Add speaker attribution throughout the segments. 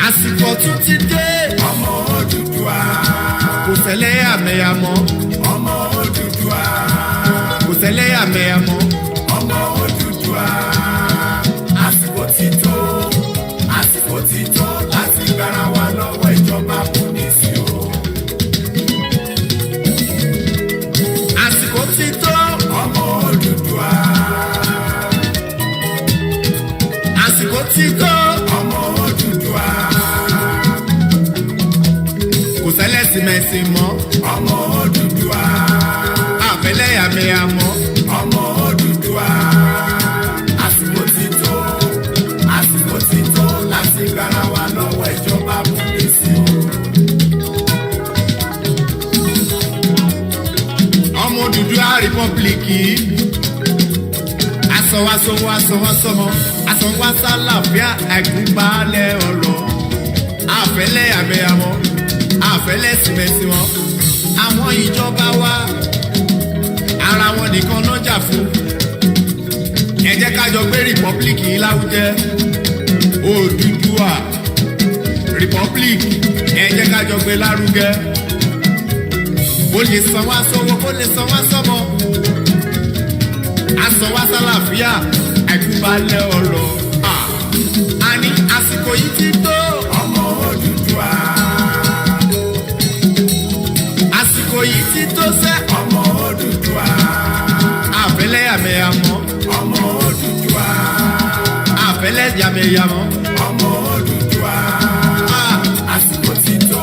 Speaker 1: Àsìkò tún ti dé. Ọmọ Odùduwà. Kò ṣẹlẹ́yàmẹ̀yà mọ́. Ọmọ Odùduwà. Kò ṣẹlẹ́yàmẹ̀yà mọ́. Ọmọ Odùduwà. Àsìkò ti tó. Àsìkò ti tó láti gbára wa lọ́wọ́ ìjọba amúnisìn o. Àsìkò ti tó. Ọmọ Odùduwà. Àsìkò ti tó. Ọmọ Odùduwà. Kò sẹ́lẹ̀sìmẹ̀sì mọ́. Ọmọ Odùduwà. Àfẹ́lẹ́yàmẹ̀yà mọ́. Ọmọ Odùduwà. Àsìkò ti tó. Àsìkò ti tó láti gbára wa lọ́wọ́ ìjọba amúnisìn o. Ọmọ Odùduwà rìpọ́blìkì. Asọ̀wásọ̀wọ́ asọ̀wásọ̀mọ́. Asọ̀wásálàfíà àìkúbalẹ̀ ọ̀rọ̀. Àfẹ́lẹ́yàmẹ̀yà mọ́. Àfẹ́lẹ́sìmẹ̀sì wọn. Àwọn ìjọba wa ara wọn nìkan ló jà fún. Ẹ jẹ́ ká jọ gbé rìpọ́blìkì yìí lárugẹ. Odùduwà rìpọ́blìkì ẹ jẹ́ ká jọ gbé lárugẹ. Kó lè san wá sọ́wọ́, kó lè san wá sọ́mọ. Asọ̀wásálàfíà àìkúbalẹ̀ ọ̀rọ̀. A ní àsìkò yìí ti tó. Ọmọ Odùduwà. Àsìkò yìí ti tó sẹ́. Ọmọ Odùduwà. Àfẹ́lẹ́yàmẹ̀yà mọ́. Ọmọ Odùduwà. Àfẹ́lẹ́yàmẹ̀yà mọ́. Ọmọ Odùduwà. Àsìkò ti tó.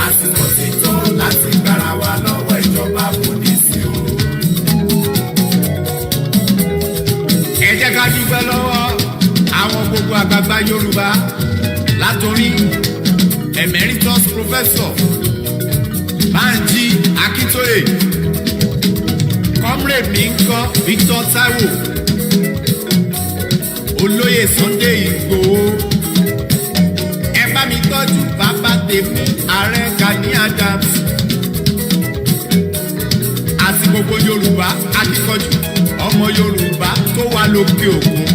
Speaker 1: Àsìkò ti tó láti gbára wa lọ́wọ́ ìjọba amúnisìn o. Ẹ jẹ́ ká dúpẹ́ lọ́wọ́ àwọn gbogbo àgbààgbà Yorùbá látòrí emeritus professor Banji Akintoye, comrade mi ń kọ́ Victor Taiwo, olóyè Sunday Igboho. Ẹ bá mi tọ́jú bàbá tèmi ààrẹ Gani Adams àti gbogbo Yorùbá akíkanjú ọmọ Yorùbá tó wà lókè òkun.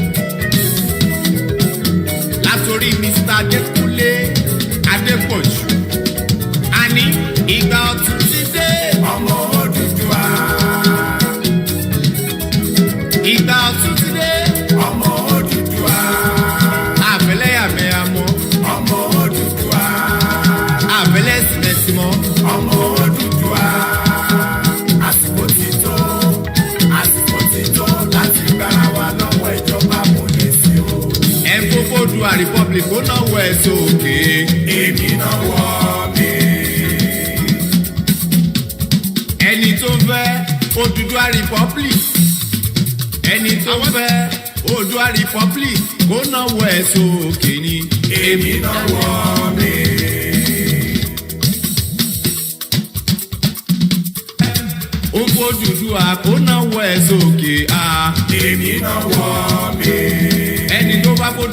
Speaker 1: Látòrí Mr. Adékúnlé Adépọ̀jù. A ní ìgbà ọ̀tun ti dé. Ọmọ Odùduwà. Ìgbà ọ̀tun ti dé. Ọmọ Odùduwà. Àfẹ́lẹ́yàmẹ̀yà mọ́. Ọmọ Odùduwà. Àfẹ́lẹ́sìmẹ̀sì mọ́. Ọmọ Odùduwà. Àsìkò ti tó. Àsìkò ti tó láti gbára wa lọ́wọ́ ìjọba amúnisìn o. Ẹ fọ́fọ́ Odùduwà Republic ó náwó ẹ̀ sókè. Èmi náwó mi. Ẹni tó fẹ́ Odùduwà Republic. Ẹni tó fẹ́ Odùduwà Republic kó náwó ẹ̀ sókè ni. Èmi náwó mi. Ó fọ́ Odùduwà kó náwó ẹ̀ sókè. Èmi náwó mi. Ẹni tó bá fọ́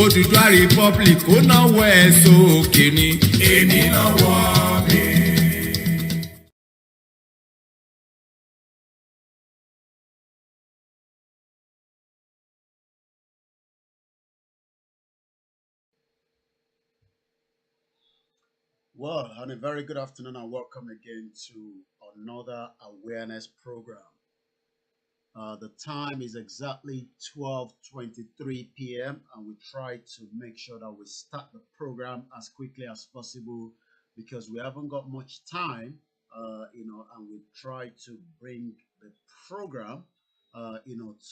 Speaker 1: Odùduwà Republic kó náwó ẹ̀ sókè ni. Èmi náwó mi.
Speaker 2: Well, and a very good afternoon and welcome again to another awareness program. The time is exactly 12:23 p.m. and we try to make sure that we start the program as quickly as possible because we haven't got much time, and we try to bring the program,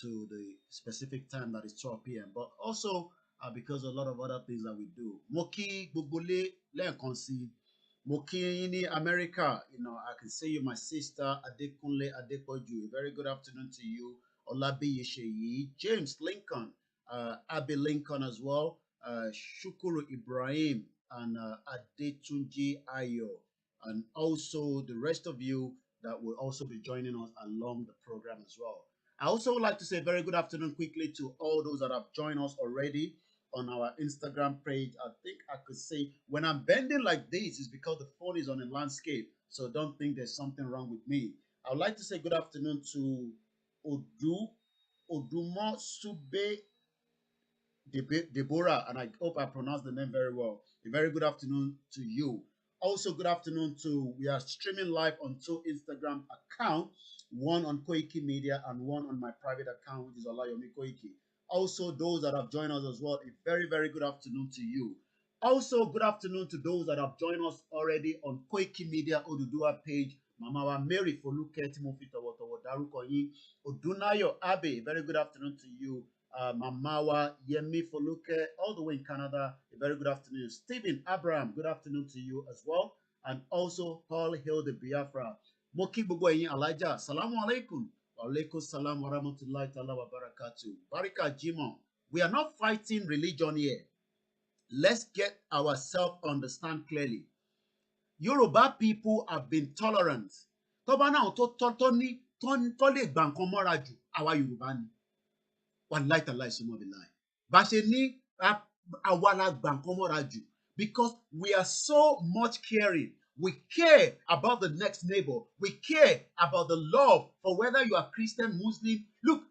Speaker 2: to the specific time that is 12 p.m. But also, because of a lot of other things that we do. Moki Bubule Lenkonsi, Moki in America, I can see you, my sister Adekunle Adepoju. Very good afternoon to you. Olabi Yesheyi, James Lincoln, Abby Lincoln as well, Shukuru Ibrahim, and Adetunji Ayo, and also the rest of you that will also be joining us along the program as well. I also would like to say a very good afternoon quickly to all those that have joined us already on our Instagram page. I think I could say when I'm bending like this, it's because the phone is on a landscape. So don't think there's something wrong with me. I would like to say good afternoon to Odumo Sube Deborah, and I hope I pronounced the name very well. A very good afternoon to you. Also, good afternoon to, we are streaming live on two Instagram accounts, one on Koiki Media and one on my private account, which is Olayomi Koiki. Also, those that have joined us as well, a very, very good afternoon to you. Also, good afternoon to those that have joined us already on Koiki Media Odudua page. Mama wa Mary Foluke Timothy Tawotowo Daruko Yin, Odunayo Abe, very good afternoon to you. Mamawa Yemi Foluke, all the way in Canada, a very good afternoon. Stephen Abraham, good afternoon to you as well. And also Paul Hilde Biafra. Moki Bugoyin Elijah, Salamu alaikum. Wa alaikum salam wa rahmatullahi ta'ala wa barakatuh. Barika Jimon. We are not fighting religion here. Let's get ourselves understand clearly. Yoruba people have been tolerant. Tọ́ba náà tó lè gbà nǹkan mọ́ra jù, àwa Yorùbá ni. Because we are so much caring. We care about the next neighbor. We care about the love for whether you are Christian, Muslim. Look,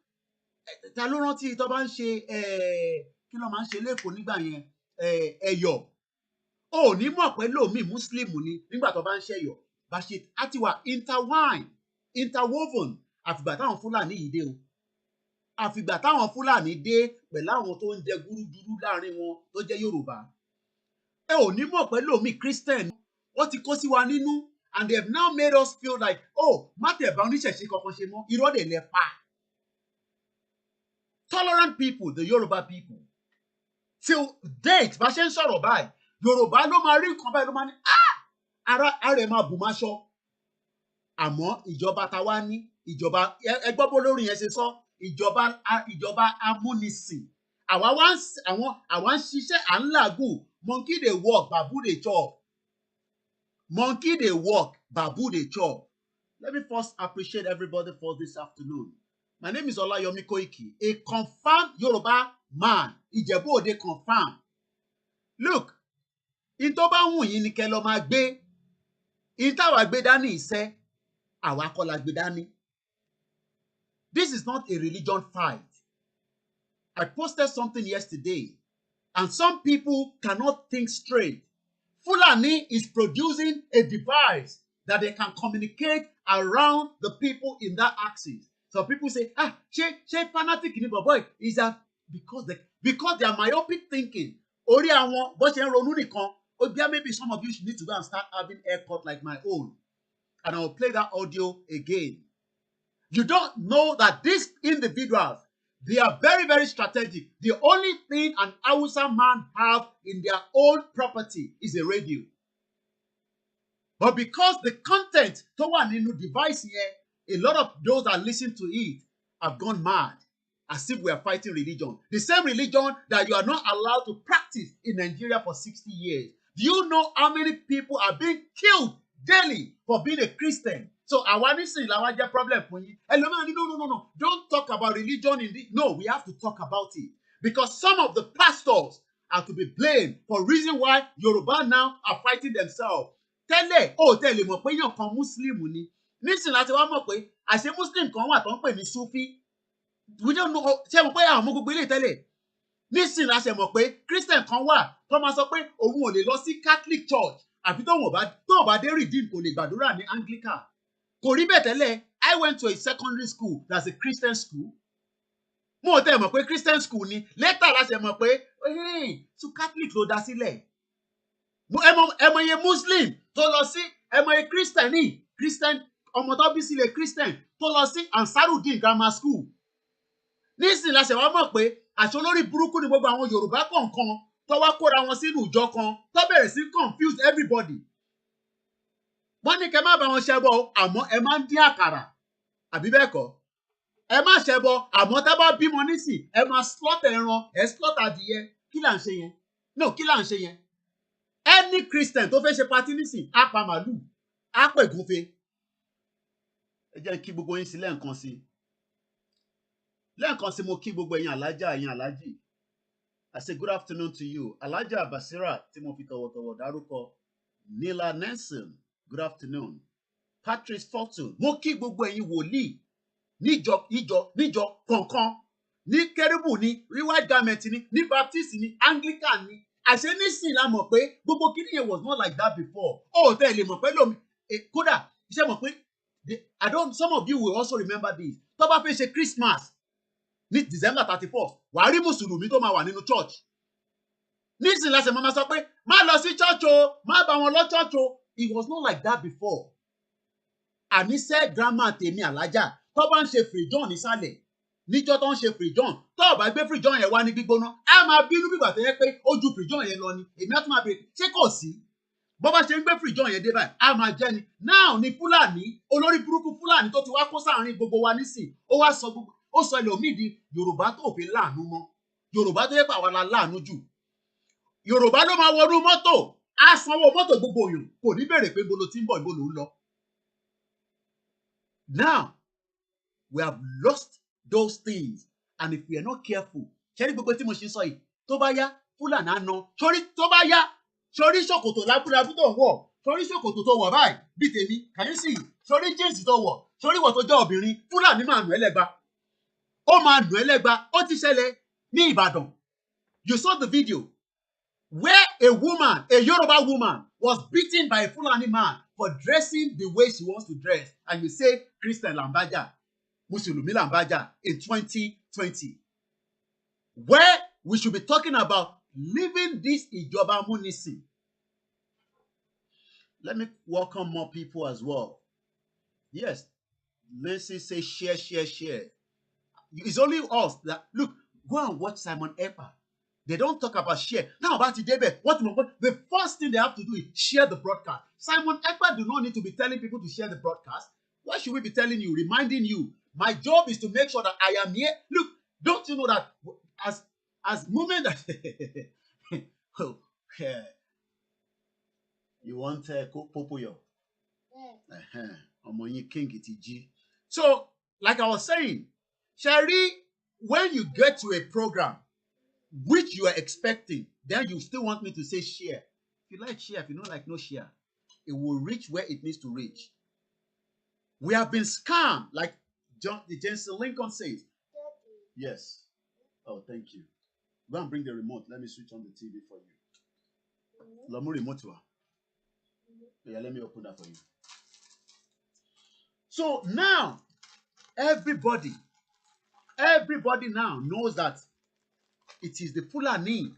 Speaker 2: ta ló rántí tó bá ń ṣe kí ló máa ń ṣe lẹ́kọ̀ọ́ nígbà yẹn ẹ̀yọ̀. O ní mọ̀ pé lómi Muslim ni nígbà tó bá ń ṣe ẹ̀yọ̀. Bá ṣe àti wà interwoven àfìgbà táwọn Fúlàní yìí dé o. Àfìgbà táwọn Fúlàní dé pẹ̀lú àwọn tó ń jẹ gúrúgúrú láàrin wọn tó jẹ́ Yorùbá. Ẹ ò ní mọ̀ pé lómi Christian wọ́n ti kó sí wa nínú, and they have now made us feel like, oh, má tẹ̀ bá oníṣẹ̀ṣe kankan ṣe mọ́, irọ́ dẹ̀ lẹ pa. Tolerant people, the Yoruba people. Till date, bá ṣe ń sọ̀rọ̀ báyìí, Yorùbá ló máa rí nǹkan báyìí ló máa ní, ara ẹ̀ máa bù máa ṣọ. Àmọ́ ìjọba ta wá ní, ìjọba ẹgbọ́n bó lórí yẹn ṣe sọ, ìjọba amúnisìn. Àwa ń ṣiṣẹ́ à ń làágùn, monkey dey work, babu dey chop. Monkey dey work, babu dey chop. Let me first appreciate everybody for this afternoon. My name is Olayomi Koiki, a confirmed Yoruba man. Ìjẹ̀bú Òde confirmed. Look, in tó bá wù yín ni kẹ́ lọ máa gbé. In táwa gbé dání iṣẹ́, àwa kọ́ la gbé dání. This is not a religion fight. I posted something yesterday, and some people cannot think straight. Fulani is producing a device that they can communicate around the people in that axis. So people say, ṣé fanatic ni boy? Is that because they are myopic thinking? Orí àwọn bó ṣe ń ronú nìkan. Maybe some of you should need to go and start having haircut like my own. And I will play that audio again. You don't know that these individuals, they are very, very strategic. The only thing an Hausa man have in their own property is a radio. But because the content tó wà nínú device here, a lot of those that listen to it have gone mad, as if we are fighting religion. The same religion that you are not allowed to practice in Nigeria for 60 years. Do you know how many people are being killed daily for being a Christian? So àwa nísìnyí làwa jẹ́ problem fún yín. No. Don't talk about religion in this. No, we have to talk about it. Because some of the pastors are to be blamed for reason why Yoruba now are fighting themselves. Tẹ́lẹ̀ mọ̀ pé èèyàn kan Muslim ni. Nísìnyí láti wá mọ̀ pé àṣẹ Muslim kan wà tó ń pè ní Sufi. We don't know. Ṣé mo pé àwọn ọmọ gbogbo ilé tẹ́lẹ̀? Nísìnyí la ṣe mọ̀ pé Christian kan wà tó máa sọ pé òun ò lè lọ sí Catholic Church àfi tó bá dé Redeem kò lè gbàdúrà ní Anglican. Kò rí bẹ́ẹ̀ tẹ́lẹ̀. I went to a secondary school that's a Christian school. Mo tẹ́ mọ̀ pé Christian school ni. Later la ṣe mọ̀ pé so Catholic ló dá sílẹ̀. Ẹ mọ̀ iye Muslim tó lọ sí ẹ mọ̀ iye Christian ọmọ tó bí sílẹ̀ Christian tó lọ sí Ansarudeen Grammar School. Nísìnyí la ṣe wá mọ̀ pé àṣọ lórí burúkú ni gbogbo àwọn Yorùbá kọ̀ọ̀kan tó wá kóra wọn sínú ìjọ kan tó bẹ̀rẹ̀ sí confuse everybody. Wọ́n ní kẹ́ má bá wọn ṣẹbọ àmọ́ ẹ máa ń dín àkàrà àbí bẹ́ẹ̀ kọ́. Ẹ má ṣẹbọ àmọ́ tá bá bímọ nísìn ẹ máa slaughter ẹran ẹ slaughter adìyẹ. Kí là ń ṣe yẹn? No, kí là ń ṣe yẹn? Any Christian tó fẹ́ ṣe party nísìn á pa màlúù á pè gúnfe. Ẹ jẹ́ kí gbogbo yín sí lẹ́ẹ̀kan sí. Lẹ́ẹ̀kan sí mo kí gbogbo ẹ̀yin alájà ẹ̀yin alájì. I say good afternoon to you. Alájà Basira tí mo fi tọ̀wọ̀tọ̀wọ̀ dárúkọ. Nila Nelson, good afternoon. Patrice Fortune, mo kí gbogbo ẹ̀yin wòlíì níjọ kọ̀ọ̀kan. Ní kérúbù ni, White Garment ni, ní Baptist ni, Anglican ni. Àṣẹ nísìn la mọ̀ pé gbogbo kíní yẹn was not like that before. Ó tẹ́ lè mọ̀ pé lómi. Kódà, iṣẹ́ mọ̀ pé some of you will also remember this. Tó bá fẹ́ ṣe Christmas ní December 31st, wàá rí Mùsùlùmí tó máa wà nínú church. Nísìn lásẹ̀ máa sọ pé má lọ sí church o, má bá wọn lọ church o. It was not like that before. Àníṣe grandma tèmi alájà tó bá ń ṣe free john nísàlẹ̀ níjọ́ tó ń ṣe free john tó bá gbé free john yẹn wá ní gbígbóná á máa bínú bígbà tó yẹ pé ó ju free john yẹn lọ ni èmi á tún máa bèrè ṣé kò sí bó bá ṣe ń gbé free john yẹn dé báyìí á máa jẹ́ ni now ni Fúlàní olórí burúkú Fúlàní tó ti wá kó sáàrin gbogbo wa nísìn ó sọ ẹlòmíì di Yorùbá tó fi láàánú mọ́ Yorùbá tó yẹ pé àwa la láàánú jù Yorùbá ló máa wọnú mọ́tò á sanwó mọ́tò gbogbo òyìn kò ní bèrè pé ibo lo ti ń bọ̀ ibo lo ń lọ. Now we have lost those things and if we are not careful ṣẹ́rí gbogbo tí mo ṣe sọ yìí tó bá yá Fúlàní àná sórí tó bá yá sórí ṣòkòtò lábúlábú tó wọ̀ sórí ṣòkòtò tó wọ̀ báyìí bí tèmi kàyéṣì sórí jíǹsì tó wọ̀ sórí wọ̀ tó jẹ́ obìnrin Fúlàní máa nù ẹ́ lẹ́gba ó máa nù ẹ́ lẹ́gba ó ti ṣẹlẹ̀ ní Ìbàdàn. You saw the video where a woman, a Yoruba woman, was beaten by a Fulani man for dressing the way she wants to dress. And you say Christian Lambaja, Musulumi Lambaja in 2020. Where we should be talking about living this Ijoba Munisi. Let me welcome more people as well. Yes, Nancy say share, share, share. It's only us that, look, go and watch Simon Ekpa. They don't talk about share. Now about Idebe, the first thing they have to do is share the broadcast. Simon Ekpa do not need to be telling people to share the broadcast. Why should we be telling you, reminding you? My job is to make sure that I am here. Look, don't you know that as moment that oh, yeah. You want Popoyo? So, like I was saying, Sherry, when you get to a program which you are expecting, then you still want me to say share. If you like share, if you don't like no share, it will reach where it needs to reach. We have been scammed, like Jensen Lincoln says. Yes. Oh, thank you. Go and bring the remote. Let me switch on the TV for you. Lamu remote. Yeah, let me open that for you. So now, everybody now knows that it is the Fulani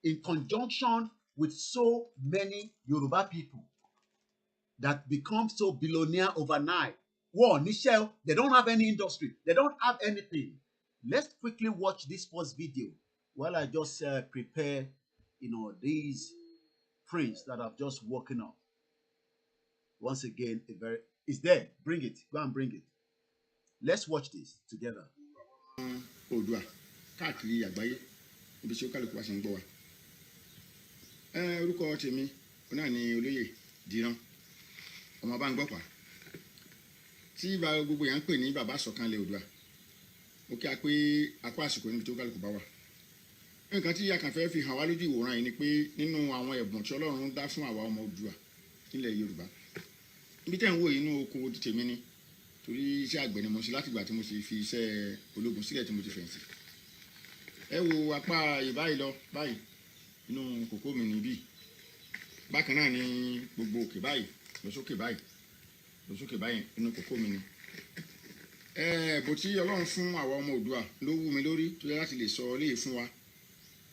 Speaker 2: in conjunction with so many Yoruba people that become so billionaire overnight. War, Nichelle, they don't have any industry. They don't have anything. Let's quickly watch this first video while I just prepare, these prints that I've just woken up. Once again, it's there. Bring it. Go and bring it. Let's watch this together. Káàkiri àgbáyé ibi tí ó kálukú wá ṣe ń gbọ́ wa orúkọ tèmi náà ni olóyè Dìran ọmọ bá ń gbọ́ pa tí gbogbo yẹn ń pè ní bàbá Ìṣọ̀kanlẹ̀ Oòduà ó kí a pé akọ àsìkò níbi tí ó kálukú bá wà nǹkan tí a kàn fẹ́ fi hàn wá lójú ìwòran yìí ni pé nínú àwọn ẹ̀bùn tí Ọlọ́run dá fún àwa ọmọ Oòduà nílẹ̀ Yorùbá ibi tẹ́ ń wò inú oko tèmi ni torí iṣẹ́ àgbẹ̀ ni mo ṣe látìgbà tí mo ṣe fi iṣẹ́ ológun sílẹ̀ tí mo ti fẹ̀yìntì ẹ wo apá ìbáyìí lọ báyìí inú kòkó mi níbí bákan náà ni gbogbo òkè báyìí lọ sókè báyìí inú kòkó mi ni bó tí Ọlọ́run fún àwa ọmọ Oòduà ló wú mi lórí tó yẹ láti lè sọ léè fún wa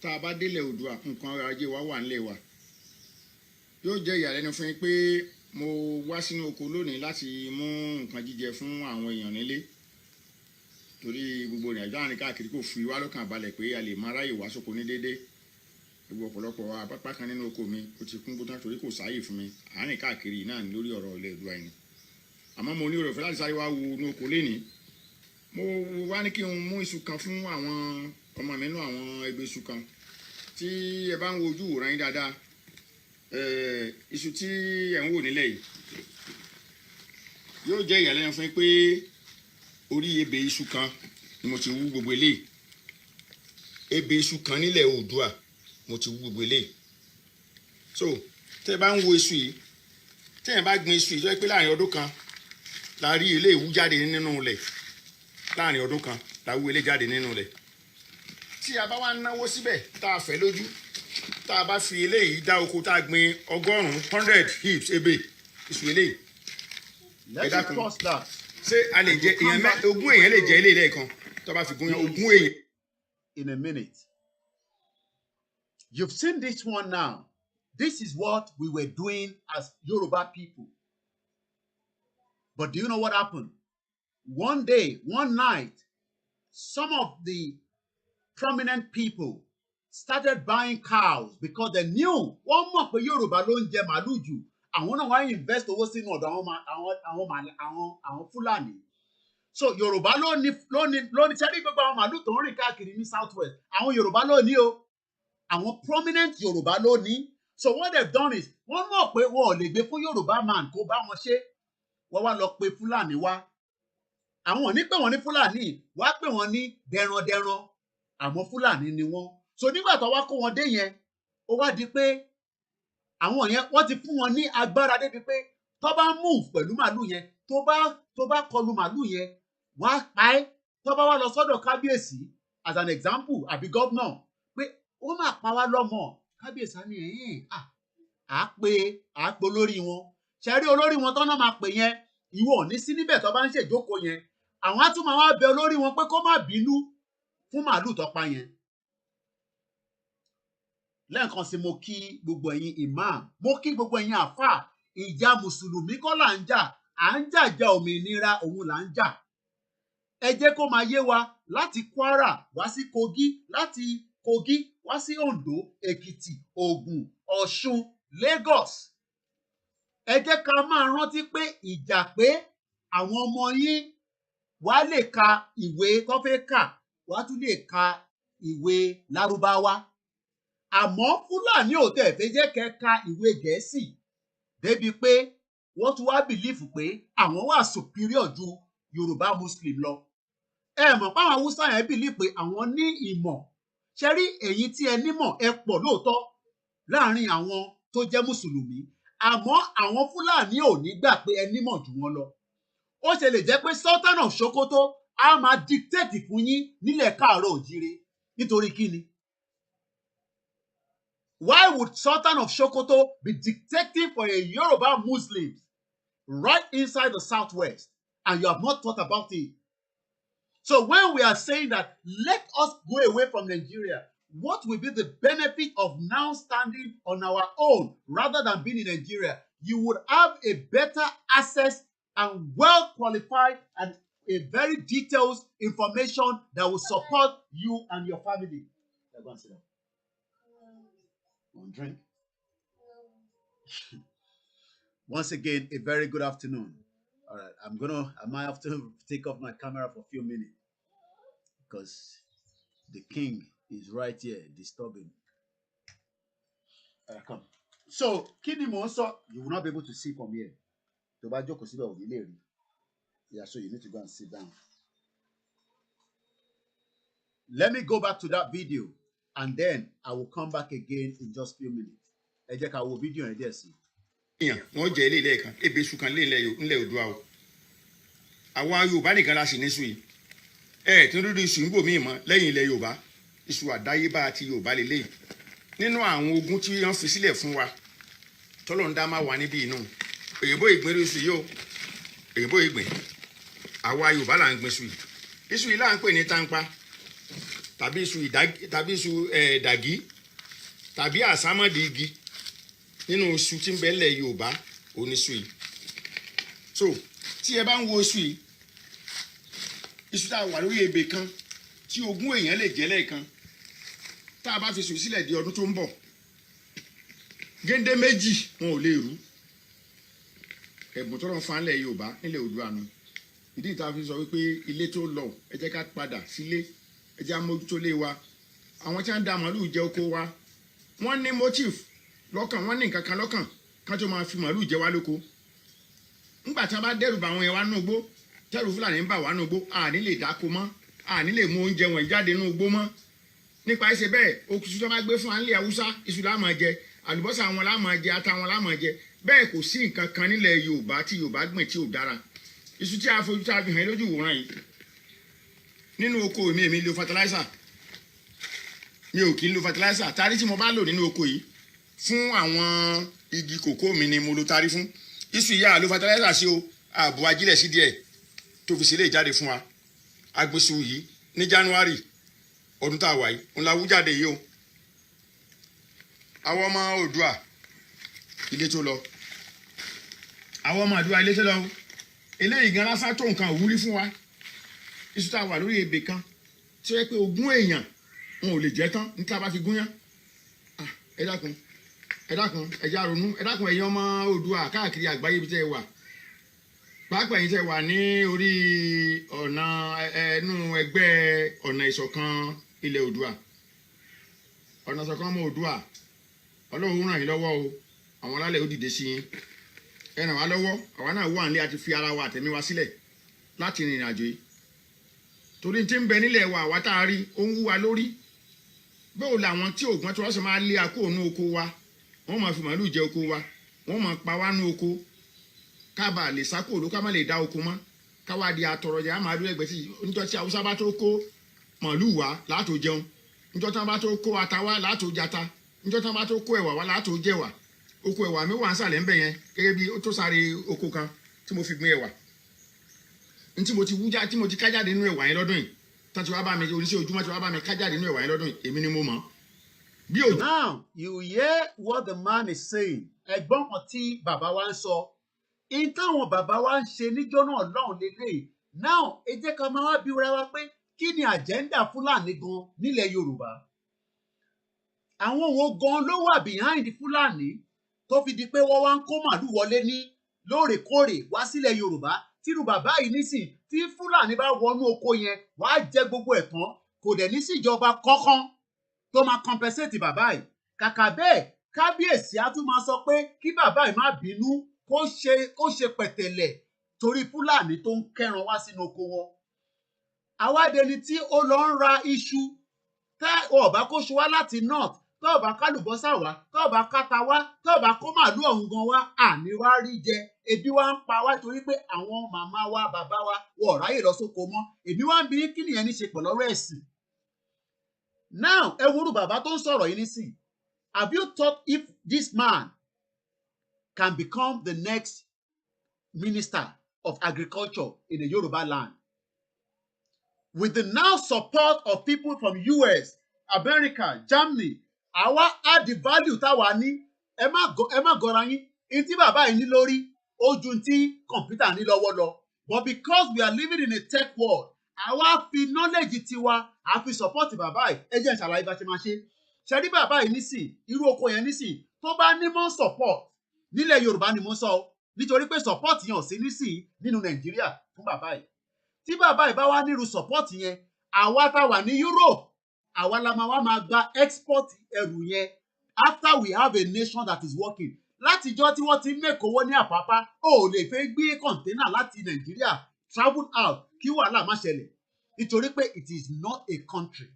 Speaker 2: tá a bá délẹ̀ Oòduà nǹkan ọrọ̀ ajé wa wà nílẹ̀ wa yóò jẹ́ ìyàlẹ́nu fún yín pé mo wá sínú oko lónìí láti mú nǹkan jíjẹ fún àwọn èèyàn nílé
Speaker 1: torí gbogbo ìrìn àjò àárín káàkiri kò fi wá lọ́kàn balẹ̀ pé a lè máa ráyè wá sóko ní déédéé gbogbo ọ̀pọ̀lọpọ̀ apápá kan nínú oko mi ó ti kún gbótán torí kò sáàyè fún mi àárín káàkiri náà lórí ọ̀rọ̀ ilẹ̀ ìlú àìní àmọ́ mo ní ọ̀rọ̀ ìfẹ́ láti sáré wá wo inú oko lénìí mo wá ní kí n mú iṣu kan fún àwọn ọmọ mi nínú àwọn ẹgbẹ́ iṣu kan tí ẹ bá ń wo ojú ìwòran yín dáadáa iṣu tí ẹ ń wò nílẹ̀ yìí yóò jẹ́ ìyàlẹ́nu fún yín pé orí ebè iṣu kan ni mo ti wú gbogbo eléyìí ebè iṣu kan nílẹ̀ Oòduà mo ti wú gbogbo eléyìí so tẹ́ ẹ bá ń wo iṣu yìí tẹ́ ẹ bá gbin iṣu yìí tó yẹ pé láàrin ọdún kan la rí eléyìí wú jáde nínú ilẹ̀ láàrin ọdún kan la wú eléyìí jáde nínú ilẹ̀ tí a bá wá náwó síbẹ̀ tá a fẹ́ lójú tá a bá fi eléyìí dá oko tá a gbin 100 hips ebè iṣu eléyìí ẹ dákun ṣé a lè jẹ èèyàn ogún èèyàn lè jẹ eléyìí lẹ́ẹ̀kan tó bá fi gún yàn ogún èèyàn.
Speaker 2: In a minute. You've seen this one now. This is what we were doing as Yoruba people. But do you know what happened? One day, one night, some of the prominent people started buying cows because they knew one more for Yoruba ló ń jẹ màlúù jù. Àwọn náà wá invest owó sínú ọ̀dọ̀ àwọn Fúlàní. So Yoruba ló ní sẹ́rí gbogbo àwọn màlúù tó ń rìn káàkiri ní South West. Àwọn Yoruba ló ní o. Àwọn prominent Yoruba ló ní. So what they've done is wọ́n mọ̀ pé wọn ò lè gbé fún Yoruba man kó bá wọn ṣe. Wọ́n wá lọ pe Fúlàní wá. Àwọn ò ní pè wọ́n ní Fúlàní, wá pè wọ́n ní dẹrandẹran. Àmọ́ Fúlàní ni wọ́n. So nígbà tó wá kó wọn dé yẹn, ó wá di pé àwọn yẹn wọ́n ti fún wọn ní agbára débi pé tó bá move pẹ̀lú màlúù yẹn, tó bá kọlu màlúù yẹn, wọ́n á pa ẹ́. Tó bá wá lọ sọ́dọ̀ kábíyèsí as an example àbí gọ́vnọ̀ pé ó máa pa wá lọ́mọ. Kábíyèsí á ní à pé olórí wọn. Ṣé rí olórí wọn tán náà máa pè yẹn, ìwọ ò ní sí níbẹ̀ tó bá ń ṣèjókòó yẹn. Àwọn á tún máa wá bẹ olórí wọn pé kó má bínú fún màlúù tó pa yẹn. Lẹ́ẹ̀kan sí mo kí gbogbo ẹ̀yin imam, mo kí gbogbo ẹ̀yin àfà, ìjà mùsùlùmí kọ́ là ń jà, à ń jàjà òmìnira òun là ń jà. Ẹ jẹ́ kó máa yé wa láti Kwara wá sí Kogi, láti Kogi wá sí Ondo, Èkìtì, Ògùn, Ọ̀ṣun, Lagos. Ẹ jẹ́ ká máa rántí pé ìjà pé àwọn ọmọ yín wá lè ka ìwé tó fẹ́ kà, wá tún lè ka ìwé Lárúbáwá. Àmọ́ Fúlàní ò tẹ̀ fẹ́ jẹ́ kẹ́ ka ìwé Gẹ̀ẹ́sì débi pé wọ́n tún wá bìlífù pé àwọn wà superior ju Yorùbá Muslim lọ. Ẹ mọ̀ pé àwọn Haúsá yẹn bìlífù pé àwọn ní ìmọ̀. Ṣé rí èyí tí ẹ nímọ̀ ẹ pọ̀ lóòótọ́ láàrin àwọn tó jẹ́ Mùsùlùmí. Àmọ́ àwọn Fúlàní ò ní gbà pé ẹ nímọ̀ jù wọ́n lọ. Ó ṣe lè jẹ́ pé Sultan of Sokoto á máa dictate fún yín nílẹ̀ káàárọ̀ òjíire nítorí kíni? Why would Sultan of Sokoto be dictating for a Yoruba Muslim right inside the Southwest and you have not thought about it? So when we are saying that let us go away from Nigeria, what will be the benefit of now standing on our own rather than being in Nigeria? You would have a better access and well qualified and a very detailed information that will support you and your family. Go and sit down. One drink. Once again, a very good afternoon. All right, I might have to take off my camera for a few minutes because the king is right here disturbing. Come. So, kini mo sọ, you will not be able to see from here. Tó bá jókòó síbẹ̀ ò ní lè rí. Yeah, so you need to go and sit down. Let me go back to that video and then I will come back again in just a few minutes. Ẹ jẹ́ ká wo fídíò yẹn díẹ̀ sí.
Speaker 1: Wọ́n jẹ́ ilé lẹ́ẹ̀kan, ebè iṣu kan nílẹ̀ Oòduà o. Àwọn Yorùbá nìkan la sì ní iṣu yìí. Tí ń dúdú iṣu ń bò míì mọ́ lẹ́yìn ilẹ̀ Yorùbá. Iṣu àdáyébá àti Yorùbá lélẹ́yìn. Nínú àwọn ogun tí wọ́n fi sílẹ̀ fún wa, tọ́lọ́ ń dá máa wà níbí inú. Òyìnbó ìgbín iṣu yìí o. Òyìnbó ìgbín. Àwa Yorùbá là ń gbin iṣu yìí. Iṣu yìí là ń pè ní tánpá. Tàbí iṣu dàgí tàbí àsámọ́dì igi nínú iṣu tí ń bẹ lẹ̀ Yorùbá oníṣu yìí. So tí ẹ bá ń wo iṣu yìí
Speaker 3: iṣu tá a wà lórí ebè kan tí ogún èèyàn lè jẹ lẹ́ẹ̀kan tá a bá fi sùn sílẹ̀ di ọdún tó ń bọ̀ géńdé méjì wọn ò lè rú ẹ̀bùn tó rọ̀ fún alẹ́ Yorùbá nílẹ̀ Oòduà nù ìdí ìta fi sọ wípé ilé tó lọ ẹ jẹ́ ká padà sílé ẹ jẹ́ amójútó lé wa àwọn tí wọ́n ń da màálù jẹ oko wa wọ́n ní motive lọ́kàn wọ́n ní nǹkan kan lọ́kàn kan tó máa fi màálù jẹ wá lóko ńgbà tí wọ́n bá dẹ́rù bá àwọn yẹn wá nù gbó tẹ́rù Fúlàní ń bà wá nù gbó àní lè dáko mọ́ àní lè mú oúnjẹ wọn jáde nù gbó mọ́ nípa ẹsẹ̀ bẹ́ẹ̀ oṣù tó bá gbé fún wa nílẹ̀ Haúsá iṣu la máa jẹ àlùbọ́sà wọn la máa jẹ ata wọn la máa jẹ bẹ́ẹ̀ kò sí nǹkan kan nílẹ̀ Yorùbá tí Yorùbá gbìn tí ò dára iṣu tí a fojú tá a fi hàn lójú wòran yìí nínú oko mi èmi lo fertilizer mi ò kí ń lo fertilizer tarí tí mo bá lò nínú oko yìí fún àwọn igi kòkó mi ni mo lo tarí fún iṣu ìyá lo fertilizer sí o ààbò ajílẹ̀ sí díẹ̀ tó fi sílẹ̀ jáde fún wa agbésù yìí ní January ọdún tá a wà yìí òun la wú jáde yìí o àwọn ọmọ Oòduà ilé tó lọ àwọn ọmọ Oòduà ilé tó lọ eléyìí gan lásán tó nǹkan òwúrí fún wa iṣu tá a wà lórí ebè kan tí ó yẹ pé ogún èèyàn wọn ò lè jẹ tán níta bá fi gúnyán ẹ dákun ẹ já ronú ẹ dákun ẹ̀yin ọmọ Oòduà káàkiri àgbáyé ibi tẹ́ ẹ wà pàápàá ẹ̀yin tẹ́ ẹ wà ní orí ọ̀nà ẹnu ẹgbẹ́ ọ̀nà ìṣọ̀kan ilẹ̀ Oòduà ọ̀nà ìṣọ̀kan ọmọ Oòduà Ọlọ́run ràn yín lọ́wọ́ o àwọn alálẹ̀ ó dìde sí yín ẹ ràn wá lọ́wọ́ àwa náà wà nílé àti fi ara wa àtẹ̀mí wa sílẹ̀ láti rìnrìn àjò yìí torí tí ń bẹ nílẹ̀ wa àwa tá a rí ó ń wú wa lórí báwo làwọn tí ògbọ́n tí wọ́n sì máa lé akó ònú oko wa wọ́n máa fi màálù jẹ oko wa wọ́n máa pa wá nú oko ká bàa lè sákò ló ká má lè dá oko mọ́ ká wá di atọrọjẹ á máa dúró ẹgbẹ́ tí níjọ́ tí Haúsá bá tó kó màálù wá látò jẹun níjọ́ tí wọ́n bá tó kó ata wá látò jata níjọ́ tí wọ́n bá tó kó ẹ̀wà wá látò jẹ̀wà oko ẹ̀wà mi wà ń sàlẹ̀ ń bẹ̀ yẹn gẹ́gẹ́ bí ó tó sáré oko kan tí mo fi gbin ẹ̀wà ntí mo ti wújá tí mo ti kájáde nínú ẹ̀wà yẹn lọ́dún yìí tán ti wá bá mi oníṣẹ́ ojúmọ́ ti wá bá mi kájáde nínú ẹ̀wà yẹn lọ́dún yìí èmi ni mo mọ̀ bí o.
Speaker 4: Now you hear what the man is saying. Ẹ̀gbọ́n kan tí bàbá wa ń sọ in táwọn bàbá wa ń ṣe níjọ́ náà lọ́hùn lélẹ̀. Now ẹ jẹ́ ká máa wá bí wúra wa pé kí ni àjẹ́ndà Fúlàní gan nílẹ̀ Yorùbá. Àwọn wo gan ló wà behind Fúlàní tó fi di pé wọ́n wá ń kó màálù wọlé ní lóòrèkóòrè wá sílẹ̀ Yorùbá tírú bàbá yìí nísìn tí Fúlàní bá wọnú oko yẹn wàá jẹ gbogbo ẹ̀ tán kò dẹ̀ ní síjọba kankan tó máa compensate bàbá yìí kàkà bẹ́ẹ̀ kábíyèsí á tún máa sọ pé kí bàbá yìí má bínú kó ṣe pẹ̀tẹ̀lẹ̀ torí Fúlàní tó ń kẹ́ran wá sínú oko wọn. àwádẹni tí ó lọ ń ra iṣu tẹ́ ọ̀bá kó ṣu wá láti north tó ọ̀bá kálùbọ́sà wá tó ọ̀bá káta wá tó ọ̀bá kó màálù ọ̀hún gan wá àní wá rí jẹ ebi wá ń pa wá torí pé àwọn màmá wa bàbá wa wọ̀ ráyè lọ sóko mọ́ èmi wá ń bi kí nìyẹn ní ṣe pọ̀ lọ́rọ̀ ẹ̀sìn. Now ẹ wúrú bàbá tó ń sọ̀rọ̀ yìí nísìn have you thought if this man can become the next minister of agriculture in the Yoruba land with the now support of people from US, America, Germany àwa add the value táwa ní ẹ má gọra yín ní tí bàbá yìí ní lórí ó ju tí kọ̀ǹpútà ní lọ́wọ́ lọ but because we are living in a tech world àwa fi knowledge tiwa a fi support bàbá yìí ẹ jẹ́ ìṣàlàyé bá ṣe máa ṣe ṣe rí bàbá yìí nísìn irú oko yẹn nísìn tó bá ní mọ́ support nílẹ̀ Yorùbá ni mo sọ nítorí pé support yẹn ò sí nísìn nínú Nàìjíríà fún bàbá yìí tí bàbá yìí bá wá nírú support yẹn àwa tá wà ní Europe àwa la máa gba export ẹrù yẹn after we have a nation that is working látijọ́ tí wọ́n ti ń mẹ́kọ̀ owó ní Àpápá ó lè fẹ́ gbé kọ̀ǹténà láti Nàìjíríà travel out kí wàhálà má ṣẹlẹ̀ nítorí pé it is not a country.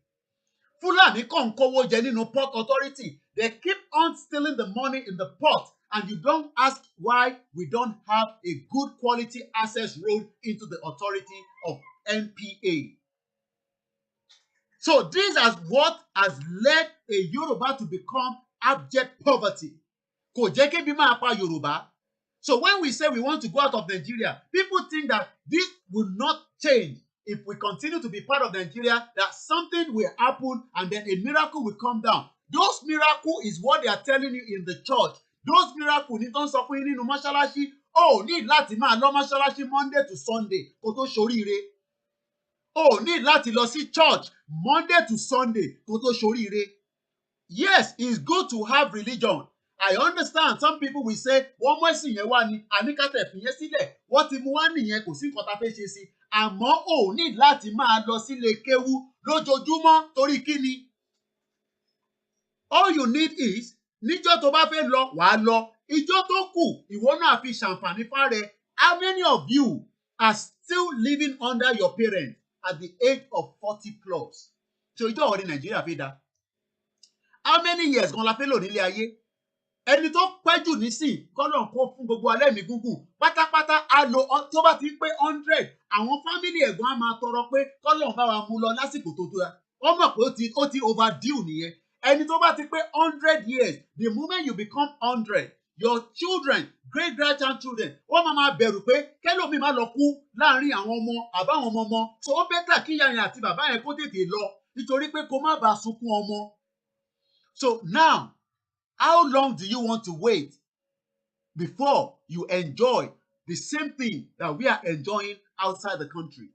Speaker 4: Fúlàní kàn ń kówó jẹ nínú port authority they keep on stealing the money in the port and you don't ask why we don't have a good quality access road into the authority of NPA. So this is what has led a Yoruba to become abject poverty. Kò jẹ́ kébi máa pa Yorùbá. So when we say we want to go out of Nigeria, people think that this will not change if we continue to be part of Nigeria, that something will happen and then a miracle will come down. Those miracles is what they are telling you in the church. Those miracles ní tó ń sọ fún yín nínú mọ́ṣáláṣí. Ó ní láti máa lọ mọ́ṣáláṣí Monday to Sunday kó tó ṣoríire. O ní láti lọ sí church Monday to Sunday kó tó ṣoríire. Yes, it's good to have religion. I understand some people will say wọ́n mú ẹ̀sìn yẹn wá ni àníkàtẹ̀ fìyẹn sílẹ̀ wọ́n ti mú wá nìyẹn kò sí nǹkan tá a fẹ́ ṣe sí àmọ́ ò ní láti máa lọ sílé kéwú lójoojúmọ́ torí kíni. All you need is níjọ́ tó bá fẹ́ lọ wàá lọ ìjọ́ tó kù ìwọ náà fi ṣàǹfààní fáre. How many of you are still living under your parents at the age of 40 plus? So ìjọ́ ọ̀rẹ́ Nàìjíríà fi dá. How many years gan la fẹ́ lò nílé ayé? Ẹni tó pẹ́ jù nísìn kọ́lọ̀ kó fún gbogbo alẹ́ mi gúngùn pátápátá á lo tó bá ti pé 100 àwọn fámìlì ẹ̀gbọ́n á máa tọrọ pé kọ́lọ̀ bá wa mú lọ lásìkò tó tó ya. Wọ́n mọ̀ pé ó ti overdue nìyẹn. Ẹni tó bá ti pé 100 years the moment you become 100 your children great grandchildren wọ́n máa bẹ̀rù pé kẹ́lòmíì má lọ kú láàrin àwọn ọmọ àbáwọn ọmọ so ó bẹ́tà kí ìyá yẹn àti bàbá yẹn kó tètè lọ nítorí pé kó má bàa sunkún ọmọ. So now how long do you want to wait before you enjoy the same thing that we are enjoying outside the country?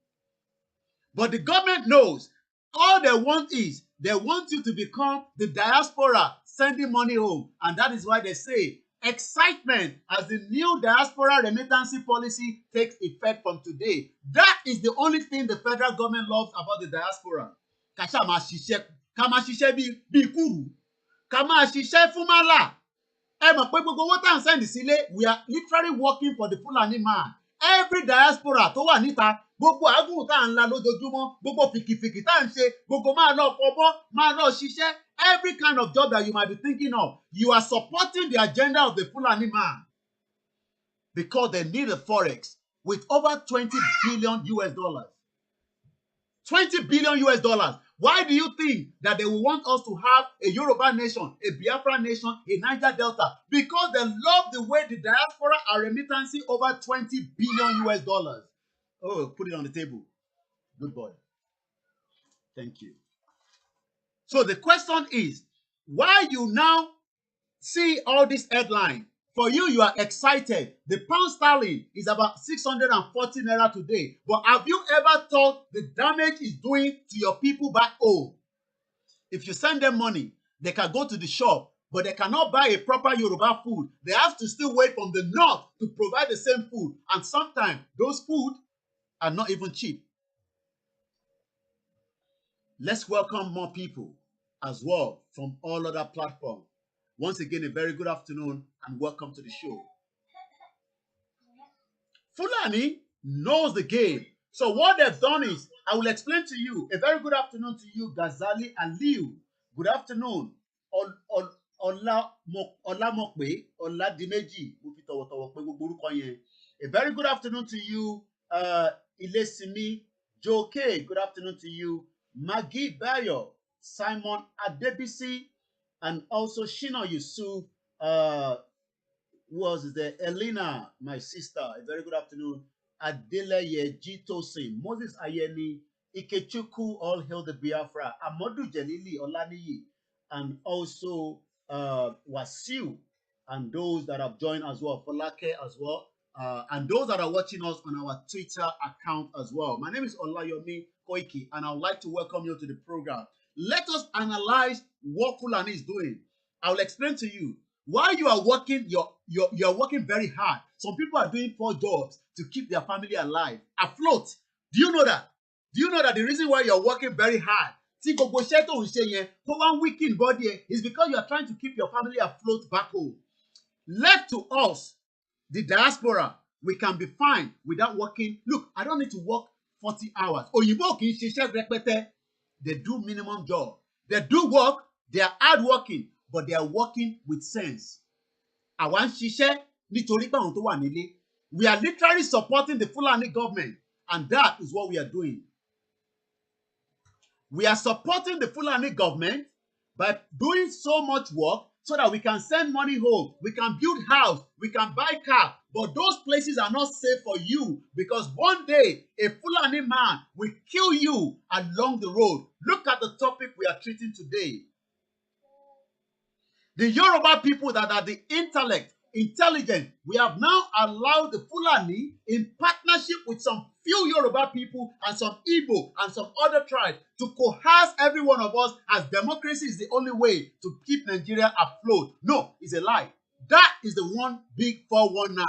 Speaker 4: But the government knows all they want is they want you to become the diaspora sending money home. And that is why they say excitement as the new diaspora remittance policy takes effect from today. That is the only thing the federal government loves about the diaspora. Ká máa ṣiṣẹ́ bí kúrú. Ká máa ṣiṣẹ́ fún málà. Ẹ mọ̀ pé gbogbo owó tá à ń sẹ́ndì sílé we are literally working for the Fulani man. Every diaspora tó wà níta gbogbo àgùn tá à ń la lójoojúmọ́ gbogbo fìkìfìkì tá à ń ṣe gbogbo máa lọ fọbọ́ máa lọ ṣiṣẹ́ every kind of job that you might be thinking of you are supporting the agenda of the Fulani man because they need a forex with over $20 billion. 20 billion US dollars. Why do you think that they will want us to have a Yoruba nation, a Biafra nation, a Niger Delta? Because they love the way the diaspora are remitting over 20 billion US dollars. Oh, put it on the table. Good boy. Thank you. So the question is, why you now see all this headline? For you, you are excited. The pound sterling is about 640 naira today. But have you ever thought the damage it's doing to your people back home? If you send them money, they can go to the shop, but they cannot buy a proper Yoruba food. They have to still wait from the north to provide the same food. And sometimes those food are not even cheap. Let's welcome more people as well from all other platforms. Once again, a very good afternoon and welcome to the show. Fulani knows the game. So what they've done is, I will explain to you. A very good afternoon to you, Ghazali Aliu. Good afternoon. Olamokwe, Oladimeji. A very good afternoon to you, Ilesimi Joke. Good afternoon to you, Maggie Bayo, Simon Adebisi, and also Shina Yusuf, was the Elena, my sister. A very good afternoon. Adeleye Jitosin, Moses Ayeni, Ikechukwu, all hail the Biafra, Amodu Jelili Olaniyi, and also Wasiu, and those that have joined as well, Folake as well, and those that are watching us on our Twitter account as well. My name is Olayomi Koiki, and I would like to welcome you to the program. Let us analyze what Fulani is doing. I will explain to you why you are working. You're working very hard. Some people are doing 4 jobs to keep their family alive, afloat. Do you know that? Do you know that the reason why you're working very hard, weakened body, is because you are trying to keep your family afloat back home. Left to us, the diaspora, we can be fine without working. Look, I don't need to work 40 hours. They do minimum job. They do work. They are hard working, but they are working with sense. We are literally supporting the Fulani government, and that is what we are doing. We are supporting the Fulani government by doing so much work so that we can send money home, we can build house, we can buy car, but those places are not safe for you because one day a Fulani man will kill you along the road. Look at the topic we are treating today. The Yoruba people that are the intellect intelligent. We have now allowed the Fulani, in partnership with some few Yoruba people and some Igbo and some other tribes, to coerce every one of us as democracy is the only way to keep Nigeria afloat. No, it's a lie. That is the one big 419.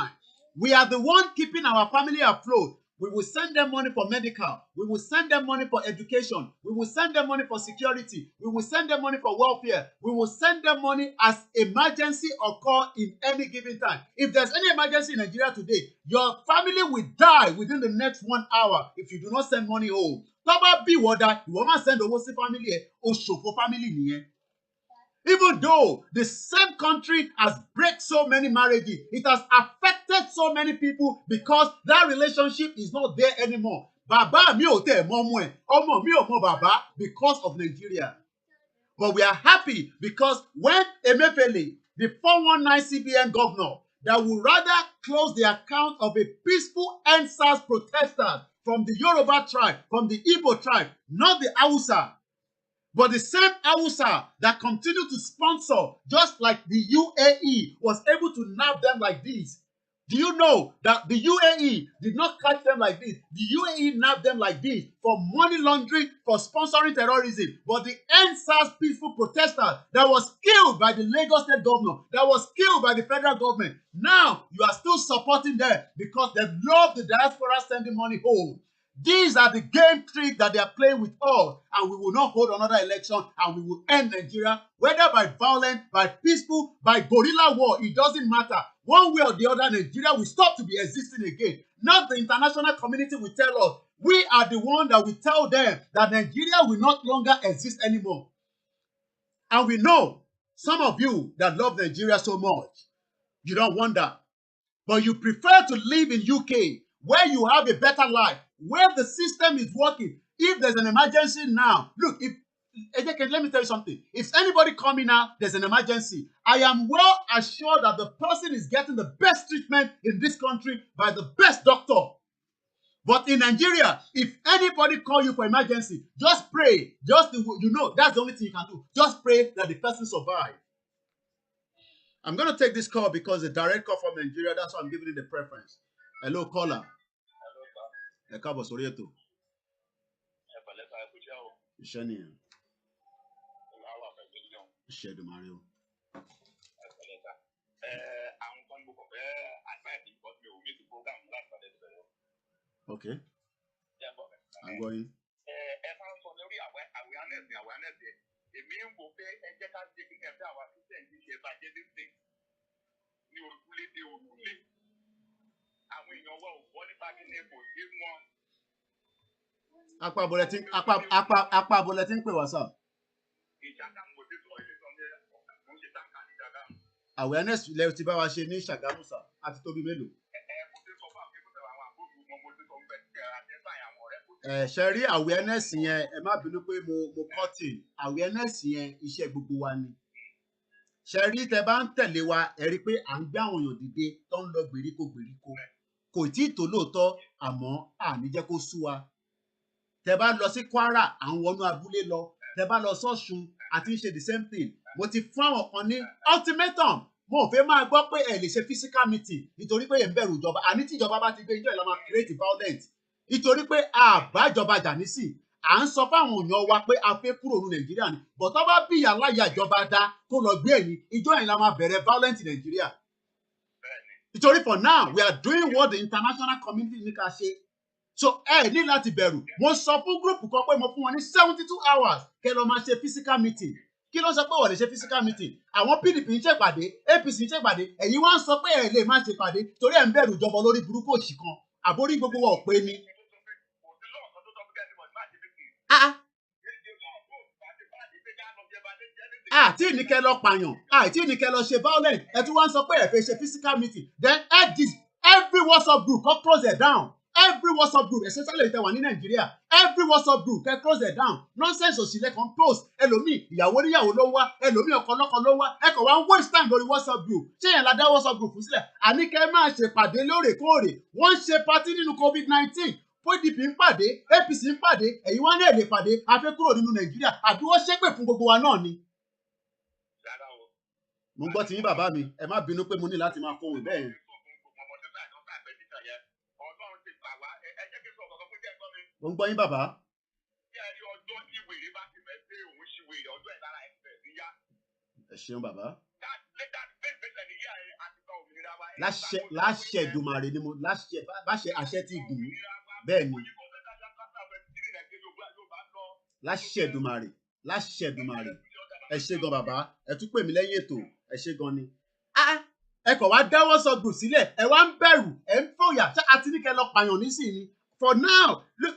Speaker 4: We are the one keeping our family afloat. We will send them money for medical. We will send them money for education. We will send them money for security. We will send them money for welfare. We will send them money as emergency occur in any given time. If there's any emergency in Nigeria today, your family will die within the next 1 hour if you do not send money home. Tọ́ba bí wọ́dà, ìwọ máa send owó sí family ẹ̀, o ṣòfò family nìyẹn. Even though the same country has break so many marriages, it has affected so many people because that relationship is not there anymore. Bàbá mi ò tẹ̀ mọ́ ọmọ ẹ̀, ọmọ mi ò mọ bàbá because of Nigeria. But we are happy because when Emefiele, the 419 CBN governor, that would rather close the account of a peaceful EndSARS protesters from the Yoruba tribe, from the Igbo tribe, not the Hausa, but the same Hausa that continued to sponsor, just like the UAE was able to nab them like this. Do you know that the UAE did not catch them like this? The UAE nabbed them like this for money laundering, for sponsoring terrorism. But the EndSARS peaceful protesters that was killed by the Lagos State governor, that was killed by the federal government, now you are still supporting them because they love the diaspora sending money home. These are the game tricks that they are playing with us, and we will not hold another election, and we will end Nigeria, whether by violence, by peaceful, by guerrilla war. It doesn't matter. One way or the other, Nigeria will stop to be existing again. Not the international community will tell us. We are the one that will tell them that Nigeria will not longer exist anymore. And we know some of you that love Nigeria so much, you don't want that. But you prefer to live in UK, where you have a better life, where the system is working. If there's an emergency now, look, let me tell you something. If anybody coming now, there's an emergency, I am well assured that the person is getting the best treatment in this country by the best doctor. But in Nigeria, if anybody call you for emergency, just pray. That's the only thing you can do. Just pray that the person survive. I'm going to take this call because the direct call from Nigeria, that's why I'm giving it the preference. Hello, caller. Ẹ káàbọ̀ sórí ètò. Iṣẹ́ nìyẹn. Iṣẹ́ Èdùmàrè o. Okay. I'm going. Apá bulletin pè wá sá. Awareness lẹ ti bá wa ṣe ní Ṣàgámù sá àti tóbi mélòó. Ṣe rí awareness yẹn, ẹ má bínú pé mo cutting. Awareness yẹn iṣẹ́ gbogbo wa ni. Ṣe rí tẹ bá ń tẹ̀lé wa, ẹ rí pé à ń gbé àwọn èèyàn dìde tó ń lọ gbèríko. Kò tí ì tó lóòótọ́, àmọ́ àní jẹ́ kó sú wa. Tẹ bá lọ sí Kwara, à ń wọnú abúlé lọ. Tẹ bá lọ sọ́ṣun, àti ń ṣe the same thing. Mo ti fún àwọn kan ní ultimatum. Mo ò fẹ́ máa gbọ́ pé ẹ lè ṣe physical meeting nítorí pé ẹ ń bẹ̀rù ìjọba. Àní tí ìjọba bá ti gbé ijó ẹ̀ la máa create violence. Nítorí pé àbájọba jà nísìn. À ń sọ fáwọn èèyàn wa pé a fẹ́ kúrò ní Nàìjíríà ni. But tó bá bí aláya ìjọba dá kó lọ gbé ẹ̀yìn, ijó ẹ̀ la máa bẹ̀rẹ̀ violence in Nàìjíríà. Nítorí for now, we are doing what the international community ní ká ṣe. So ẹ ní láti bẹ̀rù. Mo sọ fún gúrùpù kan pé mo fún wọn ní 72 hours kẹ́ lọ máa ṣe physical meeting. Kí ló sọ pé wọ́n lè ṣe physical meeting? Àwọn PDP ń ṣèpàdé, APC ń ṣèpàdé, ẹ̀yin wá ń sọ pé ẹ lè má ṣèpàdé torí ẹ̀ ń bẹ̀rù ìjọba olórí burúkú òṣì kan. Àbórí gbogbo wa ò pé ni. Tí ní kẹ́ lọ pààyàn, tí ní kẹ́ lọ ṣe violence, ẹ tún wá ń sọ pé ẹ fẹ́ ṣe physical meeting. Then every WhatsApp group come close it down. Every WhatsApp group, especially if in Nigeria, every WhatsApp group can close it down. Nonsense òṣìlẹ̀ kan post. Ẹlòmíì ìyàwó níyàwó ló wá, ẹlòmíì ọkọ lọ́kọ ló wá. Ẹ kàn wá ń waste time lórí WhatsApp group. Ṣé yẹn la dá WhatsApp group sílẹ̀? Àní kẹ́ máa ṣèpàdé lóòrèkóòrè. Wọ́n ń ṣe party nínú COVID-19. PDP ń pàdé, APC ń pàdé, ẹ̀yin wá ní èdè pàdé, a fẹ́ kúrò nínú Nàìjíríà. Àbí wọ́n ṣépè fún gbogbo wa náà ni. mo ń gbọ́ ti yín bàbá mi ẹ má bínú pé mo ní láti máa fóun bẹ́ẹ̀ yẹn. mo ń gbọ́ yín bàbá. ẹ ṣeun bàbá. láṣẹ Èdùmàrè ni mo láṣẹ àṣẹ ti gùn mí bẹ́ẹ̀ ni láṣẹ Èdùmàrè ẹ ṣé gan bàbá ẹ tún pè mí lẹ́yìn ètò ẹ ṣé gan ni. ẹ kàn wá dáwọ́ sọ gbù sílẹ̀ ẹ wá ń bẹ̀rù ẹ ń fòyà ṣé àti ní kẹ́ lọ pààyàn nísìnyí for now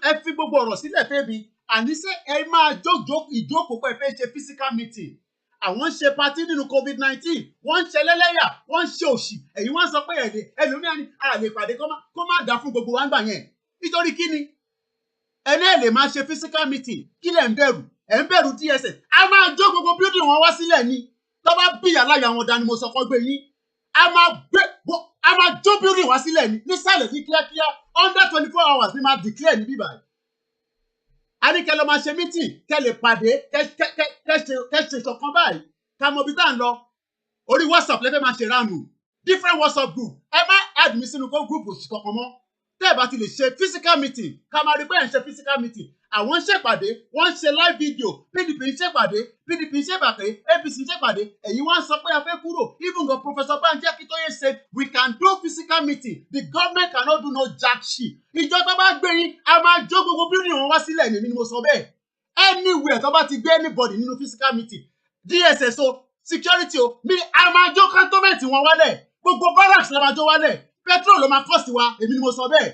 Speaker 4: ẹ fi gbogbo ọ̀rọ̀ sílẹ̀ fẹ́bi àníṣe ẹ máa ìjókòó pé ẹ fẹ́ ṣe physical meeting àwọn ń ṣe patí nínú COVID-19 wọ́n ń ṣe lẹ́lẹ́yà wọ́n ń ṣe òṣì èyí wọ́n sọ pé ẹ̀dẹ̀ ẹlòmíà ni a lè pàdé kó má dá fún gbogbo wa ń gbà yẹn nítorí kí ni ẹni ẹ lè máa ṣe physical meeting kí lẹ̀ ń bẹ̀rù ẹ̀ ń bẹ̀rù DSS a máa jó gbogbo building wọn wá sílẹ̀ ni tó bá bí aláya wọn dání mo sọ kọ́ gbé yín a máa jó building wá sílẹ̀ ni nísàlẹ̀ ní kíákíá under 24 hours ni máa declare ní bíbáyìí a ní kẹ́ lọ máa ṣe meeting kẹ́ lè pàdé kẹ́ ṣe ìṣọ̀kan báyìí ká mọ ibi tá à ń lọ orí WhatsApp lẹ́fẹ̀ẹ́ máa ṣe ránù different WhatsApp group ẹ má add mi sínú kó group òṣì kankan mọ́ tẹ́ ẹ bá ti lè ṣe physical meeting ká máa rí pé ẹ̀ ń ṣe physical meeting àwọn ń ṣèpàdé wọ́n ń ṣe live video PDP ń ṣèpàdé PDP ń ṣèpàdé APC ń ṣèpàdé èyí wọ́n sọ pé a fẹ́ kúrò even though Professor Banji Akintoye said we can do physical meeting the government cannot do no jack shit ìjọba bá gbé yín a máa jó gbogbo bíríìn wọn wá sílẹ̀ ní ni mo sọ bẹ́ẹ̀ anywhere tó bá ti gbé anybody nínú physical meeting DSS o security o mi a máa jó cantonment wọn wálẹ̀ gbogbo barracks la máa jó wálẹ̀ petrol ló máa cost wa èmi ni mo sọ bẹ́ẹ̀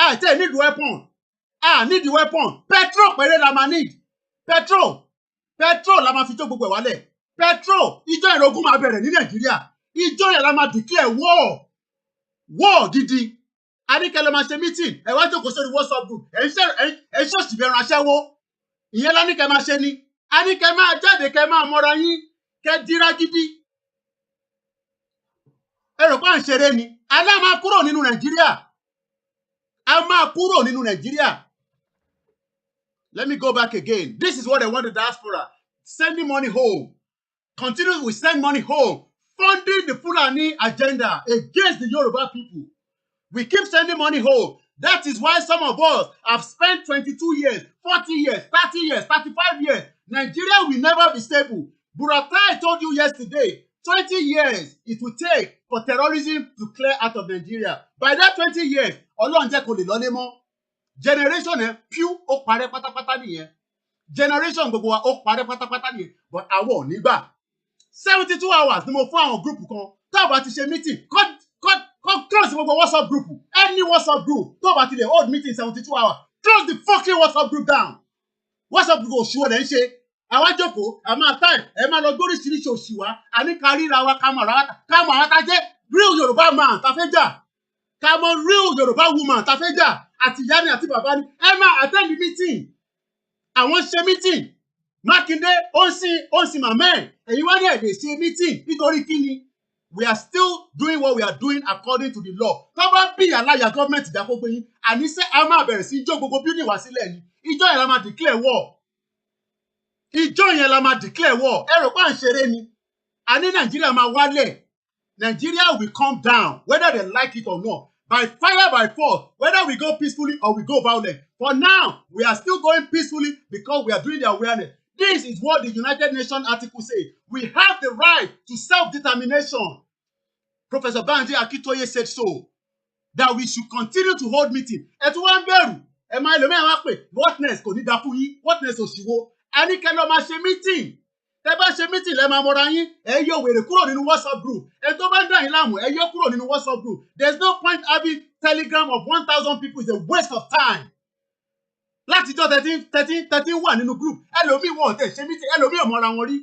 Speaker 4: ẹ tẹ́ need weapon need the weapon petrol péré la máa need petrol la máa fi jó gbogbo ẹ̀ wálẹ̀ petrol ìjọ ìrógún máa bẹ̀rẹ̀ ní Nàìjíríà ìjọ yẹn la máa declare war gidi adíkẹ́ ló máa ṣe meeting ẹ wá jókòó sórí WhatsApp group ẹ ń ṣọ́ọ̀ṣì bẹ̀rù aṣẹ́wó ìyẹn láníkẹ́ máa ṣe ni adíkẹ́ máa jáde kẹ́ máa mọ́ra yín kẹ́ dira gidi ẹ rò pé à ń ṣeré ni alẹ́ máa kúrò nínú Nàìjíríà a máa kúrò nínú Nàìjíríà. Let me go back again. This is what they want the diaspora. Sending money home. Continue with send money home. Funding the Fulani agenda against the Yoruba people. We keep sending money home. That is why some of us have spent 22 years, 40 years, 30 years, 35 years. Nigeria will never be stable. Buratai told you yesterday, 20 years it will take for terrorism to clear out of Nigeria. By that 20 years, Ọlọ́run jẹ́ kó lè lọlé mọ́. Generation pew ó parẹ́ pátápátá nìyẹn. Generation gbogbo wa ó parẹ́ pátápátá nìyẹn. But àwọn ò ní gbà. 72 hours ni mo fún àwọn group kan. Tó bá ti ṣe meeting, close gbogbo WhatsApp group. Any WhatsApp group, tó bá ti lè hold meeting 72 hours. Close the fucking WhatsApp group down. WhatsApp group òṣùwọ̀n lẹ́ ń ṣe. Àwa jókòó, a máa time, ẹ máa lọ gbóríṣiríṣi òṣì wa. A ní ká ríra wa ká mọ̀ àwọn tá jẹ́ real Yorùbá man tá fẹ́ jà. Ká mọ̀ real Yorùbá woman tá fẹ́ jà. Àti ìyá ni àti bàbá ni ẹ máa attend the meeting àwọn ṣe meeting Mákindé ó ń sin màmá ẹ̀ èyí wá ní ẹ̀dẹ̀ ṣe meeting nítorí kíni we are still doing what we are doing according to the law tó bá bí aláya gọ́ọ̀mẹ̀ntì ìdákógbé yín àníṣe a máa bẹ̀rẹ̀ sí jó gbogbo building wá sílẹ̀ ni ìjọ yẹn la máa declare war ẹ rò pé à ń ṣeré ni àní Nàìjíríà máa wálẹ̀ Nigeria will come down whether they like it or not. By fire, by force, whether we go peacefully or we go violent. For now, we are still going peacefully because we are doing the awareness. This is what the United Nations article says. We have the right to self-determination. Professor Banji Akintoye said so. That we should continue to hold meeting. Ẹ tún wá ń bẹ̀rù. Ẹ máa lè mẹ́rin wá pé whatness kò ní da fún yín. Whatness òṣìwò. A ní kẹ́ lọ máa ṣe meeting. Tẹ́ bá ṣe meeting lẹ́ máa mọ́ra yín ẹ yọ wèrè kúrò nínú WhatsApp group ẹ tó bá dá yín láàmú ẹ yọ kúrò nínú WhatsApp group there is no point having telegram of 1,000 people is a waste of time látijọ́ 13 wà nínú group ẹlòmíì wọn ò tẹ̀ ṣe meeting ẹlòmíì ò mọ́ra wọn rí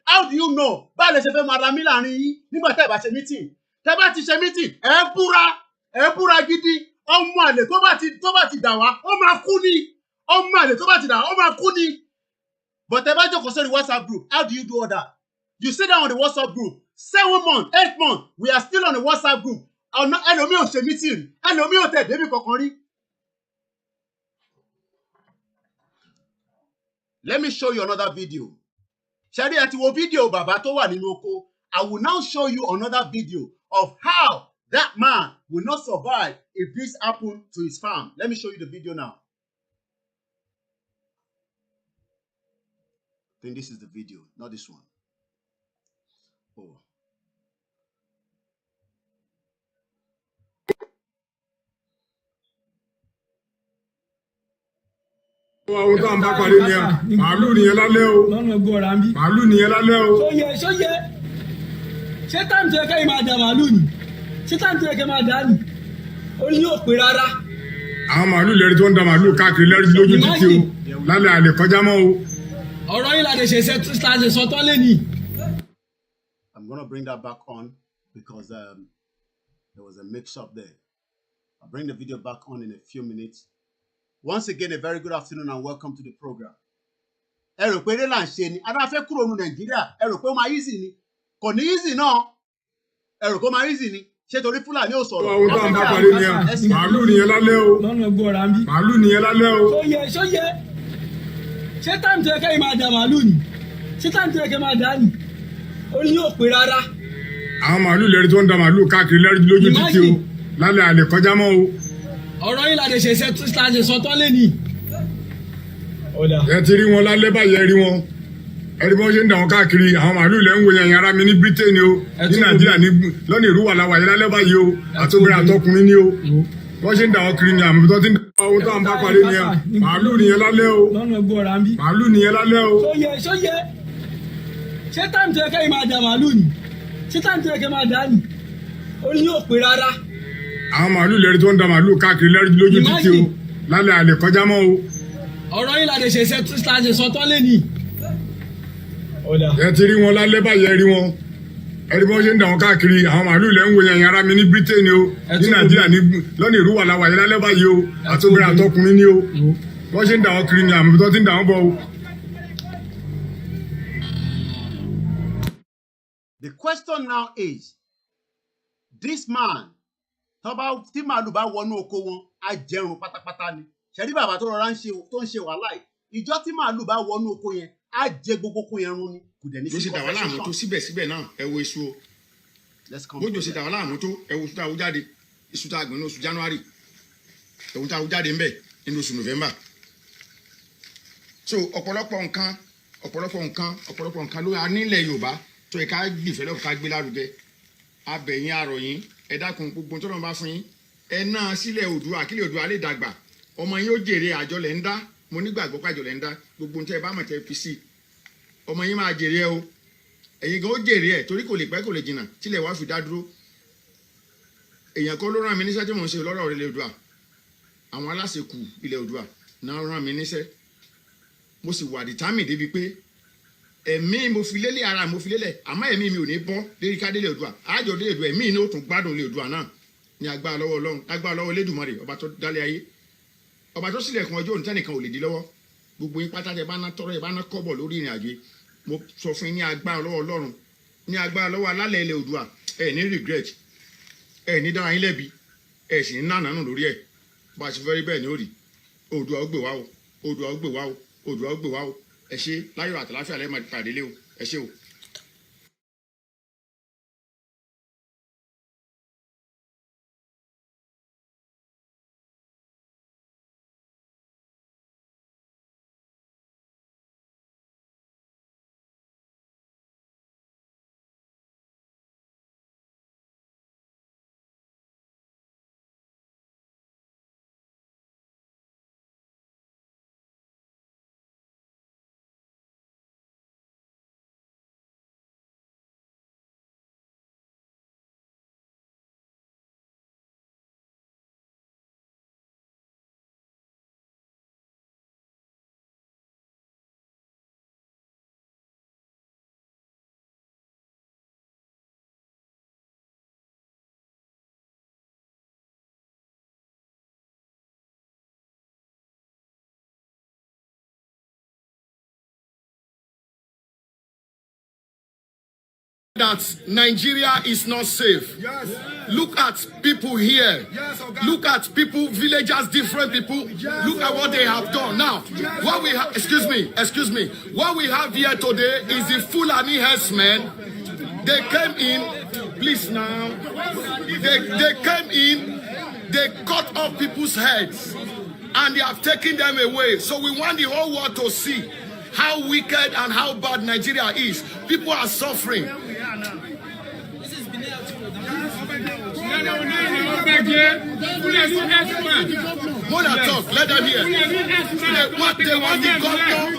Speaker 4: how do you know báwo lè ṣe fẹ́ máa ra mí láàrin yín nígbà tẹ́ ẹ bá ṣe meeting tẹ́ bá ti ṣe meeting ẹ búra gidi ọmọ àlè tó bá ti dà wá ó máa kú ni ọmọ àlè tó bá ti dà wá ó máa kú ni. But if I just the WhatsApp group, how do you do all that? You sit down on the WhatsApp group, 7 months, 8 months, we are still on the WhatsApp group. Ẹlòmíì ò ṣe meeting, ẹlòmíì ò tẹ̀ débi kankan rí. Let me show you another video. Ṣẹ́rí ẹ ti wo fídíò bàbá tó wà nínú oko. I will now show you another video of how that man will not survive if this happened to his farm. Let me show you the video now. I think this is the video, not this one. Oh.
Speaker 3: Àwọn tó ń bá parí ni màálù nìyẹn lálẹ́ o.
Speaker 5: Lọ́nà gbọ́ra ń bí.
Speaker 3: Màálù nìyẹn lálẹ́ o.
Speaker 5: Ṣóyẹ. Ṣé táǹtì ẹ̀kẹ́ yìí máa da màálù ni? Ṣé táǹtì ẹ̀kẹ́ máa dà ní? Orí yóò pé rárá.
Speaker 3: Àwọn màálù lẹ́rìí tó ń da màálù káàkiri lẹ́rìí lójú títí o. Lálẹ́ àlè kọjá mọ́ o.
Speaker 5: Ọ̀rọ̀ yìí la ṣe sọ tán lé ní.
Speaker 4: I'm gonna bring that back on because there was a mix-up there. I'll bring the video back on in a few minutes. Once again, a very good afternoon and welcome to the program. Ẹ rò pé eré là ń ṣe ni, adá fẹ́ kúrò ní Nàìjíríà, ẹ rò pé ó máa easy ni, kò ní easy náà, ẹ rò pé ó máa easy ni, ṣé torí Fúlàní ò sọ̀rọ̀.
Speaker 3: Àwọn tó ń bá parí ni màálù nìyẹn lálẹ́ o.
Speaker 5: Lọ́nà gbọ́ra ń bí.
Speaker 3: Màálù nìyẹn lálẹ́ o.
Speaker 5: Ṣóyẹ. Ṣé táǹtì ẹ̀kẹ́ yìí máa da màálù ni? Ṣé táǹtì ẹ̀kẹ́ máa dà ní? Orí yóò pé rárá.
Speaker 3: Àwọn màálù lẹ́rìí tó ń da màálù káàkiri lẹ́rìí lójú títí o. Lálẹ́ àlè kọjá mọ́ o.
Speaker 5: Ọ̀rọ̀ yìí la ṣe sọ tán lé ní.
Speaker 3: Ẹ ti rí wọn lálẹ́ báyìí ẹ rí wọn. Ẹ rí wọn ṣe ń dà wọn káàkiri. Àwọn màálù lẹ́ ń wo yẹn ara mi ní Britain o. Ní Nàìjíríà ní lọ́nà ìrúwà làwà yẹn lálẹ́ báyìí o. Àtobìnrin àtọkùnrin ni o. Wọ́n ṣe ń dà wọn kiri ni àmì tó ti ń dà wọn tó ń bá parí ni màálù nìyẹn lálẹ́ o.
Speaker 5: Lọ́nà gbọ́ra ń bí.
Speaker 3: Màálù nìyẹn lálẹ́ o.
Speaker 5: Ṣóyẹ. Ṣé táǹtì ẹ̀kẹ́ yìí máa da màálù ni? Ṣé táǹtì ẹ̀kẹ́ máa dà ní? Orí yóò pé rárá.
Speaker 3: Àwọn màálù lẹ́rìí tó ń da màálù káàkiri lẹ́rìí lójú títí o. Lálẹ́ àlè kọjá mọ́ o.
Speaker 5: Ọ̀rọ̀ yìí la ṣe sọ tán lé ní.
Speaker 3: Ẹ ti rí wọn lálẹ́ báyìí ẹ rí wọn. Ẹ rí wọn ṣe ń dà wọn káàkiri. Àwọn màálù lẹ́ ń wo yẹn ara mi ní Britain o. Ní Nàìjíríà ní lọ́nà ìrúwà làwà yẹn lálẹ́ báyìí o. Àtobìnrin àtọkùnrin ni o. Wọ́n ṣe ń dà wọn kiri ni àmì tó ti ń dà wọn bọ̀ o.
Speaker 4: The question now is, this man, tí màálù bá wọnú oko wọn, á jẹrun pátápátá ni. Ṣẹ̀rí bàbá tó rọra tó ń ṣe wàhálà yìí. Ìjọ́ tí màálù bá wọnú oko yẹn, á jẹ gbogbo oko yẹn run ni. Kò dẹ̀ ní sí
Speaker 3: Bó ṣe dà wá láàmú tó síbẹ̀síbẹ̀ náà ẹ wo iṣu o. Bójú ṣe dà wá láàmú tó ẹ wo iṣu tá a wú jáde. Iṣu tá a gbìn ní oṣù January. Ẹ wo tá a wú jáde ńbẹ̀ nínú oṣù November. So ọ̀pọ̀lọpọ̀ nǹkan ló wà nílẹ̀ Yorùbá tó yẹ ká gbìfẹ́ lọ́kọ̀ ká gbé lárugẹ. Abẹ̀yìn àròyìn ẹ dákun gbogbo tó lọ́n bá fún yín. Ẹ náà sílẹ̀ Oòduà kílẹ̀ Oòduà lè dàgbà. Ọmọ yín ó jèrè àjọlẹ̀ ń dá. Mo nígbàgbọ́ pàjọlẹ̀ ń dá. Gbogbo tẹ́ ẹ bá mọ̀ tẹ́ fi sí. Ọmọ yín máa jèrè ẹ o. Ẹ̀yin gan ó jèrè ẹ torí kò lè pẹ́ kò lè jìnnà tílẹ̀ wá fi dá dúró. Èèyàn kan ló rán mi níṣẹ́ tí mò ń ṣe lọ́rọ̀ ilẹ̀ Oòduà. Àwọn aláṣekù ilẹ̀ Oòduà náà rán mi níṣẹ́. Mo sì wà dìtámì débi pé ẹ̀mí mo fi lélẹ̀ ara mo fi lélẹ̀ àmọ́ ẹ̀mí mi ò ní bọ́ lérí ká délé Oòduà àjọ délé Oòduà ẹ̀mí ní ó tún gbádùn ilé Oòduà náà ní agbára lọ́wọ́ Ọlọ́run agbára lọ́wọ́ Elédùmarè ọba tó dálé ayé ọba tó sílẹ̀ kan ọjọ́ òní tẹ́nìkan ò lè di lọ́wọ́ gbogbo yín pátá tẹ bá ná tọrọ ẹ bá ná kọ́bọ̀ lórí ìrìn àjò mo sọ fún yín ní agbára lọ́wọ́ Ọlọ́run ní agbára lọ́wọ́ alálẹ̀ ilẹ̀ Oòduà ẹ ní regret ẹ ní dára yín lẹ́bi ẹ sì ní nànánù lórí ẹ bá a ti fẹ́ rí bẹ́ẹ̀ ni ó rí Oòduà ó gbè wá o Oòduà ó gbè wá o Oòduà ó gbè wá o ẹ ṣé láyọ̀ àtàláfíà lẹ́ẹ̀ máa pàdé lé o ẹ ṣé o.
Speaker 6: That Nigeria is not safe.
Speaker 3: Yes.
Speaker 6: Look at people here.
Speaker 3: Yes, okay.
Speaker 6: Look at people, villagers, different people.
Speaker 3: Yes.
Speaker 6: Look at what they have done. Now, what we have, excuse me. What we have here today is the Fulani herdsmen. They came in, please now. They came in, they cut off people's heads, and they have taken them away. So we want the whole world to see how wicked and how bad Nigeria is. People are suffering. Mona talk, let them hear. They want the governor.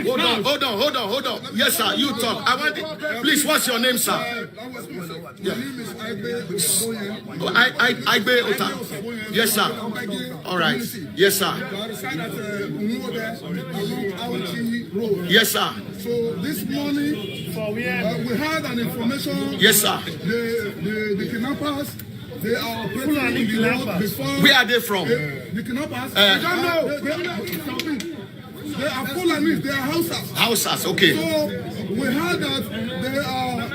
Speaker 6: Hold on. Yes, sir, you talk. I want it. Please, what's your name, sir? Yeah. Igbe Ota. Yes, sir. All right. Yes, sir. Yes, sir.
Speaker 7: So this morning, we had an information.
Speaker 6: Yes, sir.
Speaker 7: The kidnappers, they are operating on the road before.
Speaker 6: Where are they from?
Speaker 7: The kidnappers, we don't know. They are Fulanis, they are Hausas.
Speaker 6: Hausas, okay.
Speaker 7: So we heard that they are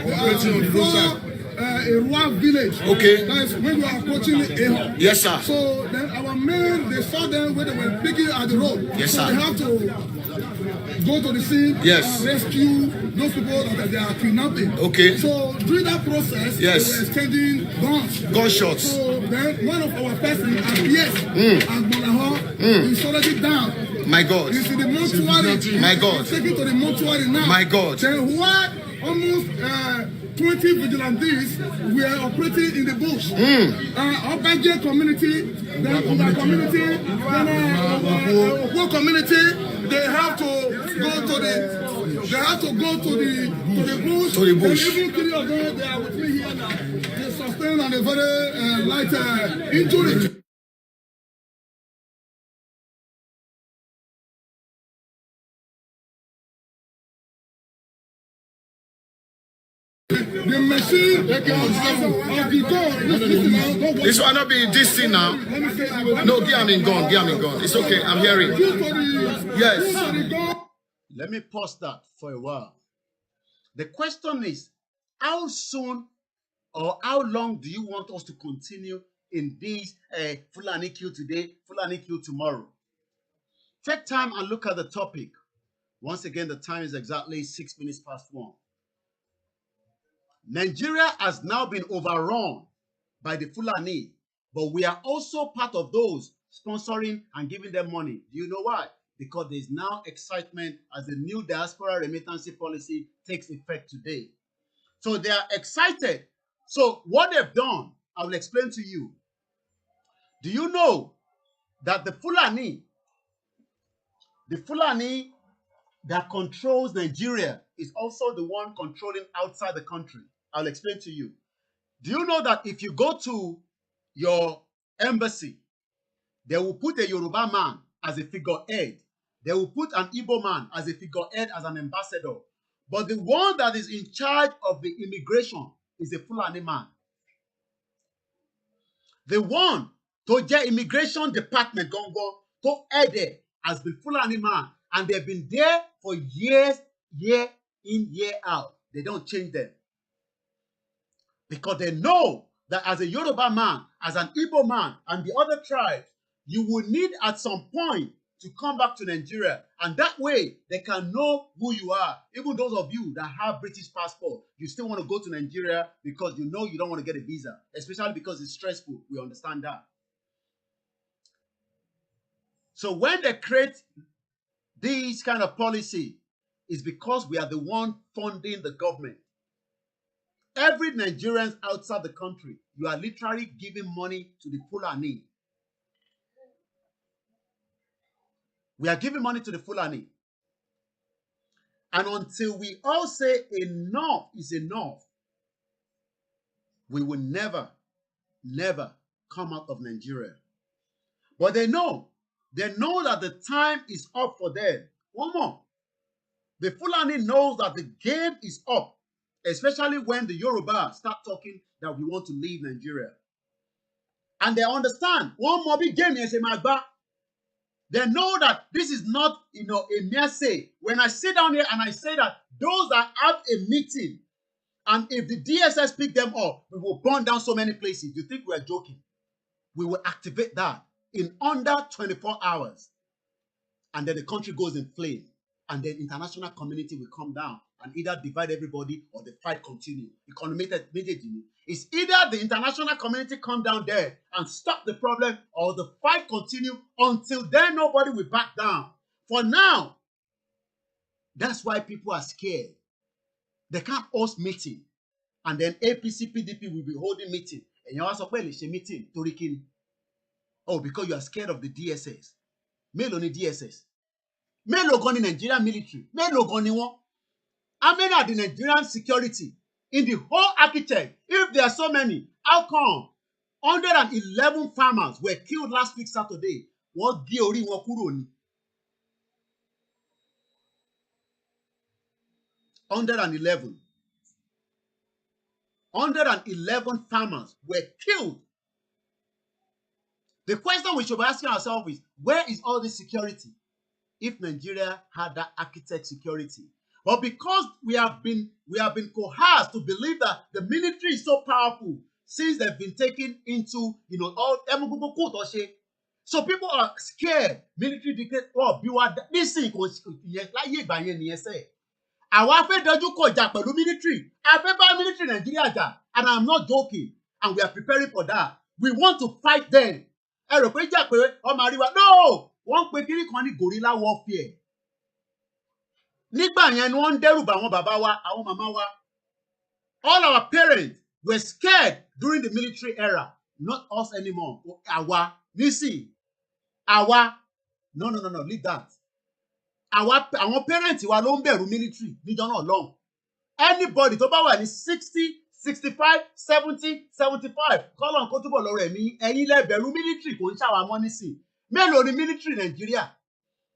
Speaker 7: before a Rua village.
Speaker 6: Okay.
Speaker 7: That is when we are approaching Eho.
Speaker 6: Yes, sir.
Speaker 7: So then our men, they saw them when they were picking at the road.
Speaker 6: Yes,
Speaker 7: so
Speaker 6: sir.
Speaker 7: they have to go to the scene
Speaker 6: Yes.
Speaker 7: and rescue those people that they are kidnapping.
Speaker 6: Okay.
Speaker 7: So during that process,
Speaker 6: Yes.
Speaker 7: they were exchanging guns.
Speaker 6: Gunshots.
Speaker 7: So then one of our persons appears and Bolaho is already down.
Speaker 6: My God.
Speaker 7: He's in the mortuary.
Speaker 6: My God.
Speaker 7: He's taken to the mortuary now.
Speaker 6: My God.
Speaker 7: Then why almost 20 vigilantes were operating in the bush. Obaje community, then Uba community, then Okwo community, they have to go to the bush.
Speaker 6: To the bush.
Speaker 7: And even 3 of them, they are with me here now. They sustained a very light injury. The machine of the gun.
Speaker 6: This will not be this thing now. No, give him in gun. It's okay, I'm hearing. Yes.
Speaker 4: Let me pause that for a while. The question is, how soon or how long do you want us to continue in this Fulani kill today, Fulani kill tomorrow? Take time and look at the topic. Once again, the time is exactly 6 minutes past 1. Nigeria has now been overrun by the Fulani, but we are also part of those sponsoring and giving them money. Do you know why? Because there's now excitement as the new diaspora remittance policy takes effect today. So they are excited. So what they've done, I will explain to you. Do you know that the Fulani that controls Nigeria is also the one controlling outside the country? I'll explain to you. Do you know that if you go to your embassy, they will put a Yoruba man as a figurehead. They will put an Igbo man as a figurehead, as an ambassador. But the one that is in charge of the immigration is a Fulani man. The one to the immigration department to head there has been Fulani man. And they've been there for years, year in, year out. They don't change them. Because they know that as a Yoruba man, as an Igbo man, and the other tribes, you will need at some point to come back to Nigeria. And that way, they can know who you are. Even those of you that have British passport, you still want to go to Nigeria because you know you don't want to get a visa, especially because it's stressful. We understand that. So when they create this kind of policy, it's because we are the one funding the government. Every Nigerian outside the country, you are literally giving money to the Fulani. We are giving money to the Fulani. And until we all say enough is enough, we will never, never come out of Nigeria. But they know that the time is up for them. One more. The Fulani knows that the game is up. Especially when the Yoruba start talking that we want to leave Nigeria. And they understand, one more big game is a magba. They know that this is not, a mere say. When I sit down here and I say that those that have a meeting, and if the DSS pick them up, we will burn down so many places. You think we are joking? We will activate that in under 24 hours. And then the country goes in flame. And then international community will come down and either divide everybody or the fight continue. Economic méjèèjì. It's either the international community come down there and stop the problem, or the fight continue. Until then, nobody will back down. For now, that's why people are scared. They can't host meeting, and then APC, PDP will be holding meeting. And you also say lè meeting torí kíni? Oh, because you are scared of the DSS. Mélòó ni DSS? Mélòó gan ni Nigerian military? Mélòó gan ni wọ́n? How many are the Nigerian security in the whole architect? If there are so many, how come 111 farmers were killed last week Saturday? Wọ́n gé orí wọn kúrò ni. 111 farmers were killed. The question we should be asking ourselves is, where is all this security if Nigeria had that architect security? But because we have been coerced to believe that the military is so powerful since they've been taken into, all so people are scared. Military dictate, this thing àwa fẹ́ dojú kọ ìjà pẹ̀lú military. A fẹ́ bá military Nigeria jà, and I'm not joking, and we are preparing for that. We want to fight them. Ẹ rò pé jà pé ọmọ àríwá, no, wọ́n pe kiri kan ní guerrilla warfare. Nígbà yẹn ni wọ́n ń dẹ́rù bà àwọn bàbá wa, àwọn màmá wa. All our parents were scared during the military era. Not us anymore. Àwa, nísìn, àwa, no, leave that. Àwọn parents wa ló ń bẹ̀rù military níjọ́ náà lọ́hùn. Anybody tó bá wà ní 60, 65, 70, 75, kọ́lọ̀ kó túbọ̀ lọ́rọ̀ ẹ̀mí, ẹ̀yin lẹ bẹ̀rù military kò ń ṣàwà mọ́ nísìn. Mélòó ni military Nigeria?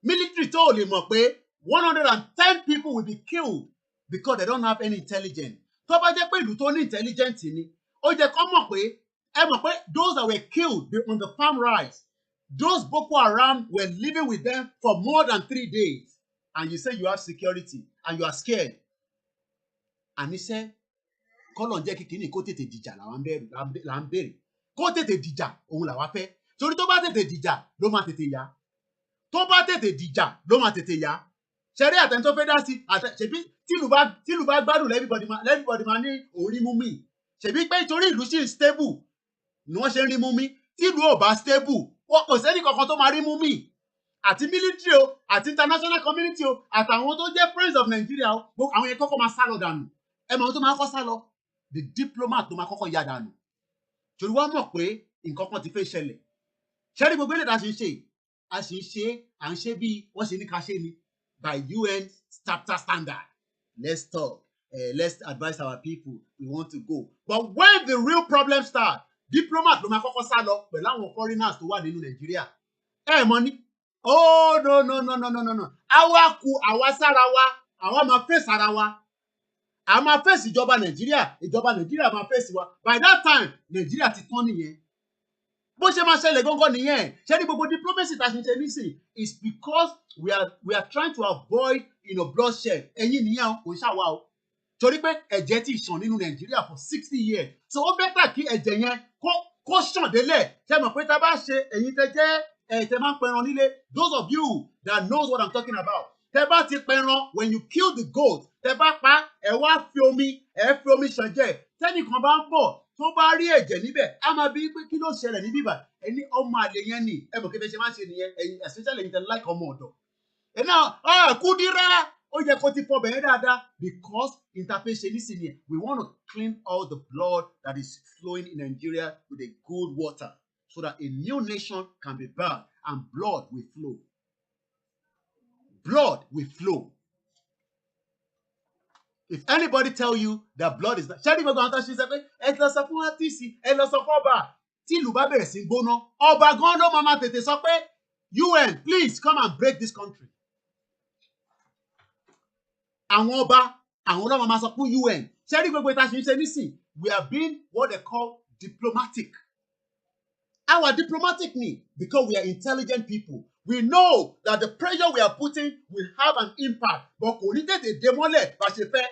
Speaker 4: Military tó ò lè mọ̀ pé 110 people will be killed because they don't have any intelligence. Tó bá jẹ́ pé ìlú tó ní intelligence ni, ó jẹ́ kó mọ̀ pé, ẹ mọ̀ pé those that were killed on the farm rice, those Boko Haram were living with them for more than 3 days. And you say you have security and you are scared. And he said, kọ́lọ̀ jẹ́ kíkiri kó tètè dìjà là ń bẹ̀rẹ̀. Kó tètè dìjà òun là wá fẹ́. Torí tó bá tètè dìjà ló máa tètè yá. Tó bá tètè dìjà ló máa tètè yá. Ṣẹ̀rí àtẹni tó fẹ́ dá sí, ṣèbí tìlú bá gbádùn everybody máa ní orí mú mi. Ṣèbí pé torí ìlú sì stable ni wọ́n ṣe ń rí mú mi. Tìlú ò bá stable, kò sẹ́ni kankan tó máa rí mú mi. Àti military o, àti international community o, àtàwọn tó jẹ́ friends of Nigeria o, àwọn yẹn kọ́kọ́ máa sá lọ dànù. Ẹ mọ̀ àwọn tó máa kọ́ sá lọ. The diplomat ló máa kọ́kọ́ ya dànù. Torí wọ́n mọ̀ pé nǹkan kan ti fẹ́ ṣẹlẹ̀. Ṣẹ́rí gbogbo ilé ìdáṣe ṣe, à ń ṣe bí wọ́n ṣe ní ká ṣe ni by UN chapter standard. Let's talk. Let's advise our people. We want to go. But when the real problem start, diplomat ló máa kọ́kọ́ sá lọ pẹ̀lú àwọn foreigners tó wà nínú Nàìjíríà. Mọ̀ ní. Oh, no. Àwa sára wa, àwa máa face ara wa. A máa face ìjọba Nàìjíríà máa face wa. By that time, Nàìjíríà ti tán nìyẹn. Bó ṣe máa ṣẹlẹ̀ gángan nìyẹn. Ṣé ní gbogbo diplomacy tá a ṣe nísìn is because we are trying to avoid bloodshed. Ẹ̀yin nìyẹn kò ṣàwà o. Torí pé ẹ̀jẹ̀ ti ṣàn nínú Nàìjíríà for 60 years. So ó bẹ́tà kí ẹ̀jẹ̀ yẹn kó ṣàn délẹ̀. Ṣé mọ̀ pé tá a bá ṣe ẹ̀yin tẹ́ jẹ́ tẹ́ máa ń pẹran nílé, those of you that knows what I'm talking about, tẹ́ bá ti pẹran, when you kill the goat, tẹ́ bá pa, ẹ wá fi omi ṣànjẹ́. Tẹ́nìkan bá ń bọ̀ tó bá rí ẹ̀jẹ̀ níbẹ̀, á máa bí pé kí ló ṣẹlẹ̀ níbí báyìí. Ẹni ọmọ àlè yẹn ni, ẹ mọ̀ kí ẹ ṣe máa ṣe nìyẹn, ẹ̀yin especially ẹ̀yin tẹ́ like ọmọ ọ̀dọ̀. Ẹ náà Kúdírá, ó yẹ kó ti fọ bẹ̀rẹ̀ dáadáa because interface nísìnyí, we want to clean all the blood that is flowing in Nigeria with a good water, so that a new nation can be birthed and blood will flow. Blood will flow. If anybody tell you that blood is not, ṣẹ́ni gbogbo àwọn tó ṣe sọ pé ẹ lọ sọ fún àtìsí, ẹ lọ sọ fún ọba, tí ìlú bá bẹ̀rẹ̀ sí gbóná, ọba gan ló máa tètè sọ pé UN, please come and break this country. Àwọn ọba, àwọn ló máa sọ fún UN. Ṣẹ́ni gbogbo ìta ṣe nísìn, we are being what they call diplomatic. Our diplomatic need, because we are intelligent people. We know that the pressure we are putting will have an impact. But kò ní tètè dé mọ́lẹ̀ bá ṣe fẹ́.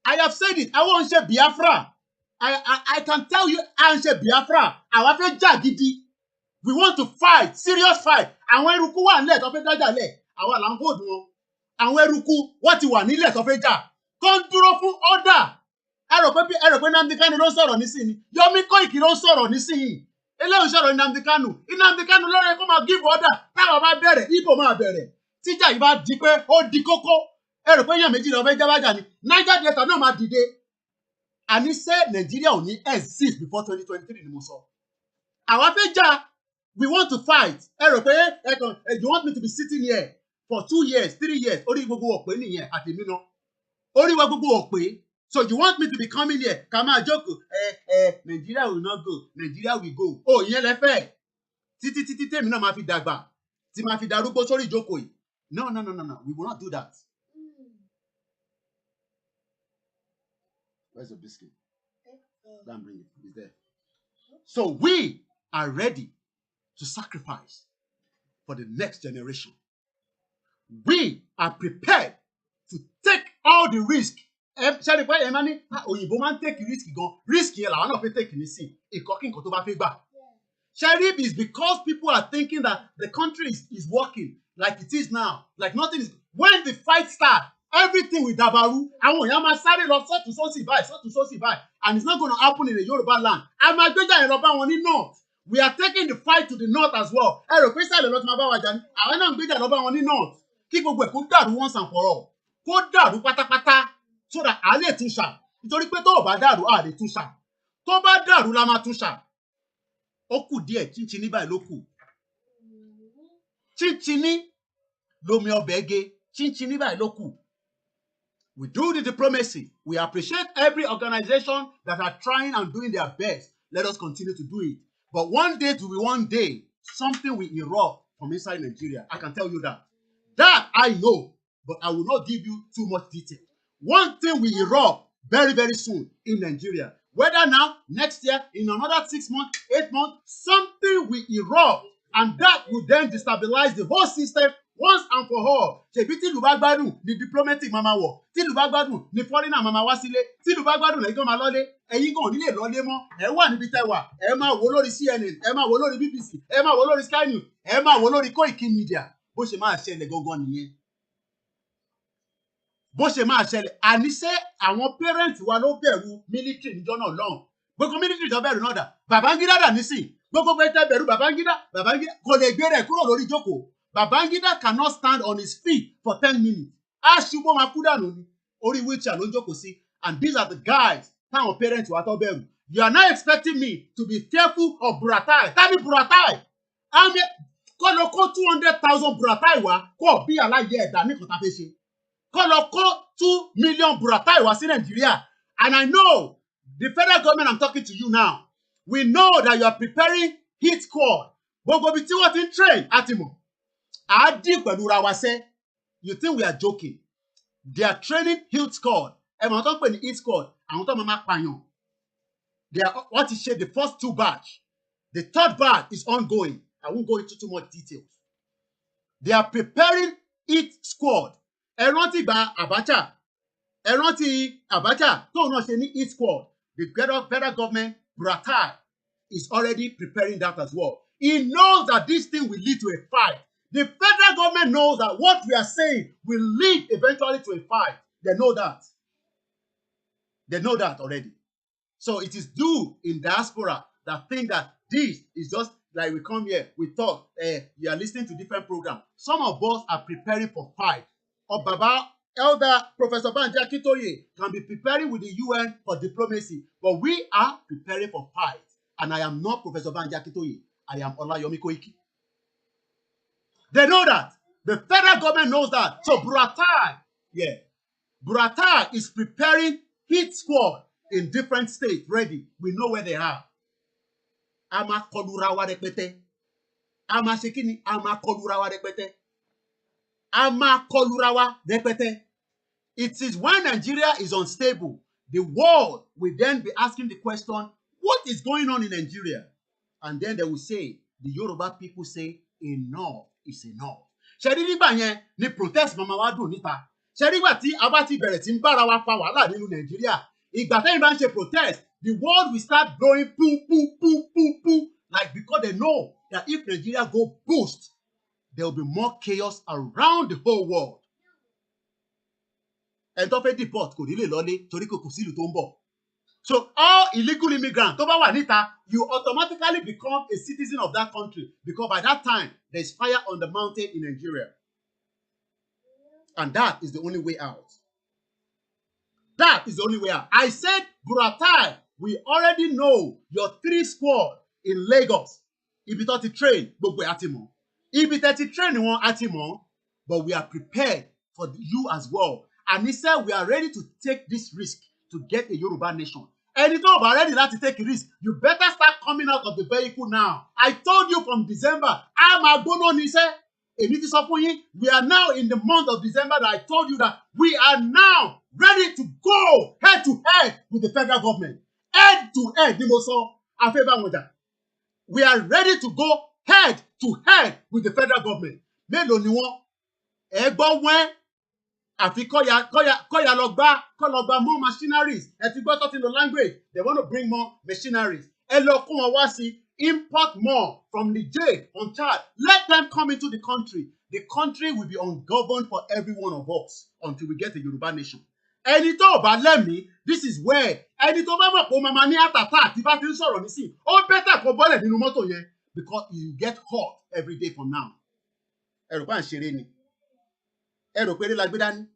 Speaker 4: I have said it. I won't say Biafra. I can tell you, I won't say Biafra. Àwa fẹ́ jà gidi. We want to fight, serious fight. Àwọn eruku wà nílẹ̀ tó fẹ́ dájà lẹ̀. Àwa là ń hold wọn. àwọn eruku wọ́n ti wà nílẹ̀ tó fẹ́ jà tó ń dúró fún order. ẹ rò pé Nnamdi Kanu ló ń sọ̀rọ̀ nísìnyí Yomi Koiki ló ń sọ̀rọ̀ nísìnyí eléyìí sọ̀rọ̀ Nnamdi Kanu lórí kó máa give order táwọn bá bẹ̀rẹ̀ ibo máa bẹ̀rẹ̀ tíjà yìí bá di pé ó di kókó ẹ rò pé èèyàn méjì lọ fẹ́ jábájà ni Niger Delta náà máa dìde àní ṣé Nàìjíríà ò ní exist before 2023 ni mo sọ àwa fẹ́ jà we want to fight ẹ rò pé you want me to be sitting here for 2 years 3 years orí gbogbo ọ̀pẹ nìyẹn àti mí náà orí wa gbogbo ọ̀pẹ so you want me to be coming here ká máa jókòó Nigeria will not go Nigeria will go ó ìyẹn lẹ́fẹ̀ẹ́ títí tèmi náà máa fi dàgbà tí máa fi darúgbó sórí ìjókòó yìí no we will not do that. Where's the biscuit? Don't bring it. It's there. So we are ready to sacrifice for the next generation. We are prepared to take all the risk. Ṣé pé ẹ máa ní òyìnbó máa ń take risk gan risk yẹn làwọn náà fi take ní sí ìkọ́kí nǹkan tó bá fẹ́ gbà. Sheriff is because people are thinking that the country is working like it is now, like nothing is. When the fight starts, everything will dabaru. Àwọn èèyàn máa sáré lọ sọ́tún sósì báyìí, and it's not going to happen in the Yoruba land. A máa gbéjà yẹn lọ bá wọn ní north. We are taking the fight to the north as well. Ẹ rò pé sàlẹ̀ lọ́tún máa bá wa jà ní. Àwọn náà ń gbéjà lọ bá wọn ní north. Kí gbogbo ẹ̀ kó dàrú once and for all. Kó dàrú pátápátá so that a lè tún ṣà. Nítorí pé tó ò bá dàrú, a lè tún ṣà. Tó bá dàrú la máa tún ṣà. Ó kù díẹ̀ chinchin báyìí ló kù. Chinchin lomi ọbẹ̀ ge. Chinchin báyìí ló kù. We do the diplomacy. We appreciate every organization that are trying and doing their best. Let us continue to do it. But one day to be one day, something will erupt from inside Nigeria. I can tell you that. That I know, but I will not give you too much detail. One thing will erupt very, very soon in Nigeria. Whether now, next year, in another 6 months, 8 months, something will erupt. And that will then destabilize the whole system once and for all. Ṣèbí tí ìlú bá gbádùn ni diplomatic máa wọ̀, tí ìlú bá gbádùn ni foreigner máa wá sílé, tí ìlú bá gbádùn lẹ́yìn tó máa lọ́lé, ẹ̀yin gan ò ní lè lọ́lé mọ́, ẹ wà níbi tẹ́ wà, ẹ máa wò lórí CNN, ẹ máa wò lórí BBC, ẹ máa wò lórí Sky News, ẹ máa wò lórí Koiki Media. Bó ṣe máa ṣẹlẹ̀ gangan nìyẹn. Bó ṣe máa ṣẹlẹ̀, àníṣe àwọn parents wa ló bẹ̀rù military níjọ́ náà lọ́hùn. Gbogbo military tó bẹ̀rù náà dà, Babangida dà nísìn, gbogbo pé tẹ́ bẹ̀rù Babangida kò lè gbé rẹ̀ kúrò lórí ìjókòó. Babangida cannot stand on his feet for 10 minutes. Aṣùgbọ́n máa kú dànù ni. Orí wheelchair ló ń jókòó sí. And these are the guys táwọn parents wa tó bẹ̀rù. You are not expecting me to be fearful of Buratai. Tani Buratai? Àmì kọ́ lọ kó 200,000 Buratai wá kó bí aláyẹ ẹ̀dá ní kọ́ta fẹ́ ṣe. Kọ́ lọ kó 2 million Buratai wá sí Nàìjíríà. And I know the federal government I'm talking to you now. We know that you are preparing hit squad. Gbogbo bí tí wọ́n ti ń train àti mọ̀. Adi pẹ̀lú ra wa sẹ́. You think we are joking? They are training hit squad. Ẹ mọ̀ tó ń pè ní hit squad. Àwọn tó máa pààyàn. They are what is the first 2 batch. The 3rd batch is ongoing. I won't go into too much details. They are preparing hit squad. Ẹ rántí gba Abacha. Ẹ rántí Abacha tó náà ṣe ní hit squad. The federal government, Buratai, is already preparing that as well. He knows that this thing will lead to a fight. The federal government knows that what we are saying will lead eventually to a fight. They know that. They know that already. So it is due in diaspora that think that this is just like we come here, we talk, you are listening to different programs. Some of us are preparing for fight. Or Baba, Elder Professor Banji Akintoye can be preparing with the UN for diplomacy. But we are preparing for fight. And I am not Professor Banji Akintoye. I am Yomi Koiki. They know that. The federal government knows that. So Buratai, Buratai is preparing hit squad in different states ready. We know where they are. Ama kolurawa repete. Ama shekini. Ama kolurawa repete. Ama kolurawa repete. It is when Nigeria is unstable, the world will then be asking the question, what is going on in Nigeria? And then they will say, the Yoruba people say, enough is enough. Ṣẹ̀rí nígbà yẹn ni protest mama wa dùn níta. Ṣẹ̀rí nígbà tí a bá ti bẹ̀rẹ̀ tí ń bára wa fa wàhálà nínú Nàìjíríà. Ìgbà tẹ́yìn bá ń ṣe protest, the world will start blowing poo poo poo poo poo. Like because they know that if Nigeria go boost, there will be more chaos around the whole world. ẹni tó fẹ́ deport kò ní lè lọlé torí kò sí ìlú tó ń bọ̀. So all illegal immigrants tó bá wà níta, you automatically become a citizen of that country because by that time there is fire on the mountain in Nigeria. And that is the only way out. That is the only way out. I said, Buratai, we already know your 3 squad in Lagos. Ibi tó ti train, gbogbo ẹ̀ àti mọ̀. Ibi tẹ́ ti train wọn àti mọ̀. But we are prepared for you as well. And he said, we are ready to take this risk to get a Yoruba nation. Ẹni tó bá ready láti take a risk, you better start coming out of the vehicle now. I told you from December, a máa gbóná ní iṣẹ́. Èmi ti sọ fún yín, we are now in the month of December that I told you that we are now ready to go head to head with the federal government. Head to head, ni mo sọ, a fẹ́ bá wọn jà. We are ready to go head to head with the federal government. Mélòó ni wọ́n? Ẹ gbọ́ wẹ́n. Àfi kọ́ya lọ gba more machineries. Ẹ ti gbọ́ tó ti lo language. They want to bring more machineries. Ẹ lọ kún wọn wá sí. Import more from Niger on Chad. Let them come into the country. The country will be ungoverned for every one of us until we get a Yoruba nation. Ẹni tó bá lẹ́mìí, this is where ẹni tó bá mọ̀ pé ó máa ní àtàtà àti bá ti ń sọ̀rọ̀ nísìn. Ó bẹ́tà kó bọ́lẹ̀ nínú mọ́tò yẹn because you get hot every day from now. Ẹ rò pé à ń ṣeré ni. Ẹ rò pé eré la gbé dání.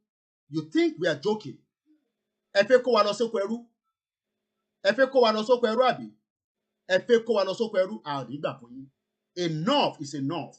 Speaker 4: You think we are joking? Ẹ fẹ́ kó wa lọ sóko ẹrú? Ẹ fẹ́ kó wa lọ sóko ẹrú àbí? Ẹ fẹ́ kó wa lọ sóko ẹrú? Àdìgbà fún yín. Enough is enough.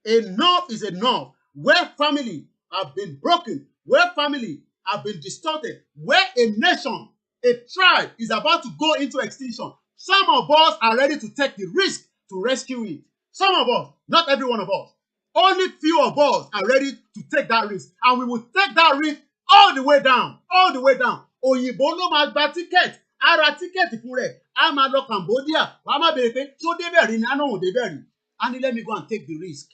Speaker 4: Enough is enough. Where family have been broken, where family have been distorted, where a nation, a tribe is about to go into extinction, some of us are ready to take the risk to rescue it. Some of us, not every one of us. Only few of us are ready to take that risk. And we will take that risk all the way down. All the way down. Òyìnbó ló máa gba ticket. Ara ticket fún rẹ̀. A máa lọ Cambodia. Wàá máa béèrè pé tó débẹ̀ rí ni a náà ò débẹ̀ rí. And let me go and take the risk.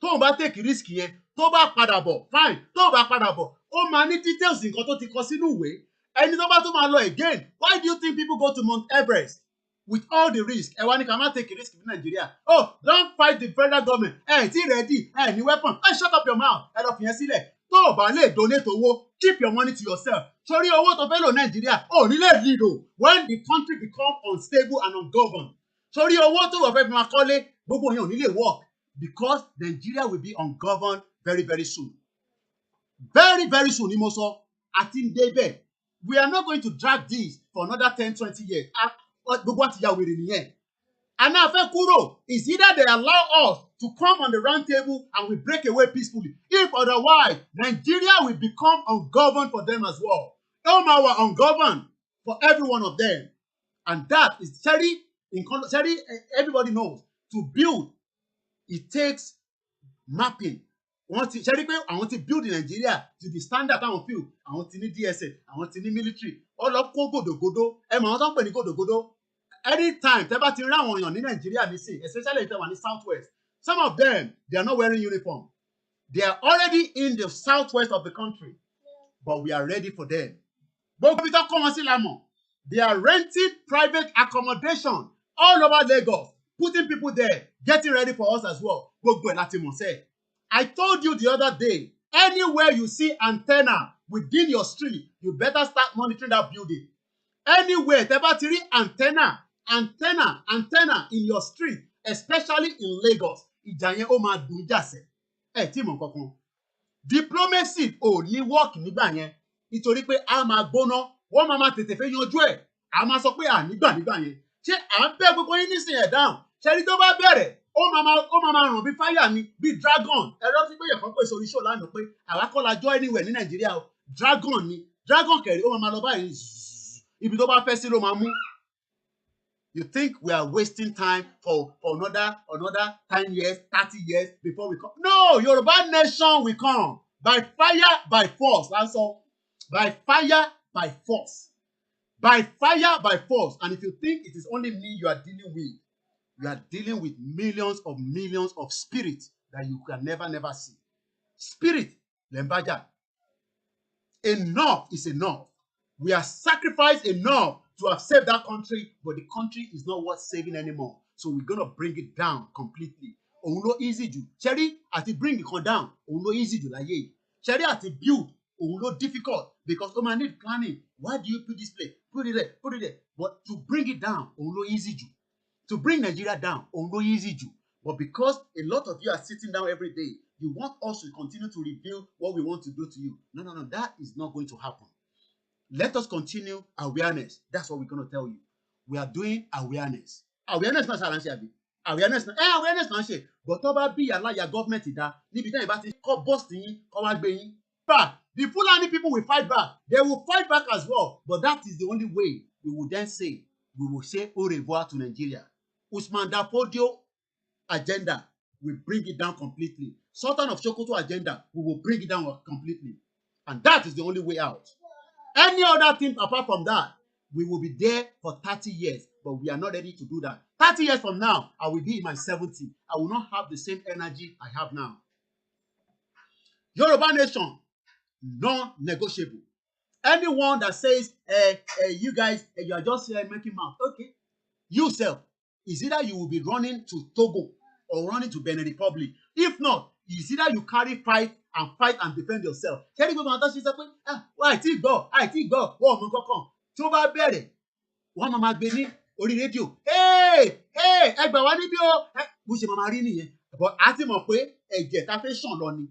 Speaker 4: Tó o bá take risk yẹn, tó bá padà bọ̀, fine. Tó o bá padà bọ̀, ó máa ní details nǹkan tó ti kọ sínú ìwé. Ẹni tó bá tún máa lọ again. Why do you think people go to Mount Everest? With all the risk, ẹ wá ní ká má take a risk in Nigeria. Oh, don't fight the federal government. Tí ready, ní weapon. Shut up your mouth. Ẹ lọ fìyẹn sílẹ̀. Tó o bá lè donate owó, keep your money to yourself. Sórí owó tó fẹ́ lò Nigeria, ní lè lead o. When the country become unstable and ungoverned. Sórí owó tó wọ́n fẹ́ fi máa kọ́lé, gbogbo yẹn ò ní lè work. Because Nigeria will be ungoverned very, very soon. Very, very soon, ni mo sọ. Àti ń débẹ̀. We are not going to drag this for another 10, 20 years. Gbogbo àti ya wèrè nìyẹn. And now fẹ́ kúrò is either they allow us to come on the round table and we break away peacefully. If otherwise, Nigeria will become ungoverned for them as well. Ó were ungoverned for every one of them. And that is everybody knows. To build, it takes mapping. Ṣẹ́rí pé àwọn ti build in Nigeria to the standard táwọn feel. Àwọn ti ní DSS, àwọn ti ní military. Ó lọ kó gòdògòdò. Ẹ mọ̀ àwọn tó ń pè ní gòdògòdò. Anytime tẹ́ bá ti rí àwọn èèyàn ní Nigeria nísìn, especially if they were in the southwest, some of them, they are not wearing uniform. They are already in the southwest of the country, but we are ready for them. Gbogbo ibi tó kọ́ wọn sí la mọ̀. They are renting private accommodation all over Lagos, putting people there, getting ready for us as well. Gbogbo ẹ̀ láti mọ̀ sẹ́. I told you the other day, anywhere you see antenna within your street, you better start monitoring that building. Anywhere tẹ́ bá ti rí antenna in your street, especially in Lagos, ìjà yẹn ó máa dùn ìjà sẹ́. Tí mọ̀ kankan. Diplomacy ò ní work nígbà yẹn nítorí pé a máa gbóná, wọ́n máa tètè fẹ́ yanjú ẹ̀. A máa sọ pé nígbà yẹn. Ṣé à ń bẹ́ gbogbo yín nísìnyí ẹ̀ dáhùn? Ṣẹ́rí tó bá bẹ̀rẹ̀, ó máa ràn bí fáyà ni, bí dragon. Ẹ̀rọ ti pé yẹ̀kan pèsè orí show lánàá pé àwa kọ́ la jọ anywhere ní Nàìjíríà o. Dragon ni. Dragon kẹ̀rí, ó máa lọ báyìí. Ibi tó bá fẹ́ sí ló máa mú. You think we are wasting time for another 10 years, 30 years before we come? No, Yoruba nation will come. By fire, by force. That's all. By fire, by force. By fire, by force. And if you think it is only me you are dealing with, you are dealing with millions of spirits that you can never see. Spirit, lembaja. Enough is enough. We are sacrificed enough to have saved that country, but the country is not worth saving anymore. So we're going to bring it down completely. Òun ló easy jù. Ṣẹ́rí àti bring it down. Òun ló easy jù láyé. Ṣẹ́rí àti build. òun ló difficult because ó máa need planning. Why do you put this place? Put it there, put it there. But to bring it down, òun ló easy jù. To bring Nigeria down, òun ló easy jù. But because a lot of you are sitting down every day, you want us to continue to reveal what we want to do to you. No, no, no, that is not going to happen. Let us continue awareness. That's what we're going to tell you. We are doing awareness. Awareness náà ṣàlàyé àbí? Awareness náà ṣe. But tó bá bí aláya government dá, níbi tẹ́yìn bá ti kọ́ bọ́ọ̀sì yín, kọ́ wá gbé yín. Back. The Fulani people will fight back. They will fight back as well. But that is the only way we will then say, we will say au revoir to Nigeria. Usman Dafodio agenda, we bring it down completely. Sultan of Sokoto agenda, we will bring it down completely. And that is the only way out. Any other thing apart from that, we will be there for 30 years, but we are not ready to do that. 30 years from now, I will be in my 70s. I will not have the same energy I have now. Yoruba nation, non-negotiable. Anyone that says, you guys, you are just making mouth. Okay. You self, is either you will be running to Togo or running to Benin Republic. If not, it's either you fight and defend yourself. Tell you about that, she said, I think go, wọ́n mú kankan. Tó bá bẹ̀rẹ̀, wọ́n máa gbé ní orí rédíò. Hey, ẹ gbà wá níbí o. Bó ṣe máa rí nìyẹn. But a ti mọ̀ pé ẹ̀jẹ̀ ta fẹ́ ṣàn lọ ni.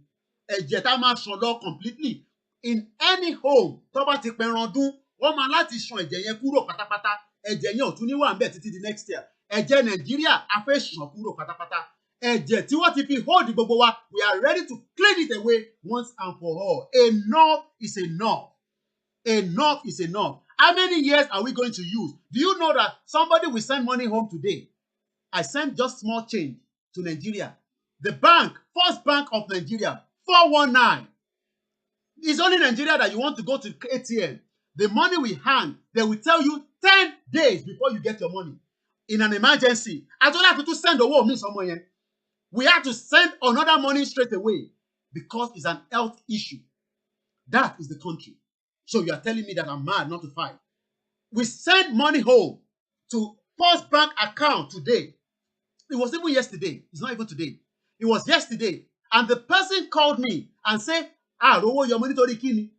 Speaker 4: Ẹ̀jẹ̀ ta máa ṣàn lọ completely. In any home, tó bá ti pẹran ọdún, wọ́n máa láti ṣàn ẹ̀jẹ̀ yẹn kúrò pátápátá. Ẹ̀jẹ̀ yẹn ò tún ní wà ńbẹ̀ títí di next year. Ẹ̀jẹ̀ Nàìjíríà a fẹ́ ṣàn kúrò pátápátá. Ẹ̀jẹ̀ tí wọ́n ti fi hold gbogbo wa, we are ready to clean it away once and for all. Enough is enough. Enough is enough. How many years are we going to use? Do you know that somebody will send money home today? I sent just small change to Nigeria. The bank, First Bank of Nigeria, 419. It's only Nigeria that you want to go to ATM. The money we hand, they will tell you 10 days before you get your money. In an emergency, I don't have to send the war me somewhere. We have to send another money straight away because it's an health issue. That is the country. So you are telling me that I'm mad not to fight. We send money home to First Bank account today. It was even yesterday. It's not even today. It was yesterday. And the person called me and said, Rowo, your money to Kini.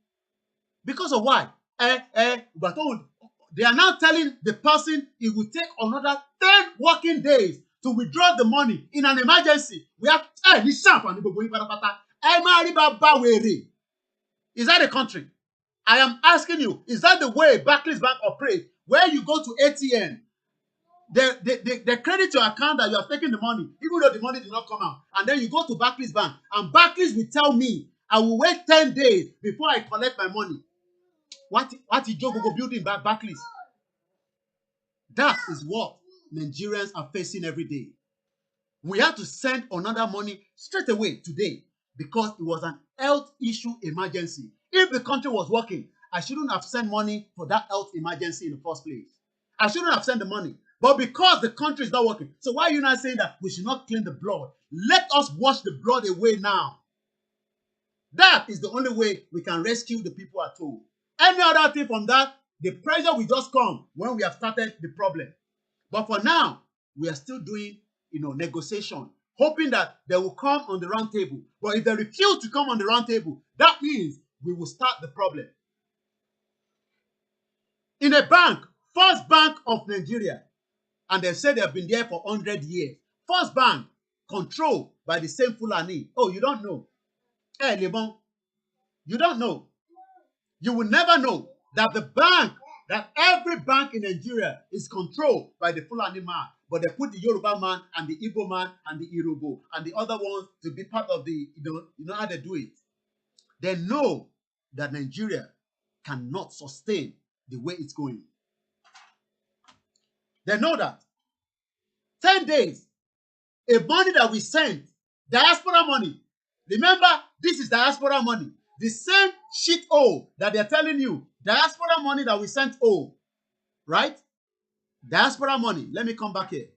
Speaker 4: Because of what? They are now telling the person it will take another 10 working days to withdraw the money in an emergency. We have is that the country? I am asking you, is that the way Barclays Bank operates? Where you go to ATM, they credit your account that you have taken the money, even though the money did not come out. And then you go to Barclays Bank, and Barclays will tell me, I will wait 10 days before I collect my money. What is Jogo building by Barclays? That is what Nigerians are facing every day. We have to send another money straight away today because it was an health issue emergency. If the country was working, I shouldn't have sent money for that health emergency in the first place. I shouldn't have sent the money. But because the country is not working, so why are you not saying that we should not clean the blood? Let us wash the blood away now. That is the only way we can rescue the people at home. Any other thing from that, the pressure will just come when we have started the problem. But for now, we are still doing, negotiation, hoping that they will come on the round table. But if they refuse to come on the round table, that means we will start the problem. In a bank, First Bank of Nigeria, and they say they have been there for 100 years. First Bank, controlled by the same Fulani. Oh, you don't know. Hey, Lebon, you don't know. You will never know that that every bank in Nigeria is controlled by the Fulani man. But they put the Yoruba man and the Igbo man and the Yoruba and the other ones to be part of the, you know how they do it. They know that Nigeria cannot sustain the way it's going. They know that. 10 days, a money that we sent, diaspora money. Remember, this is diaspora money. The same shit that they're telling you, diaspora money that we sent right? Diaspora money. Let me come back here.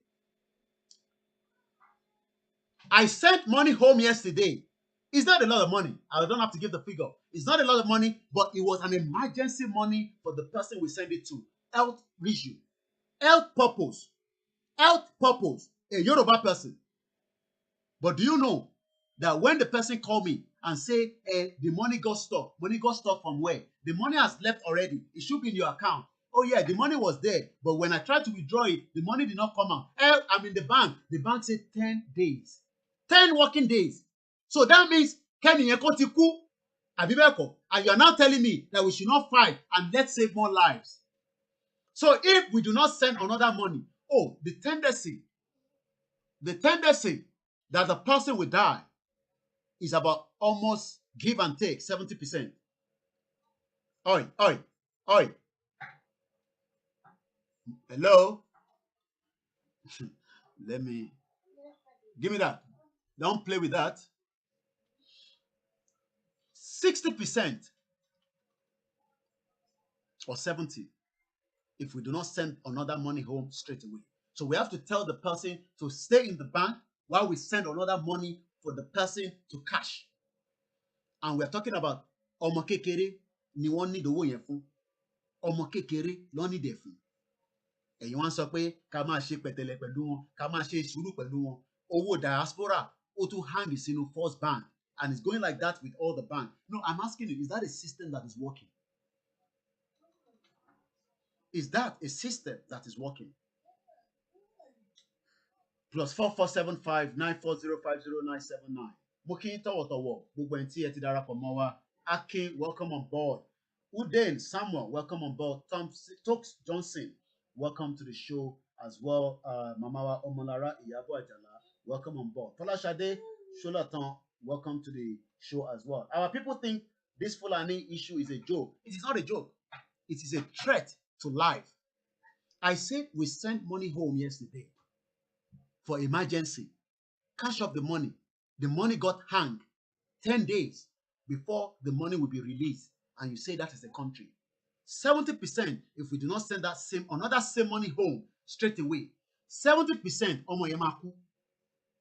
Speaker 4: I sent money home yesterday. It's not a lot of money. I don't have to give the figure. It's not a lot of money, but it was an emergency money for the person we sent it to. Health issue. Health purpose. Health purpose. A Yoruba person. But do you know that when the person called me and say, the money got stuck. Money got stuck from where? The money has left already. It should be in your account. Oh yeah, the money was there, but when I tried to withdraw it, the money did not come out. I'm in the bank. The bank said 10 days. 10 working days. So that means Kenny Yekotiku, Abibeko, and you are now telling me that we should not fight and let's save more lives. So if we do not send another money, the tendency that the person will die is about almost give and take 70%. Oi. Hello? Give me that. Don't play with that. 60% or 70% if we do not send another money home straight away. So we have to tell the person to stay in the bank while we send another money for the person to cash. And we're talking about ọmọ kékeré ni wọ́n need owó yẹn fún. Ọmọ kékeré ló need ẹ̀ fún. Ẹ̀yin wá ń sọ pé ká máa ṣe pẹ̀tẹ̀lẹ̀ pẹ̀lú wọn, ká máa ṣe sùúrù pẹ̀lú wọn. Owó diaspora ó tún hang sínú first bank, and it's going like that with all the banks. No, I'm asking you, is that a system that is working? Is that a system that is working? +4475 94050 Mo kí yín tọ̀wọ̀tọ̀wọ̀ gbogbo ẹni tí ẹ ti darapọ̀ mọ́ wa. Akin, welcome on board. Udain Samuel, welcome on board. Tox Johnson, welcome to the show as well. Mama wa Omolara Iyabo Ajala, welcome on board. Folashade Sholatan, welcome to the show as well. Our people think this Fulani issue is a joke. It is not a joke. It is a threat to life. I said we sent money home yesterday for emergency. Cash up the money. The money got hanged 10 days before the money will be released. And you say that is a country. 70% if we do not send that another same money home straight away. 70% ọmọ yẹn máa kú.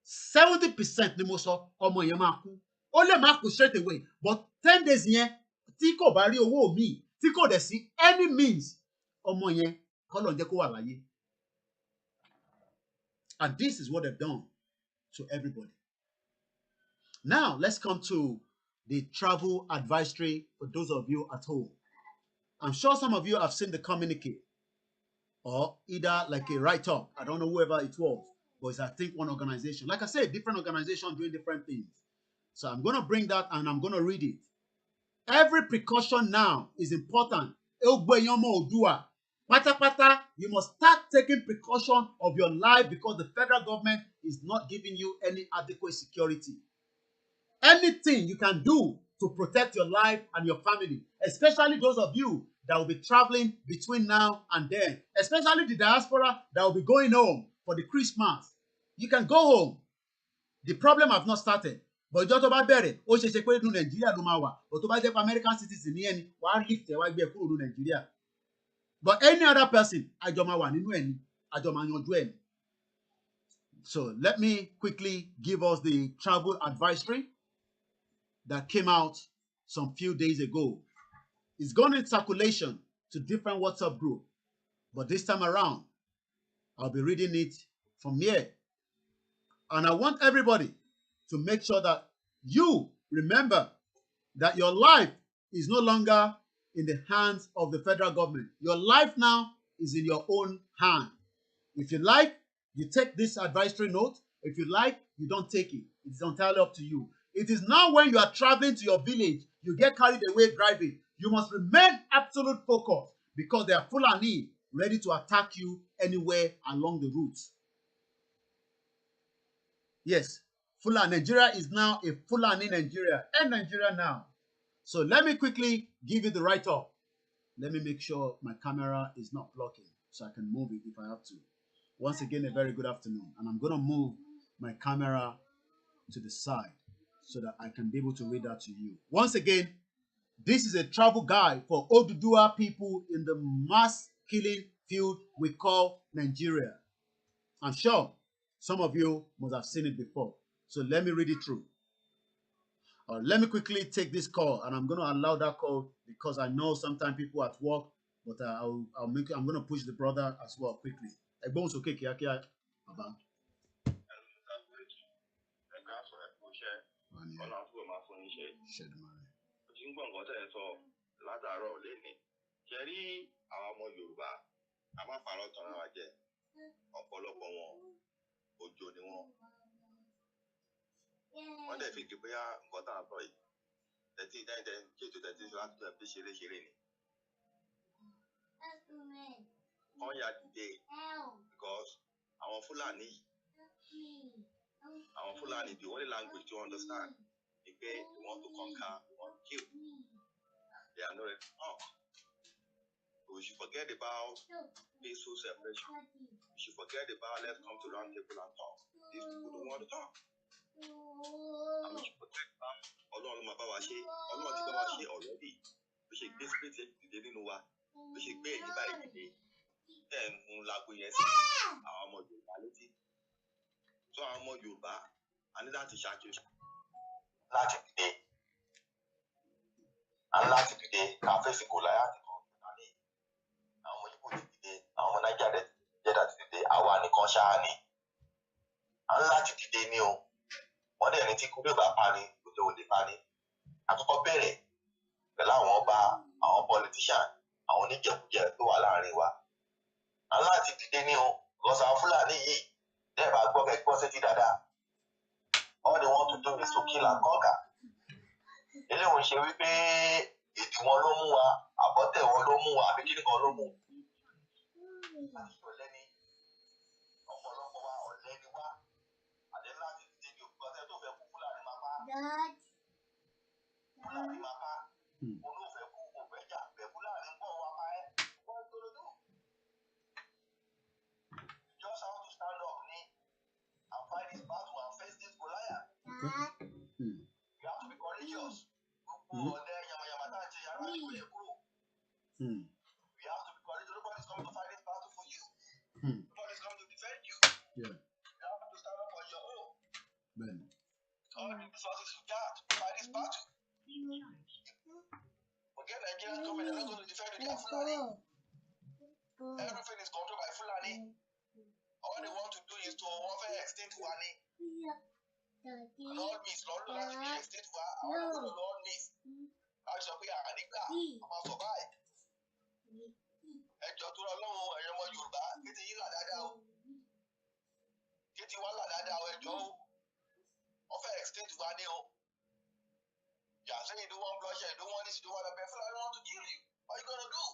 Speaker 4: 70% ni mo sọ ọmọ yẹn máa kú. Ó lè máa kú straight away. But 10 days yẹn tí kò bá rí owó mi, tí kò dẹ̀ sí any means, ọmọ yẹn kọ́lọ̀ ń jẹ́ kó wà láyé. And this is what they've done to everybody. Now, let's come to the travel advisory for those of you at home. I'm sure some of you have seen the communique or either like a write-up. I don't know whoever it was, but it's, I think, one organization. Like I said, different organizations doing different things. So I'm going to bring that and I'm going to read it. Every precaution now is important. You must start taking precaution of your life because the federal government is not giving you any adequate security. Anything you can do to protect your life and your family, especially those of you that will be traveling between now and then, especially the diaspora that will be going home for the Christmas. You can go home. The problem have not started. But ìjọ tó bá bẹ̀rẹ̀, ó ṣe ṣe pé inú Nàìjíríà ló máa wà. But tó bá jẹ́ pé American citizen ní ẹni, wàá lift ẹ̀ wá gbé kúrò ní Nàìjíríà. But any other person, àjọ máa wà nínú ẹni, àjọ máa yanjú ẹni. So let me quickly give us the travel advisory that came out some few days ago. It's gone in circulation to different WhatsApp groups. But this time around, I'll be reading it from here. And I want everybody to make sure that you remember that your life is no longer in the hands of the federal government. Your life now is in your own hand. If you like, you take this advisory note. If you like, you don't take it. It's entirely up to you. It is now when you are traveling to your village, you get carried away driving. You must remain absolute focus because they are Fulani ready to attack you anywhere along the routes. Yes, Fulani Nigeria is now a Fulani Nigeria and Nigeria now. So let me quickly give you the write-up. Let me make sure my camera is not blocking so I can move it if I have to. Once again, a very good afternoon. And I'm going to move my camera to the side so that I can be able to read that to you. Once again, this is a travel guide for Oduduwa people in the mass killing field we call Nigeria. I'm sure some of you must have seen it before. So let me read it through. Let me quickly take this call, and I'm going to allow that call because I know sometimes people at work, but I'm going to push the brother as well quickly. Okay,
Speaker 8: ṣe.
Speaker 2: Share the money.
Speaker 8: Mo ti ń gbọ́ nǹkan tẹ̀ ń sọ látàárọ̀ lénìí. Ṣé rí àwọn ọmọ Yorùbá, a má parọ́ tanra wa jẹ. Ọ̀pọ̀lọpọ̀ wọn, òjò ni wọn. Wọ́n dẹ̀ fi kí bóyá nǹkan tá à ń sọ yìí. Tẹ̀tí kéètò tẹ̀tí láti tó ẹ̀ fi ṣeré ni. Wọ́n yà dìde because àwọn Fúlàní the only language to understand is they want to conquer, they want to kill. They are not ready to talk. We should forget about peaceful separation. We should forget about let's come to round table and talk. These people don't want to talk. And we should protect them. Ọlọ́run máa bá wa ṣe, Ọlọ́run ti bá wa ṣe already. We should gbé spirit dìde nínú wa. We should gbé èyí báyìí dìde. Then ń lago yẹn sí àwọn ọmọ Yorùbá létí. So àwọn ọmọ Yorùbá a ní láti ṣàkíyèsí. Láti dìde. A ní láti dìde ká fèsì kò láyà nìkan. Àwọn ọmọ Igbo ti dìde, àwọn ọmọ Nàìjíríà jẹ́dá ti dìde, àwa nìkan ṣáá ni. A ní láti dìde ní o. Wọ́n dẹ̀ ní tí kúrò bá pani, òjò òde pani. Àkọ́kọ́ bẹ̀rẹ̀ pẹ̀lú àwọn ọba, àwọn politician, àwọn oníjẹkújẹ tó wà láàrin wa. A ní láti dìde ní o. Because àwọn Fúlàní yìí dẹ̀ bá gbọ́ kẹ́ gbọ́ sétí dáadáa. All they want to do is to kill and conquer. Ilé wọn ṣe wípé èdè wọn ló mú wa, àbọ̀tẹ̀ wọn ló mú wa, àbí kíni kan ló mú. Àti ọ̀lẹ́ ni ọ̀pọ̀lọpọ̀ wa ọ̀lẹ́ ni wá. Àdé láti dìde ní òkú ọ̀sẹ̀ tó fẹ́ kú Fúlàní máa pa. Fúlàní máa pa. Olóòfẹ́ kú òfẹ́ jà bẹ̀ Fúlàní ń bọ̀ wá pa ẹ́. Wọ́n tó lójú. You just have to stand up ní and fight this battle and face this Goliath. You have to be courageous. You have to be courageous. Nobody's coming to fight this battle for you. Nobody's coming to defend you.
Speaker 2: Yeah.
Speaker 8: You have to stand up on your own.
Speaker 2: Ben.
Speaker 8: All the resources you got to fight this battle. Forget Nigerians coming, they're not going to defend you. They are Fulani. Everything is controlled by Fulani. All they want to do is to offer extinct Fulani. And all means, Lord, like to extinct all means. I shall be a nigga. I'm a survive. Ẹjọ́ tó lọ lọ́wọ́ ẹ̀yọ́ ọmọ Yorùbá kété yín là dáadáa o. Kété wá là dáadáa o ẹjọ́ o. Wọ́n fẹ́ extinct wa ní o. You are saying you don't want bloodshed, you don't want this, you don't want that. People don't want to kill you. What are you going to do?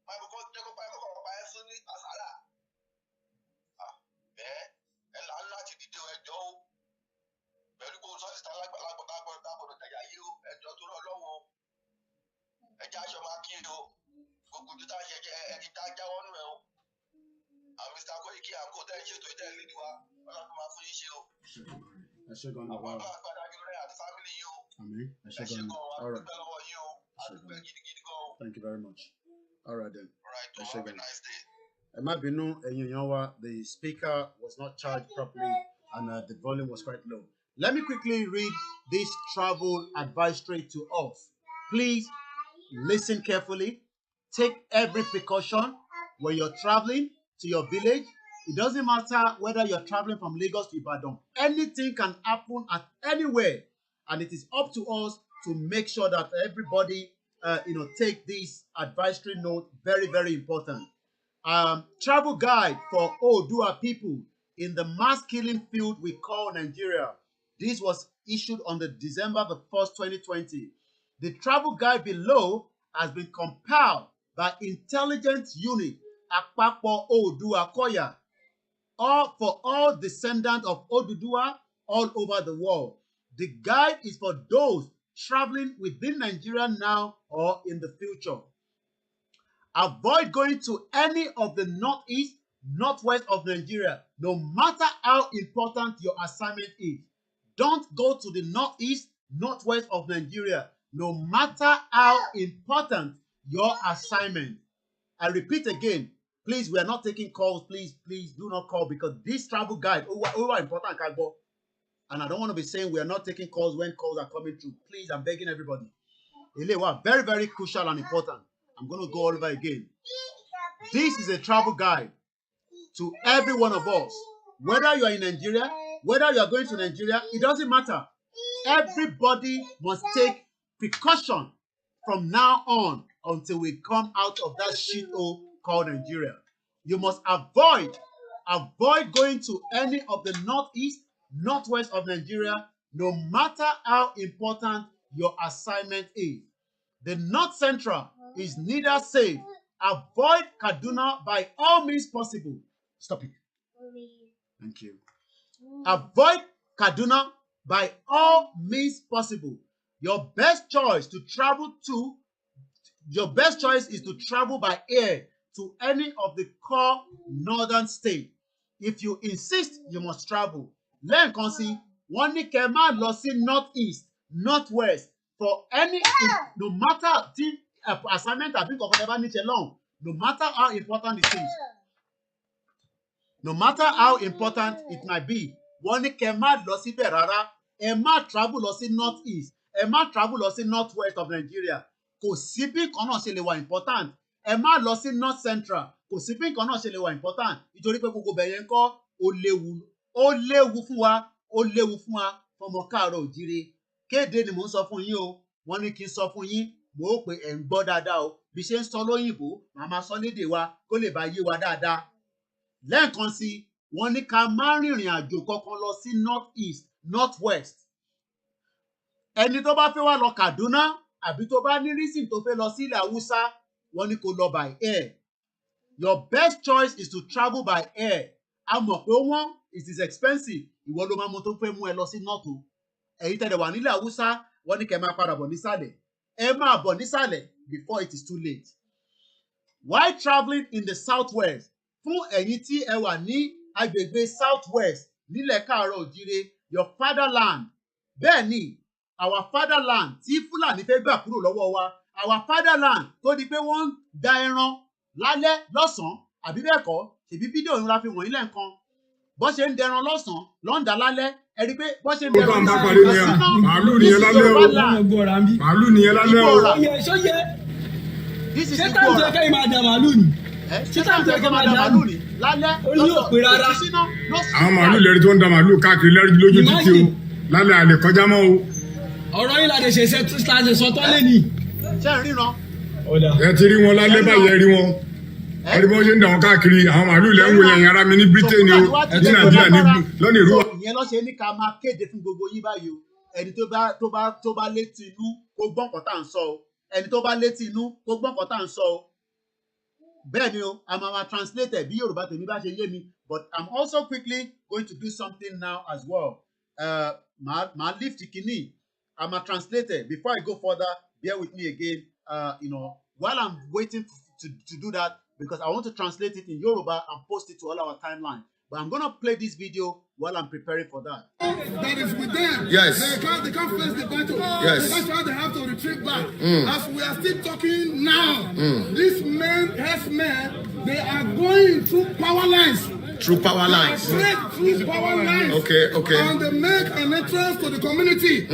Speaker 8: My because you go buy Sunni asala. Là ń láti dìde ẹjọ́ o. Pẹ̀lú kó sọ́ọ̀sì tá lágbàlagbà tẹ̀yà yìí o. Ẹjọ́ tó lọ lọ́wọ́. Ẹjẹ́ aṣọ máa kí o. Gbogbo ojú tá a ṣe ẹni tá a jáwọ́ nù ẹ o. Àwọn Mr. Koiki àǹkó tẹ́ ń ṣètò ìtẹ́ ìlédìí wa. Ọlọ́run máa fún yín ṣe o.
Speaker 2: Ẹ ṣé gan-an.
Speaker 8: Àwọn àgbà àgbàdàgbà rẹ̀ àti fámìlì yìí o.
Speaker 2: Amen. Ẹ ṣé gan-an. All right. Thank you very much. All right then. Ẹ ṣé gan-an. Ẹ má bínú ẹ̀yin èèyàn wa, the speaker was not charged properly and the volume was quite low. Let me quickly read this travel advisory to us. Please listen carefully. Take every precaution when you're traveling to your village. It doesn't matter whether you're traveling from Lagos to Ibadan. Anything can happen at anywhere. And it is up to us to make sure that everybody, take this advisory note. Very, very important. Travel guide for Oodua people in the mass killing field we call Nigeria. This was issued on the December the 1st, 2020. The travel guide below has been compiled by intelligence unit Akpapo Oodua Koya, for all descendants of Oduduwa all over the world. The guide is for those traveling within Nigeria now or in the future. Avoid going to any of the northeast, northwest of Nigeria, no matter how important your assignment is. Don't go to the northeast, northwest of Nigeria, no matter how important your assignment. I repeat again, please, we are not taking calls. Please do not call, because this travel guide, over important, and I don't want to be saying we are not taking calls when calls are coming through. Please, I'm begging everybody. Very, very crucial and important. I'm going to go over again. This is a travel guide to every one of us. Whether you are in Nigeria, whether you are going to Nigeria, it doesn't matter.
Speaker 4: everybody must take precaution from now on until we come out of that shithole called Nigeria. You must avoid going to any of the northeast, northwest of Nigeria, no matter how important your assignment is. The north central is neither safe. Avoid Kaduna by all means possible. Stop it. Thank you. Avoid Kaduna by all means possible. Your best choice is to travel by air to any of the core northern states. If you insist, you must travel. Lẹ́ẹ̀kan sí, wọ́n ní kẹ́ máa lọ sí northeast, northwest for any, no matter the assignment àbí nǹkan kan ní ṣe lọ́hùn, no matter how important it is. No matter how important it might be, wọ́n ní kẹ́ máa lọ síbẹ̀ rárá. Ẹ má travel lọ sí northeast, ẹ má travel lọ sí northwest of Nigeria. Kò sí bí nǹkan náà ṣe lè wà important. Ẹ má lọ sí north central. Kò sí bí nǹkan náà ṣe lè wà important. Nítorí pé gbogbo bẹ̀yẹn ń kọ́ ó léwu fún wa fọmọ káàárọ̀ òjíire. Kéde ni mò ń sọ fún yín o. Wọ́n ní kí n sọ fún yín. Mo ó pé ẹ̀ ń gbọ́ dáadáa o. Bí ṣe ń sọ lóyìnbó, màá máa sọ lédè wa kó lè bá yé wa dáadáa. Lẹ́ẹ̀kan sí, wọ́n ní ká má rìnrìn àjò kankan lọ sí north east, north west. Ẹni tó bá fẹ́ wá lọ Kaduna àbí tó bá ní reason tó fẹ́ lọ sí ilẹ̀ Haúsá, wọ́n ní kó lọ by air. Your best choice is to travel by air. A mọ̀ pé wọ́n, it is expensive. Ìwọ ló máa mọ tó fẹ́ mú ẹ lọ sí north o. Ẹ̀yin tẹ̀lé wà nílẹ̀ Haúsá, wọ́n ní kẹ́ máa padà bọ̀ nísàlẹ̀. Ẹ máa bọ̀ nísàlẹ̀ before it is too late. While traveling in the southwest, fún ẹ̀yin tí ẹ wà ní agbègbè southwest nílẹ̀ káàárọ̀ òjíire, your fatherland. Bẹ́ẹ̀ ni, our fatherland tí Fúlàní fẹ́ gbà kúrò lọ́wọ́ wa, our fatherland tó di pé wọ́n ń da ẹran lálẹ́ lọ́sàn-án àbí bẹ́ẹ̀ kọ́, ṣèbí fídíò yìí la fi wọ̀nyí lẹ́ẹ̀kan. Bó ṣe ń dẹran lọ́sàn-án ló ń dà lálẹ́, ẹ rí pé bó ṣe ń dẹran lọ́sàn-án
Speaker 6: màálù nìyẹn lálẹ́ o. Màálù nìyẹn lálẹ́ o.
Speaker 5: Ṣé táwọn tó yẹ kẹ́yìn máa da màálù ni? Ṣé táwọn tó yẹ kẹ́yìn máa da màálù ni?
Speaker 4: Lálẹ́
Speaker 5: ó ní òpè rárá.
Speaker 6: Àwọn màálù lẹ́rìí tó ń da màálù káàkiri lẹ́rìí lójú títí o. Lálẹ́ àlè kọjá mọ́ o.
Speaker 5: Ọ̀rọ̀ yìí la lè ṣe sọ tọ́lé ni.
Speaker 4: Ṣé ń ríran?
Speaker 6: Ẹ ti rí wọn lálẹ́ báyìí, ẹ rí wọn. Ẹ rí wọn ṣe ń dà wọn káàkiri. Àwọn màálù lẹ́ ń wo yẹn ara mi ní Britain o, ní Nàìjíríà ní lọ́nà ìrúwà.
Speaker 4: Ìyẹn ló ṣe ní ká máa kéde fún gbogbo yín báyìí o. Ẹni tó bá létí inú kó gbọ́ nǹkan tá à ń sọ o. Ẹni tó bá létí inú kó gbọ́ nǹkan tá à ń sọ o. Bẹ́ẹ̀ ni o, a máa translate ẹ̀ bí Yorùbá tèmi bá ṣe yé mi. But I'm also quickly going to do something now as well. Màá lift kìíní. I'm a translator. Before I go further, bear with me again. While I'm waiting to do that, because I want to translate it in Yoruba and post it to all our timeline. But I'm going to play this video while I'm preparing for that.
Speaker 7: That is with them.
Speaker 6: Yes.
Speaker 7: They can't face the battle.
Speaker 6: Yes.
Speaker 7: That's why they have to retreat back. As we are still talking now, these men, they are going through power lines.
Speaker 6: Through power lines.
Speaker 7: Break through power lines.
Speaker 6: Okay.
Speaker 7: And they make an entrance to the community.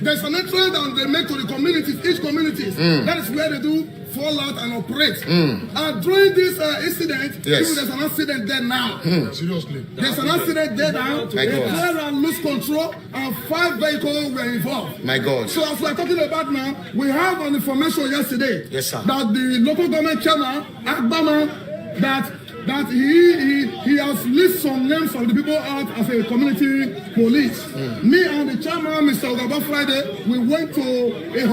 Speaker 7: There's an entrance that they make to the communities, each community. That is where they do fall out and operate. And during this incident, there's an accident there now.
Speaker 6: Seriously.
Speaker 7: There's an accident there now.
Speaker 6: My God.
Speaker 7: A car and lose control, and 5 vehicles were involved.
Speaker 6: My God.
Speaker 7: So as we're talking about now, we have an information yesterday.
Speaker 6: Yes, sir.
Speaker 7: That the local government chairman, Agbama, that he has listed some names of the people out as a community police. Me and the chairman, Mr. Ogaba Friday, we went to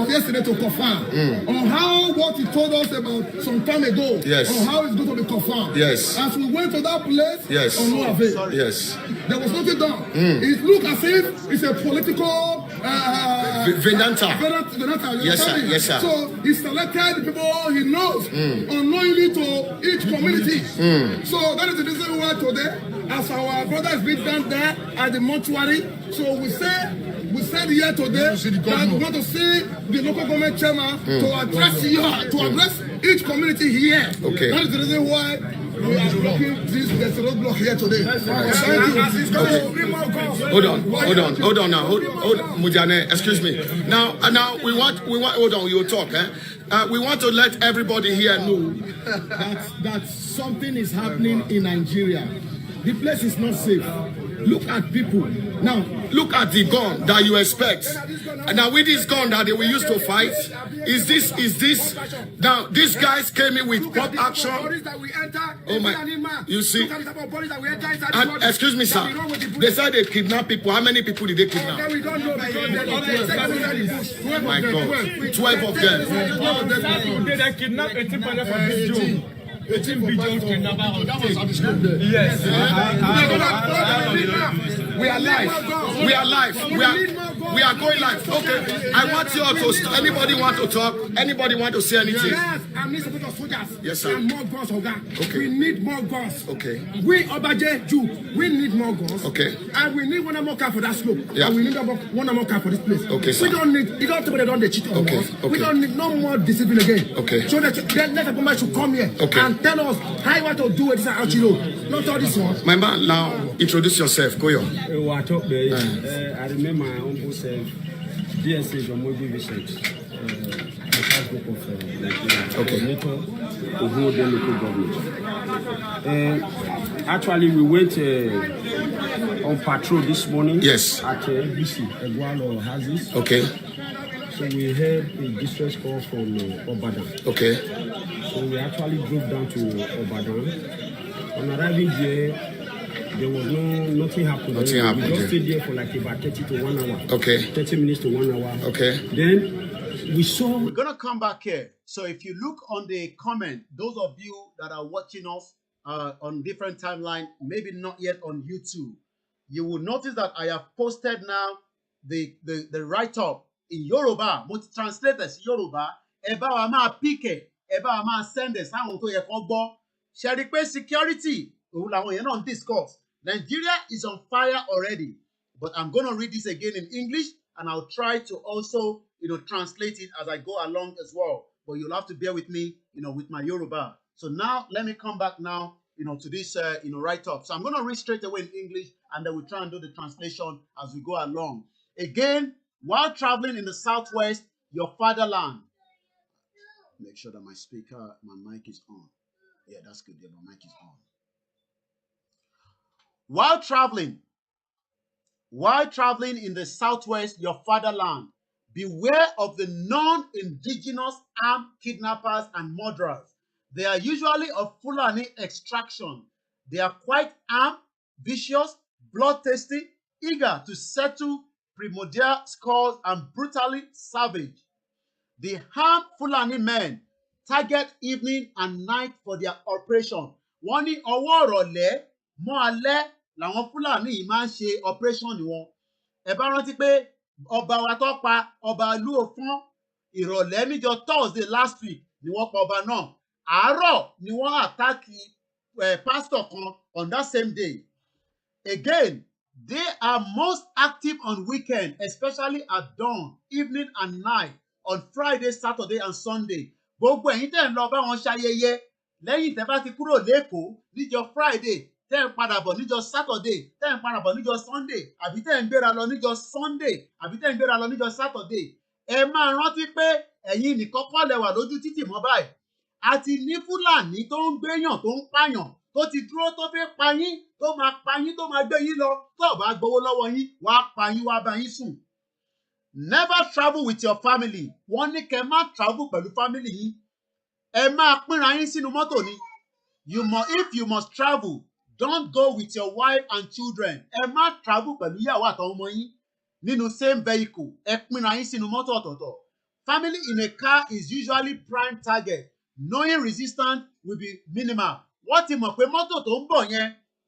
Speaker 7: yesterday to confirm on how what he told us about some time ago, on how it's going to be confirmed.
Speaker 6: Yes.
Speaker 7: As we went to that place, on no avail.
Speaker 6: Yes.
Speaker 7: There was nothing done. It looked as if it's a political
Speaker 6: Vendetta.
Speaker 7: Yes, sir.
Speaker 6: Yes, sir.
Speaker 7: So he selected people he knows unknowingly to each community. So that is the reason why today, as our brother is being done there at the mortuary, so we said here today that we want to see the local government chairman to address each community here.
Speaker 6: Okay.
Speaker 7: That is the reason why we are blocking this roadblock here today. Thank you.
Speaker 6: Hold on now. Hold Mujane, excuse me. Now we want hold on, you talk, we want to let everybody here know
Speaker 7: that something is happening in Nigeria. The place is not safe.
Speaker 6: Look at people. Now, look at the gun that you expect. And now with this gun that they will use to fight, is this, now these guys came in with pop action. Oh my, you see? And, excuse me, sir. They said they kidnap people. How many people did they kidnap? Oh my God, 12 of them.
Speaker 5: They kidnapped 18 people from this June. 18 videos kidnapped. Yes.
Speaker 6: We are live. We are live. We are going live. Okay. I want you all to. Anybody want to talk? Anybody want to say anything?
Speaker 7: Yes, I'm not supposed to soldiers.
Speaker 6: Yes, sir.
Speaker 7: And more guns, Oga.
Speaker 6: Okay.
Speaker 7: We need more guns.
Speaker 6: Okay.
Speaker 7: We Obaje Jew, we need more guns.
Speaker 6: Okay.
Speaker 7: And we need one more car for that slope.
Speaker 6: Yeah.
Speaker 7: And we need one more car for this place.
Speaker 6: Okay, sir.
Speaker 7: We don't need. You don't tell me they don't cheat on us.
Speaker 6: Okay.
Speaker 7: We don't need no more discipline again.
Speaker 6: Okay.
Speaker 7: So that let the government should come here and tell us how you want to do it. This out road. Not all this one.
Speaker 6: My man, now introduce yourself. Go on.
Speaker 5: I remember my uncle said, DSA Jomogi Vincent, the first group of Nigeria, to hold the local government. Actually, we went on patrol this morning.
Speaker 6: Yes.
Speaker 5: At BC, Egualo Hazis.
Speaker 6: Okay.
Speaker 5: So we heard a distress call from Obadan.
Speaker 6: Okay.
Speaker 5: So we actually drove down to Obadan. On arriving there, there was nothing happened.
Speaker 6: Nothing happened.
Speaker 5: We just stayed there for like about 30 to 1 hour.
Speaker 6: Okay.
Speaker 5: 30 minutes to 1 hour.
Speaker 6: Okay.
Speaker 5: Then we saw.
Speaker 4: We're gonna come back here. So if you look on the comment, those of you that are watching us on different timeline, maybe not yet on YouTube, you will notice that I have posted now the write-up in Yoruba. Multi-translate as Yoruba. Eba wa ma pike, eba wa ma send us. How to ye fogbo. Share security. Discuss. Nigeria is on fire already, but I'm going to read this again in English, and I'll try to also, translate it as I go along as well. But you'll have to bear with me, with my Yoruba. So now let me come back now, to this, write-up. So I'm going to read straight away in English, and then we'll try and do the translation as we go along. Again, while traveling in the Southwest, your fatherland. Make sure that my mic is on. Yeah, that's good. Yeah, my mic is on. While traveling in the Southwest, your fatherland, beware of the non-indigenous armed kidnappers and murderers. They are usually of Fulani extraction. They are quite armed, vicious, bloodthirsty, eager to settle primordial scores, and brutally savage. The armed Fulani men target evening and night for their operation. Wọ́n ní ọwọ́ ìrọ̀lẹ́ mọ́ alẹ́ làwọn Fúlàní yìí máa ń ṣe operation wọn. Ẹ bá rántí pé ọba wa tó pa ọba ìlú Òfọ́n ìrọ̀lẹ́ níjọ́ Thursday last week ni wọ́n pa ọba náà. Àárọ̀ ni wọ́n àtáàkì pastor kan on that same day. Again, they are most active on weekend, especially at dawn, evening and night, on Friday, Saturday and Sunday. Gbogbo ẹ̀yin tẹ́ ń lọ bá wọn ṣayẹyẹ lẹ́yìn tẹ́ bá ti kúrò lÉkòó níjọ́ Friday, tẹ́ ń padà bọ̀ níjọ́ Saturday, tẹ́ ń padà bọ̀ níjọ́ Sunday, àbí tẹ́ ń gbéra lọ níjọ́ Sunday, àbí tẹ́ ń gbéra lọ níjọ́ Saturday. Ẹ máa rántí pé ẹ̀yin nìkan kọ́ lẹ wà lójú títì mọ́ báyìí. A ti ní Fúlàní tó ń gbéyàn tó ń pààyàn tó ti dúró tó fẹ́ pa yín tó máa gbé yín lọ tó bá gbowó lọ́wọ́ yín wá pa yín wá bá yín sùn. Never travel with your family. Wọ́n ní kẹ́ má travel pẹ̀lú family yín. Ẹ máa pínra yín sínú mọ́tò ni. If you must travel, don't go with your wife and children. Ẹ má travel pẹ̀lú ìyàwó àtàwọn ọmọ yín nínú same vehicle. Ẹ pínra yín sínú mọ́tò ọ̀tọ̀ọ̀tọ̀. Family in a car is usually prime target. Knowing resistance will be minimal. Wọ́n ti mọ̀ pé mọ́tò tó ń bọ̀ yẹn,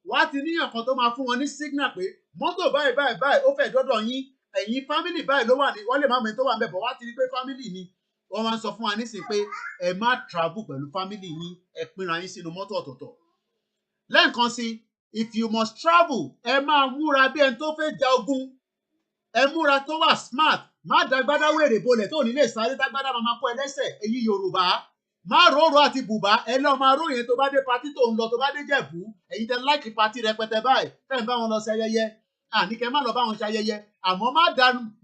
Speaker 4: wọ́n ti níyàn kan tó máa fún wọn ní signal pé mọ́tò báyìí ó fẹ́ dọ́dọ̀ yín. Ẹ̀yin family báyìí ló wà ní, wọ́n lè má mọ̀ tó wà ń bẹ̀ bọ̀ wá ti rí pé family ni. Wọ́n máa ń sọ fún wa nísìnyí pé ẹ má travel pẹ̀lú family yín, ẹ pínra yín sínú mọ́tò ọ̀tọ̀ọ̀tọ̀. Lẹ́ẹ̀kan sí, if you must travel, ẹ máa múra bí ẹni tó fẹ́ ja ogun. Ẹ múra tó wà smart, má dàgbádá wèrè bolẹ̀ tó ní lè sáré dágbádá máa kó ẹlẹ́sẹ̀. Ẹ̀yin Yorùbá, má róró àti bùbá, ẹ lọ́ọ́ máa ró yẹn tó bá dé patí tó ń lọ tó bá dé Jẹ̀bú. Ẹ̀yin tẹ láìkì patí rẹpẹtẹ báyìí, tẹ́ ń bá wọn lọ sí ayẹyẹ. Àní kẹ́ má lọ bá wọn ṣe ayẹyẹ, àmọ́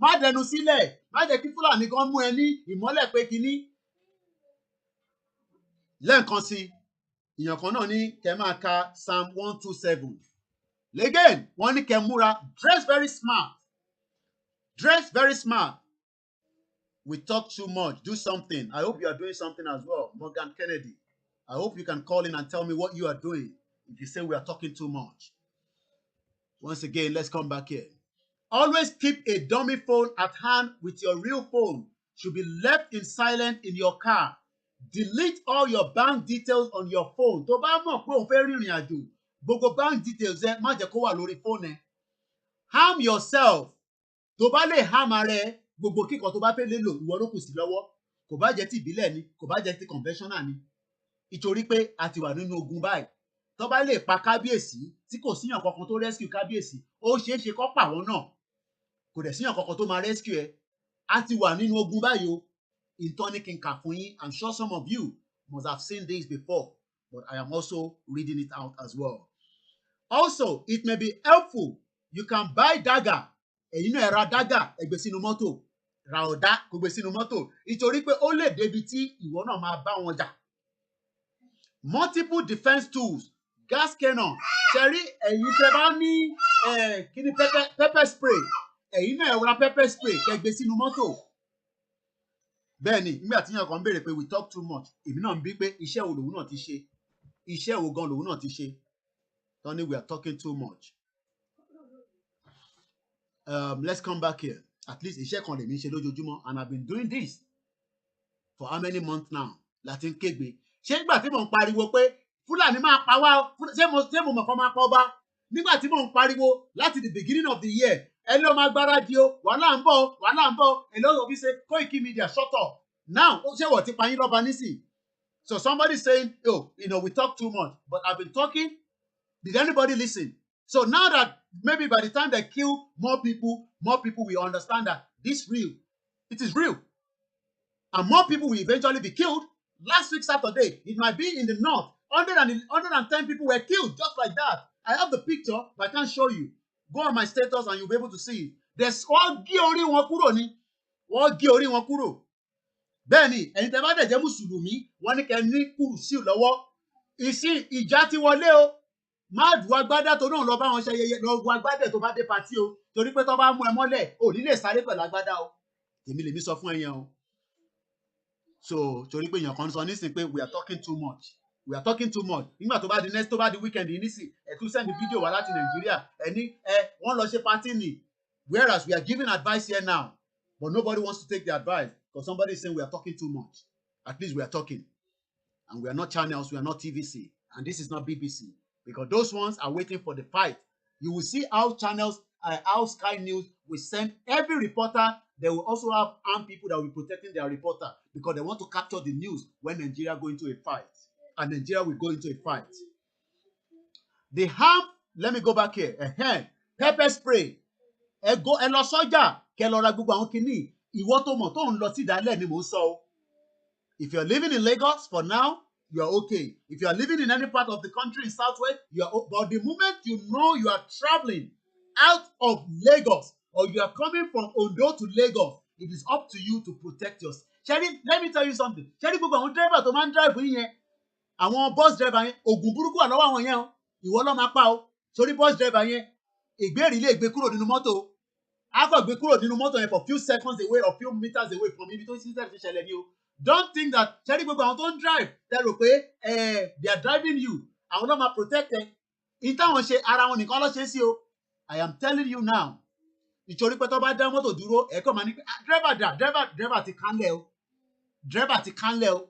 Speaker 4: má dẹnu sílẹ̀, má jẹ́ kí Fúlàní kan mú ẹ ní ìmọ́lẹ̀ pé kinní. Lẹ́ẹ̀kan sí, ìyàn kan náà ní kẹ́ máa ka Psalm 127. Again, wọ́n ní kẹ́ múra, dress very smart. Dress very smart. We talk too much. Do something. I hope you are doing something as well. Morgan Kennedy. I hope you can call in and tell me what you are doing if you say we are talking too much. Once again, let's come back here. Always keep a dummy phone at hand with your real phone. Should be left in silent in your car. Delete all your bank details on your phone. Tó bá mọ̀ pé o fẹ́ rìnrìn àjò, gbogbo bank details ẹ má jẹ́ kó wà lórí phone ẹ. Harm yourself. Tó bá lè harm ara ẹ, gbogbo kíkọ tó bá fẹ́ lè lò ìwọ ló kù sí lọ́wọ́. Kò bá jẹ́ ti ìbílẹ̀ ni, kò bá jẹ́ ti conventional ni. Ìtorí pé a ti wà nínú ogun báyìí. Tó bá lè pa kábíyèsí tí kò síyàn kankan tó rescue kábíyèsí, ó ṣeé ṣe kó pa wọ́n náà. Kò dẹ̀ síyàn kankan tó máa rescue ẹ. A ti wà nínú ogun báyìí o. Ìtàn ni kí n kà fún yín. I'm sure some of you must have seen this before, but I am also reading it out as well. Also, it may be helpful. You can buy dagger. Ẹ̀yin náà ẹ ra dagger, ẹ gbé sínú mọ́tò. Ra ọ̀dà, kó gbé sínú mọ́tò. Ìtorí pé ó lè débi tí ìwọ náà máa bá wọn jà. Multiple defense tools. Gas cannon. Ṣẹ̀rí ẹ̀yin tẹ́ bá ní kíni pepper spray. Ẹ̀yin náà ẹ ra pepper spray, kẹ́ gbé sínú mọ́tò. Bẹ́ẹ̀ni, nígbà tí yàn kan béèrè pé we talk too much, èmi náà ń bí pé iṣẹ́ wo lòun náà ti ṣe, iṣẹ́ wo gan lòun náà ti ṣe. Tony, we are talking too much. Let's come back here. At least iṣẹ́ kan lèmi ṣe lójoojúmọ́, and I've been doing this for how many months now? Láti ń kégbe. Ṣé nígbà tí mò ń pariwo pé Fúlàní máa pa wá, ṣé mo mọ̀ kọ́ máa pa ọba? Nígbà tí mò ń pariwo láti the beginning of the year, ẹ ló máa gbáradì o, wàhálà ń bọ̀, wàhálà ń bọ̀. A lot of you say Koiki Media, shut up. Now, ó ṣe wọ̀ ti pa yín lọ́ba nísìn. So somebody saying, oh, we talk too much, but I've been talking. Did anybody listen? So now that maybe by the time they kill more people will understand that this real. It is real. And more people will eventually be killed. Last week, Saturday, it might be in the north. 110 people were killed just like that. I have the picture, but I can't show you. Go on my status and you'll be able to see it. There's wọ́n gé orí wọn kúrò ni. Wọ́n gé orí wọn kúrò. Bẹ́ẹ̀ni, ẹ̀yin tẹ́ bá dẹ̀ jẹ́ Mùsùlùmí, wọ́n ní kẹ́ ní kùrùsíù lọ́wọ́. Ìsìn ìjà ti wọlé o. Má du agbádá tó náà lọ bá wọn ṣe ayẹyẹ lọ wo agbádá tó bá dé patí o. Torí pé tó bá mú ẹ mọ́lẹ̀, ò ní lè sáré pẹ̀lú agbádá o. Èmi lèmi sọ fún ẹyẹn o. So torí pé èèyàn kan sọ nísìnyí pé we are talking too much. We are talking too much. Nígbà tó bá di next tó bá di weekend yìí nísìn, ẹ tún send video wá láti Nàìjíríà. Wọ́n lọ ṣe party ni. Whereas we are giving advice here now, but nobody wants to take the advice because somebody is saying we are talking too much. At least we are talking. And we are not channels, we are not TVC. And this is not BBC. Because those ones are waiting for the fight. You will see how channels, how Sky News will send every reporter. They will also have armed people that will be protecting their reporter because they want to capture the news when Nigeria go into a fight. And Nigeria will go into a fight. The harm, let me go back here. Pepper spray. Ẹ lọ sọ́jà, kẹ́ lọ ra gbogbo àwọn kinní. Ìwọ tó mọ̀ tó ń lọ sí ìdálẹ̀ ni mò ń sọ o. If you are living in Lagos for now, you are okay. If you are living in any part of the country in Southwest, you are okay. But the moment you know you are traveling out of Lagos or you are coming from Ondo to Lagos, it is up to you to protect yourself. Sherry, let me tell you something. Sherry, gbogbo àwọn driver tó máa ń drive yín yẹn, àwọn bus driver yẹn, ògùn burúkú wà lọ́wọ́ àwọn yẹn o. Ìwọ ló máa pa o. Sórí bus driver yẹn, ìgbérí lè gbé kúrò nínú mọ́tò. A kò gbé kúrò nínú mọ́tò yẹn for few seconds away or few meters away from ibi tó ti ṣẹlẹ̀ ní o. Don't think that ṣẹ́rí gbogbo àwọn tó ń drive tẹ́ rò pé they are driving you. Àwọn náà máa protect ẹ. Ìtàwọn ṣe ara wọn nìkan ló ṣe sí o. I am telling you now. Ìtorí pé tó bá dá mọ́tò dúró, ẹ̀kọ́ máa ní pé driver ti kánlẹ̀ o. Driver ti kánlẹ̀ o.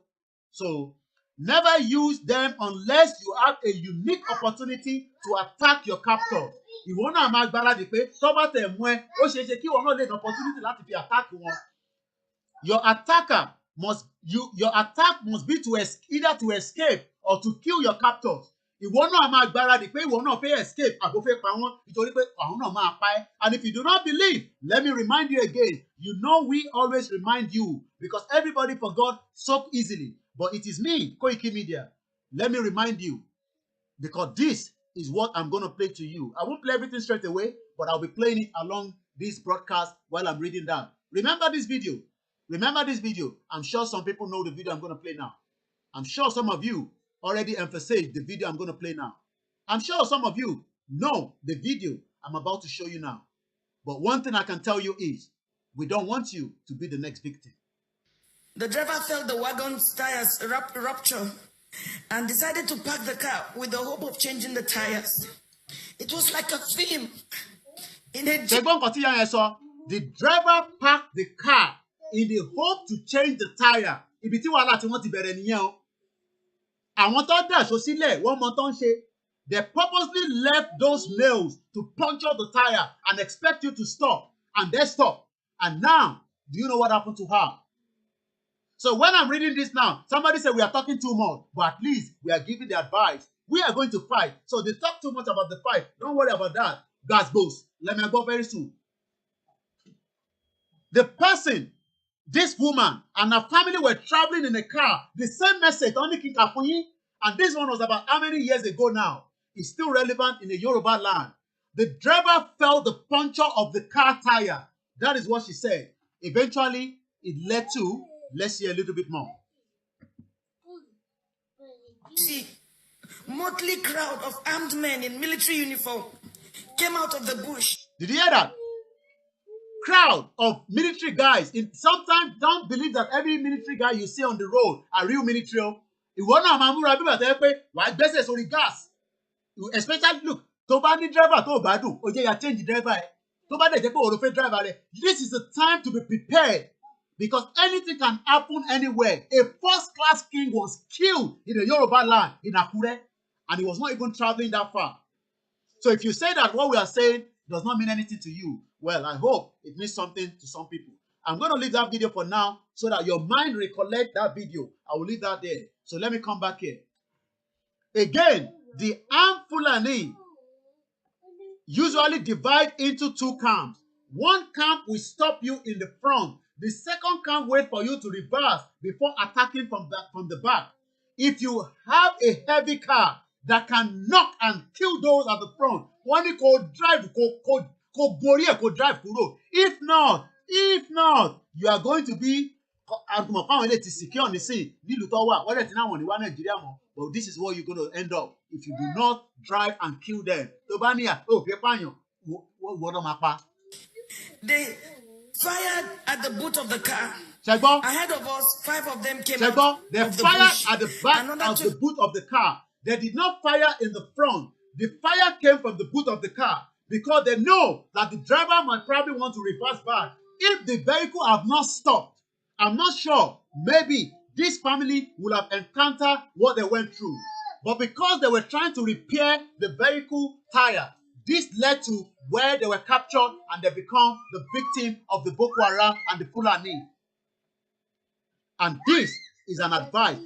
Speaker 4: So never use them unless you have a unique opportunity to attack your captor. Ìwọ náà máa gbáradì pé tó bá tẹ̀ mú ẹ, ó ṣeé ṣe kí ìwọ náà lè ní opportunity láti fi attack wọn. Your attack must be either to escape or to kill your captors. Ìwọ náà máa gbáradì pé ìwọ náà fẹ́ escape àbò fẹ́ pa wọ́n nítorí pé àwọn náà máa pa ẹ́. And if you do not believe, let me remind you again. You know we always remind you because everybody forgot so easily. But it is me, Koiki Media. Let me remind you because this is what I'm going to play to you. I won't play everything straight away, but I'll be playing it along this broadcast while I'm reading that. Remember this video. Remember this video. I'm sure some people know the video I'm going to play now. I'm sure some of you already emphasized the video I'm going to play now. I'm sure some of you know the video I'm about to show you now. But one thing I can tell you is, we don't want you to be the next victim.
Speaker 9: The driver felt the wagon's tires rupture and decided to park the car with the hope of changing the tires. It was like a film.
Speaker 4: The driver parked the car in the hope to change the tire. Ibi tí wàhálà tí wọ́n ti bẹ̀rẹ̀ nìyẹn o. Àwọn tó dàṣọ sílẹ̀ wọ́n mọ tó ń ṣe. They purposely left those nails to puncture the tire and expect you to stop. And they stop. And now, do you know what happened to her? So when I'm reading this now, somebody said we are talking too much. But at least we are giving the advice. We are going to fight. So they talk too much about the fight. Don't worry about that. Gas goes. Let me go very soon. The person, this woman and her family were traveling in a car. The same message, only Kikafunyi. And this one was about how many years ago now? It's still relevant in the Yoruba land. The driver felt the puncture of the car tire. That is what she said. Eventually, it led to, let's see a little bit more.
Speaker 9: See, motley crowd of armed men in military uniform came out of the bush.
Speaker 4: Did you hear that? Crowd of military guys. Sometimes don't believe that every military guy you see on the road are real military. Gas. Especially look, tó bá ní driver tó bá dùn, ó jẹ́ ya change driver ẹ. Tó bá dẹ̀ jẹ́ pé ó fẹ́ driver rẹ. This is the time to be prepared because anything can happen anywhere. A first-class king was killed in the Yoruba land in Akure, and he was not even traveling that far. So if you say that what we are saying does not mean anything to you, well, I hope it means something to some people. I'm going to leave that video for now so that your mind recollect that video. I will leave that there. So let me come back here. Again, the armed Fulani usually divide into two camps. One camp will stop you in the front. The second camp wait for you to reverse before attacking from the back. If you have a heavy car that can knock and kill those at the front, one could drive, could drive. If not, you are going to be secure on the scene. But this is what you're going to end up if you do not drive and kill them.
Speaker 9: They fired at the boot of the car. Ahead of us, 5 of them came out
Speaker 4: They
Speaker 9: of the
Speaker 4: fired
Speaker 9: bush.
Speaker 4: at the back of the boot of the car. They did not fire in the front. The fire came from the boot of the car because they know that the driver might probably want to reverse back. If the vehicle have not stopped, I'm not sure, maybe this family will have encountered what they went through. But because they were trying to repair the vehicle tire, this led to where they were captured and they become the victim of the Boko Haram and the Fulani. And this is an advice.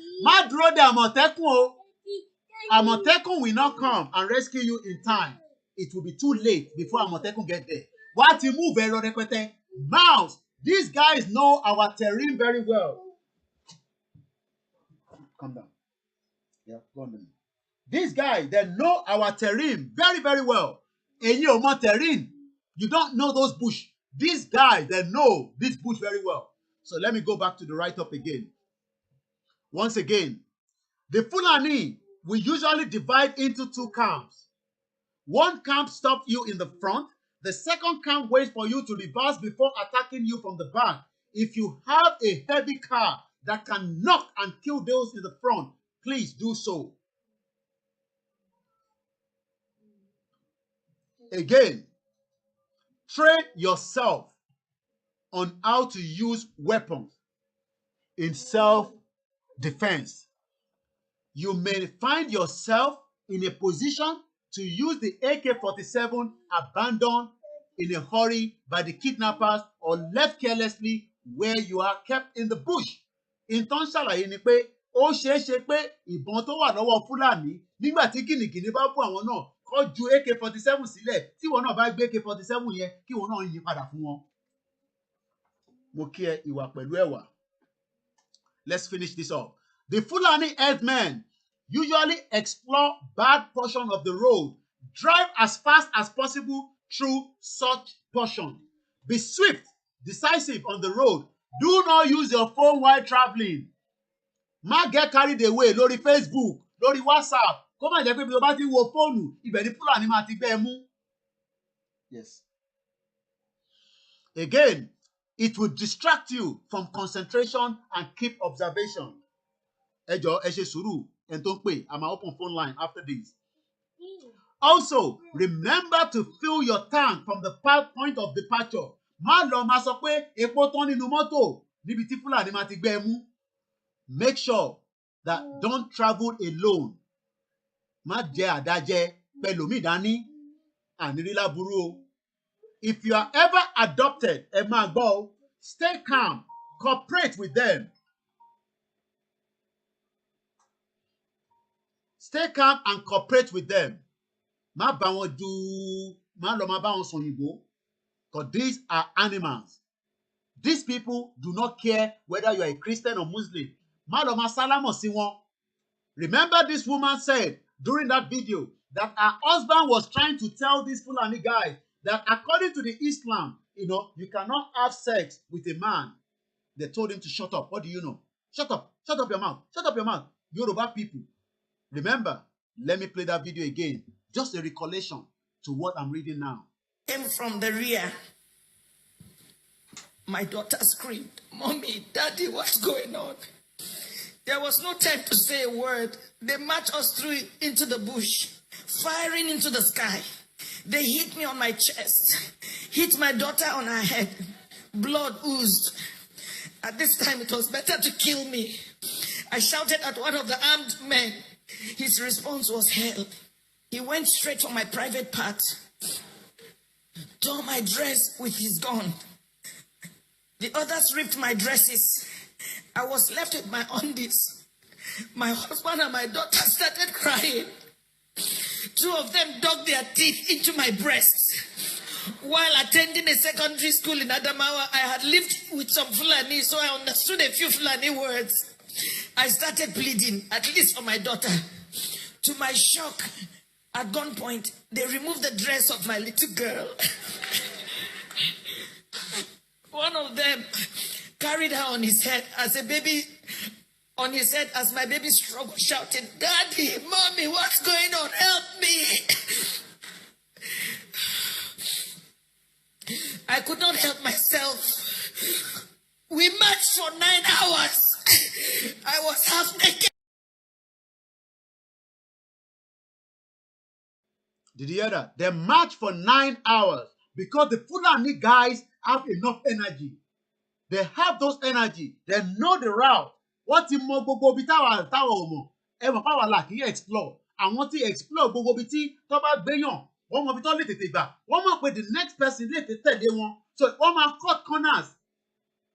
Speaker 4: Amotekun will not come and rescue you in time. It will be too late before Amotekun get there. What you move Mouse, these guys know our terrain very well. Calm down. Yeah, go on then. These guys, they know our terrain very, very well. And you know terrain. You don't know those bush. These guys, they know this bush very well. So let me go back to the write-up again. Once again, the Fulani will usually divide into two camps. One camp stops you in the front. The second camp waits for you to reverse before attacking you from the back. If you have a heavy car that can knock and kill those in the front, please do so. Again, train yourself on how to use weapons in self-defense. You may find yourself in a position to use the AK-47 abandoned in a hurry by the kidnappers or left carelessly where you are kept in the bush. Ìtàn ṣàlàyé ni pé ó ṣeé ṣe pé ìbọn tó wà lọ́wọ́ Fúlàní nígbà tí kìnìkìnì bá bú àwọn náà kó ju AK-47 sílẹ̀ tí wọn náà bá gbé AK-47 yẹn kí wọn náà yí padà fún wọn. Mo kí ẹ ìwà pẹ̀lú ẹ̀wà. Let's finish this up. The Fulani headmen usually explore bad portion of the road. Drive as fast as possible through such portion. Be swift, decisive on the road. Do not use your phone while traveling. Má get carried away lórí Facebook, lórí WhatsApp. kó má jẹ́ pé bí o bá ti wo fóònù ibẹ̀ ni Fúlàní máa ti gbé ẹ mú. Yes. Again, it will distract you from concentration and keep observation. Ẹ jọ̀ọ́ ẹ ṣe sùúrù ẹni tó ń pè, I'm gonna open phone line after this. Also, remember to fill your tank from the point of departure. Má lọ máa sọ pé epo tán nínú mọ́tò níbi tí Fúlàní máa ti gbé ẹ mú. Make sure that don't travel alone. Má jẹ́ àdájẹ́ pẹ̀lú mi dání. Ànírílá burú o. If you are ever adopted, ẹ máa gbọ́ o, stay calm, cooperate with them. Stay calm and cooperate with them. Má bá wọn má lọ má bá wọn sọ̀yìnbó, because these are animals. These people do not care whether you are a Christian or Muslim. Má lọ má sálámọ̀ sí wọn. Remember this woman said during that video that her husband was trying to tell these Fulani guys that according to the Islam, you cannot have sex with a man. They told him to shut up. What do you know? Shut up. Shut up your mouth. Shut up your mouth. Yoruba people. Remember, let me play that video again. Just a recollection to what I'm reading now.
Speaker 9: Came from the rear. My daughter screamed, "Mommy, Daddy, what's going on?" There was no time to say a word. They marched us through into the bush, firing into the sky. They hit me on my chest, hit my daughter on her head. Blood oozed. At this time, it was better to kill me. I shouted at one of the armed men. His response was hell. He went straight for my private part, tore my dress with his gun. The others ripped my dresses. I was left with my undies. My husband and my daughter started crying. Two of them dug their teeth into my breasts. While attending a secondary school in Adamawa, I had lived with some Fulani, so I understood a few Fulani words. I started pleading, at least for my daughter. To my shock, at gunpoint, they removed the dress of my little girl. One of them carried her on his head as a baby, as my baby struggled, shouting, "Daddy, Mommy, what's going on? Help me!" I could not help myself. We marched for 9 hours. I was half naked.
Speaker 4: Did you hear that? They marched for 9 hours because the Fulani guys have enough energy. They have those energy. They know the route. What ti mọ gbogbo ibi táwa ò mọ̀. Ẹ mọ̀ páwa là kì í explore. Àwọn tí explore gbogbo ibi tí tó bá gbéyàn. Wọ́n mọ ibi tó lè tètè gbà. Wọ́n mọ̀ pé the next person lè tètè tẹ̀lé wọn. So wọ́n máa cut corners.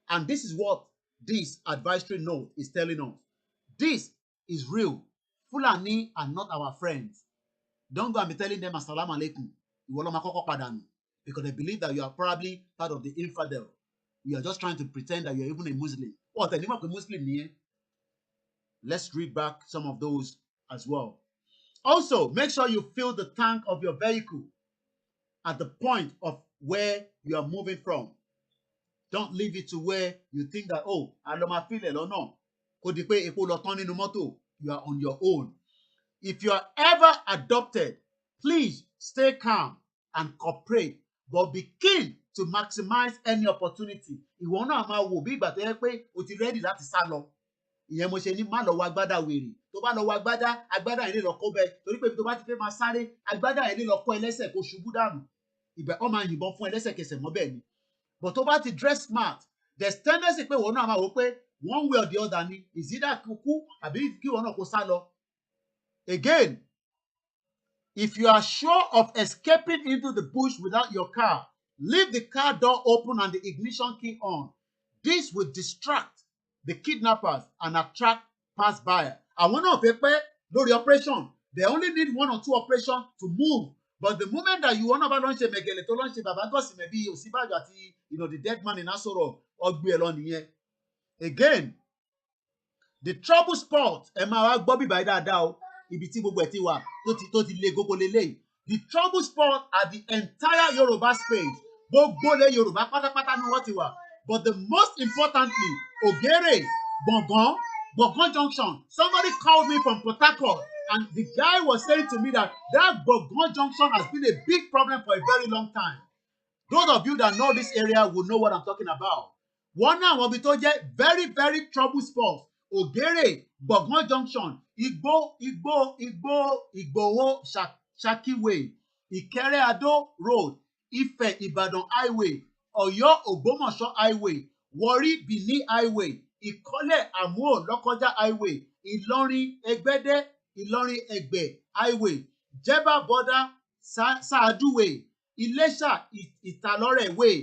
Speaker 4: And this is what this advisory note is telling us. This is real. Fulani are not our friends. Don't go and be telling them assalamu alaikum. Ìwọ ló máa kọ́kọ́ padà nù. Because they believe that you are probably part of the infidel. You are just trying to pretend that you are even a Muslim. What? Anyone a Muslim here? Let's read back some of those as well. Also, make sure you fill the tank of your vehicle at the point of where you are moving from. Don't leave it to where you think that, oh, aloma feel it or no. Kò di pé epo lọ tán nínú mọ́tò. You are on your own. If you are ever adopted, please stay calm and cooperate, but be keen to maximize any opportunity. Ìwọ náà máa wò bí ìgbà tó yẹ pé o ti ready láti sá lọ. Ìyẹn mo ṣe ní má lọ wọ agbádá wèrè. Tó bá lọ wọ agbádá yẹn lè lọ kó bẹ. Torí pé tó bá ti fẹ́ máa sáré, agbádá yẹn lè lọ kó ẹlẹ́sẹ̀ kó ṣubú dànù. Ìgbà ó máa yìnbọn fún ẹlẹ́sẹ̀kẹsẹ̀ mọ́ bẹ́ẹ̀ ni. But tó bá ti dress smart, there's tendency pé ìwọ náà máa wò pé one way or the other ni, is either kúkú àbí kí ìwọ náà kó sá lọ. Again, if you are sure of escaping into the bush without your car, leave the car door open and the ignition key on. This will distract the kidnappers and attract passers. Àwọn náà fẹ́ pẹ́ lórí operation. They only need 1 or 2 operations to move. But the moment that you want to launch a megele to launch a Baba Gosi maybe Osibajo àti the dead man in Asoro ọgbẹ́ ẹ lọ nìyẹn. Again, the trouble spot ẹ máa wá gbọ́ bíbá dáadáa o. Ibi tí gbogbo ẹ̀ ti wà tó ti le gbogbo lélẹ́yìí. The trouble spot are the entire Yoruba space. Gbogbo lé Yorùbá pátápátá ni wọ́n ti wà. But the most importantly, Ògèrè, Gbọ̀ngán, Gbọ̀ngàn Junction. Somebody called me from Port Harcourt, and the guy was saying to me that Gbọ̀ngàn Junction has been a big problem for a very long time. Those of you that know this area will know what I'm talking about. One náà àwọn ibi tó jẹ́ very very trouble spots. Ògèrè, Gbọ̀ngàn Junction, Ìgbòho Ṣakí Way, Ìkẹrẹ Adó Road, Ifẹ̀ Ìbàdàn Highway, Ọ̀yọ́ Ògbómọ̀ṣọ́ Highway, Warri Benin Highway, Ìkọ́lẹ̀ Àmúò Lọ́kọ́já Highway, Ìlọrin Ẹgbẹ́dẹ́, Ìlọrin Ẹgbẹ́ Highway, Jẹ̀bà Border Saadu Way, Iléṣà Ìtàlọ́rẹ̀ Way,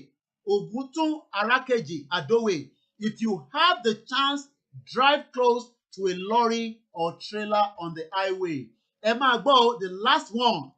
Speaker 4: Ògùntún Arákejì Adó Way. If you have the chance, drive close to a lorry or trailer on the highway. Ẹ máa gbọ́ o, the last one.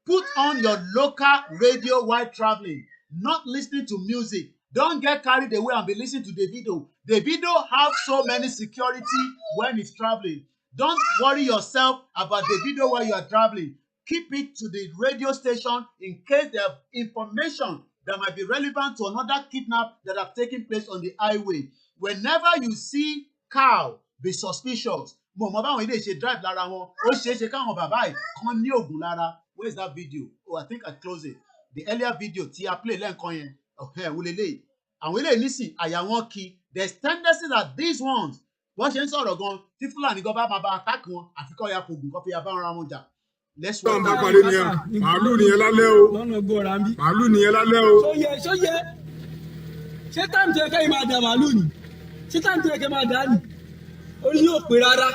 Speaker 4: Put on your local radio while traveling, not listening to music. Don't get carried away and be listening to Davido. Davido have so many security when he's traveling. Don't worry yourself about Davido while you are traveling. Keep it to the radio station in case there are information that might be relevant to another kidnap that have taken place on the highway. Whenever you see cow, be suspicious. Mo mọ báwọn ilé ṣe drive lára wọn, ó ṣeé ṣe káwọn bàbá yìí kan ní oògùn lára. Where is that video? Oh, I think I closed it. The earlier video tí a play lẹ́ǹkan yẹn, òun lélẹ̀. Àwọn ilé nísìn àyà wọn kí. There's tendency that these ones, wọ́n ṣe ń sọ̀rọ̀ gan, tí Fúlàní gan bá máa bá attack wọn, àfikọ́ ya kò gùn kọ́ fi ya bá ara wọn jà. Let's watch.
Speaker 6: Màálù nìyẹn lálẹ́ o. Màálù nìyẹn lálẹ́ o.
Speaker 5: Ṣóyẹ ṣé táìmù tó yẹ kẹ́yìn máa dà màálù ni? Ṣé táìmù tó yẹ kẹ́yìn máa dà ni? Orí yóò pè rárá.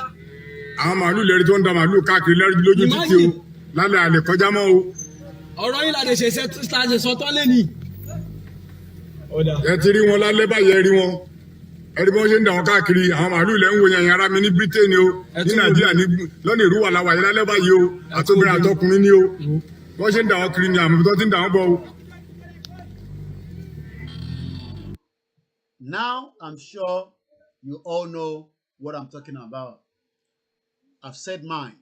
Speaker 6: Àwọn màálù lẹ́rìí tó ń da màálù káàkiri lẹ́rìí lójú títì o. Lálẹ́ àlè kọjá mọ́ o.
Speaker 5: Ọ̀rọ̀ yìí làdè ṣe sọ tán lẹ́nìí.
Speaker 6: Ẹ ti rí wọn lálẹ́ báyìí, ẹ rí wọn. Ẹ rí bí wọ́n ṣe ń dà wọn káàkiri. Àwọn màálù lẹ́ ń wo yẹn ara mi ní Britain o. Ní Nàìjíríà ní lọ́nà ìrúwà làwà yẹn lálẹ́ báyìí o. Àtobìnrin àtọkùnrin ni o. Wọ́n ṣe ń dà wọn kiri ni àmọ́ tó ti ń dà wọn bọ̀ o.
Speaker 4: Now I'm sure you all know what I'm talking about. I've said mine.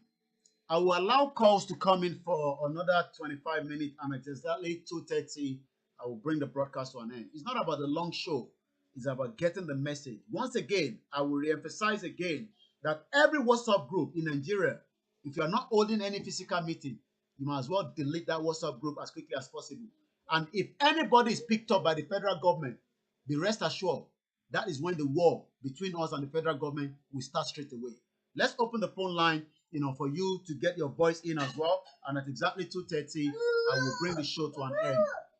Speaker 4: I will allow calls to come in for another 25 minutes, and at exactly 2:30, I will bring the broadcast to an end. It's not about the long show. It's about getting the message. Once again, I will re-emphasize again that every WhatsApp group in Nigeria, if you are not holding any physical meeting, you might as well delete that WhatsApp group as quickly as possible. And if anybody is picked up by the federal government, be rest assured, that is when the war between us and the federal government will start straight away. Let's open the phone line, for you to get your voice in as well. And at exactly 2:30, I will bring the show to an end.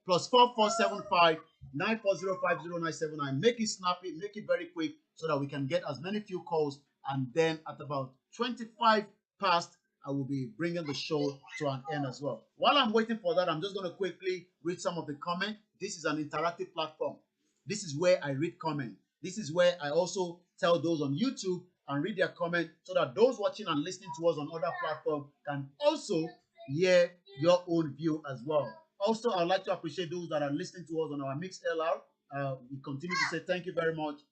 Speaker 4: +4475 9405097. Make it snappy, make it very quick so that we can get as many few calls. And then at about 25 past, I will be bringing the show to an end as well. While I'm waiting for that, I'm just going to quickly read some of the comments. This is an interactive platform. This is where I read comments. This is where I also tell those on YouTube and read their comment so that those watching and listening to us on other platforms can also hear your own view as well. Also, I'd like to appreciate those that are listening to us on our Mixed LR. We continue to say thank you very much.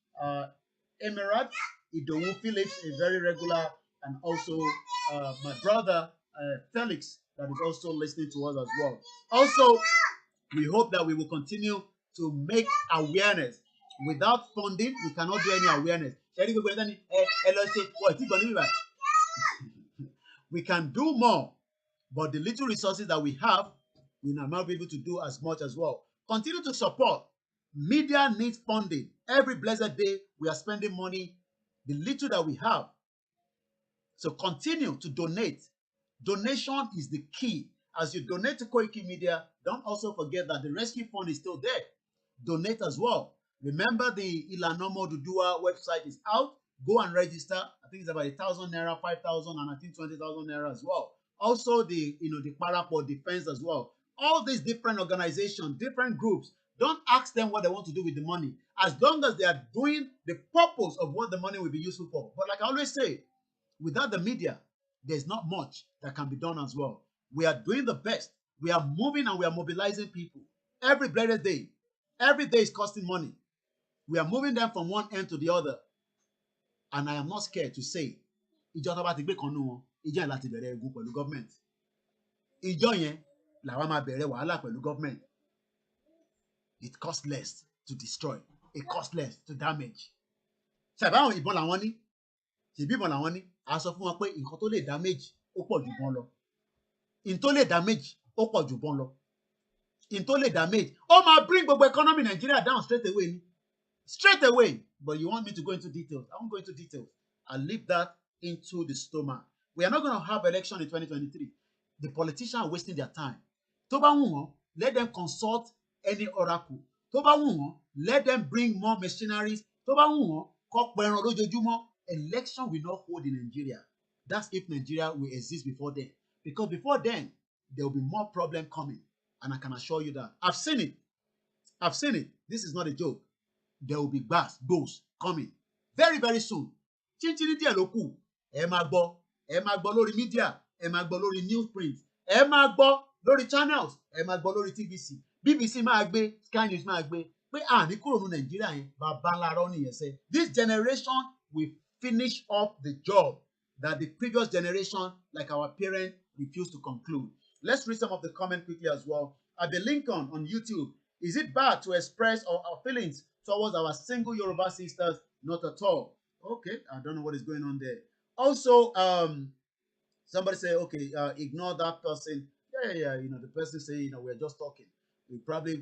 Speaker 4: Emirat, Idowu Phillips, a very regular, and also my brother Felix, that is also listening to us as well. Also, we hope that we will continue to make awareness. Without funding, we cannot do any awareness. We can do more, but the little resources that we have, we will not be able to do as much as well. Continue to support. Media needs funding. Every blessed day, we are spending money, the little that we have. So continue to donate. Donation is the key. As you donate to Koiki Media, don't also forget that the rescue fund is still there. Donate as well. Remember, the Ilanomo Dudua website is out. Go and register. I think it's about 1,000 naira, 5,000, and I think 20,000 naira as well. Also, the Paraport Defense as well. All these different organizations, different groups, don't ask them what they want to do with the money, as long as they are doing the purpose of what the money will be useful for. But like I always say, without the media, there's not much that can be done as well. We are doing the best. We are moving and we are mobilizing people every blessed day. Every day is costing money. We are moving them from one end to the other. And I am not scared to say, ìjọ tó bá ti gbé kan nú wọn, ìjọ yẹn láti bẹ̀rẹ̀ ogun pẹ̀lú government. Ìjọ yẹn làwa máa bẹ̀rẹ̀ wàhálà pẹ̀lú government. It costs less to destroy. It costs less to damage. Ṣàbáwọn ìbọn làwọn ní. ṣèbí ìbọn làwọn ní a sọ fún wọn pé nǹkan tó lè damage ó pọ̀ jù bọ́n lọ in tó lè damage ó pọ̀ jù bọ́n lọ in tó lè damage ó máa bring gbogbo economy Nigeria down straight away ni straight away. But you want me to go into details? I won't go into details. I'll leave that into the stomach. We are not going to have election in 2023. The politicians are wasting their time. Tó bá wù wọ́n, let them consult any oracle. Tó bá wù wọ́n, let them bring more machineries. Tó bá wù wọ́n, kó pẹran lójoojúmọ́. Election will not hold in Nigeria. That's if Nigeria will exist before then. Because before then, there will be more problem coming. And I can assure you that. I've seen it. I've seen it. This is not a joke. There will be those coming very, very soon. Chinchini díẹ̀ ló kù. Ẹ máa gbọ́ lórí media, ẹ máa gbọ́ lórí newsprint, ẹ máa gbọ́ lórí channels, ẹ máa gbọ́ lórí TVC. BBC máa gbé, Sky News máa gbé. Pé àní kúrò ní Nàìjíríà yẹn, bàbá ńlá rọ́ nìyẹn sẹ́. This generation will finish off the job that the previous generation, like our parents, refused to conclude. Let's read some of the comments quickly as well. At the Lincoln on YouTube, is it bad to express our feelings towards our single Yoruba sisters? Not at all. Okay, I don't know what is going on there. Also, somebody say, okay, ignore that person. Yeah, the person say, we're just talking.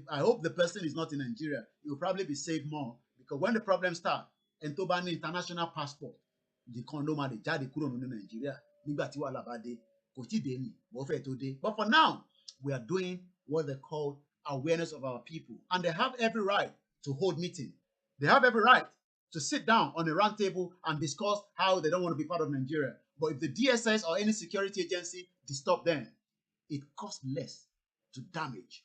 Speaker 4: I hope the person is not in Nigeria. You'll probably be saved more because when the problem starts, and to ban international passport, the condom and the jadi kúrò ní Nigeria. Nígbà tí wàhálà bá dé, kò tí dé ni, bó fẹ́ tó dé. But for now, we are doing what they call awareness of our people, and they have every right to hold meeting. They have every right to sit down on a round table and discuss how they don't want to be part of Nigeria. But if the DSS or any security agency disturb them, it costs less to damage.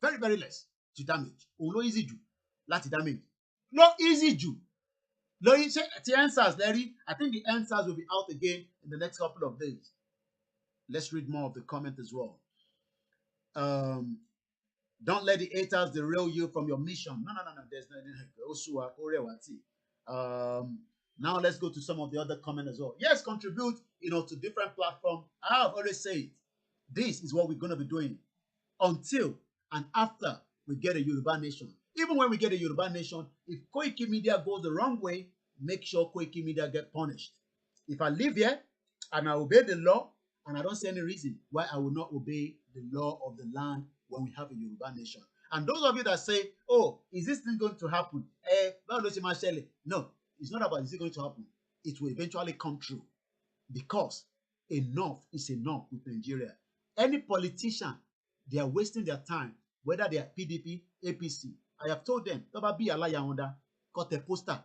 Speaker 4: Very, very less to damage. No easy jù láti damage. No easy jù. The answers, Larry, I think the answers will be out again in the next couple of days. Let's read more of the comment as well. Don't let the haters derail you from your mission. No. There's no. Now let's go to some of the other comments as well. Yes, contribute, to different platforms. I have always said, this is what we're going to be doing until and after we get a Yoruba nation. Even when we get a Yoruba nation, if Koikimedia goes the wrong way, make sure Koikimedia get punished. If I live here and I obey the law, and I don't see any reason why I will not obey the law of the land when we have a Yoruba nation. And those of you that say, oh, is this thing going to happen? No, it's not about is it going to happen. It will eventually come true because enough is enough with Nigeria. Any politician, they are wasting their time, whether they are PDP, APC. I have told them, Toba bi alaya onda, kote poster,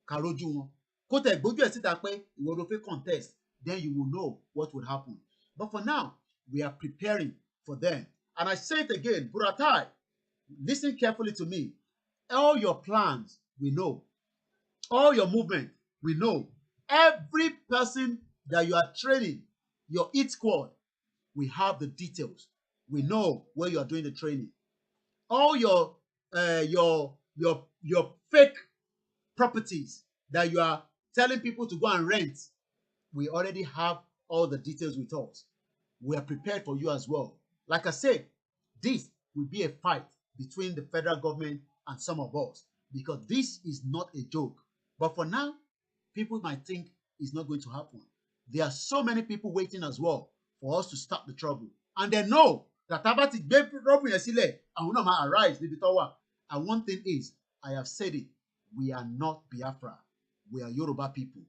Speaker 4: karoju won, kote gboju e sita pe iwo lo fe contest, then you will know what would happen. But for now, we are preparing for them. And I say it again, Buratai, listen carefully to me. All your plans, we know. All your movement, we know. Every person that you are training, your hit squad, we have the details. We know where you are doing the training. All your fake properties that you are telling people to go and rent, we already have all the details with us. We are prepared for you as well. Like I said, this will be a fight between the federal government and some of us because this is not a joke. But for now, people might think it's not going to happen. There are so many people waiting as well for us to stop the trouble. And they know that Tabati gave trouble and will not arise. And one thing is, I have said it, we are not Biafra. We are Yoruba people,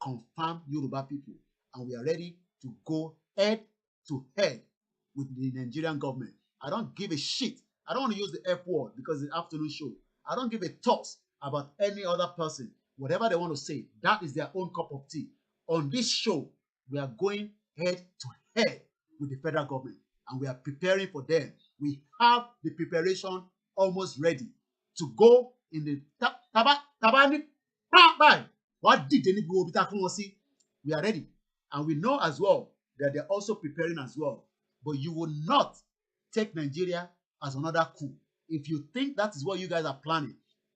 Speaker 4: confirmed Yoruba people. And we are ready to go head to head with the Nigerian government. I don't give a shit. I don't want to use the F word because it's the afternoon show. I don't give a toss about any other person. Whatever they want to say, that is their own cup of tea. On this show, we are going head to head with the federal government and we are preparing for them. We have the preparation almost ready to go in the tabani. We are ready. And we know as well that they're also preparing as well. But you will not take Nigeria as another coup. If you think that is what you guys are planning,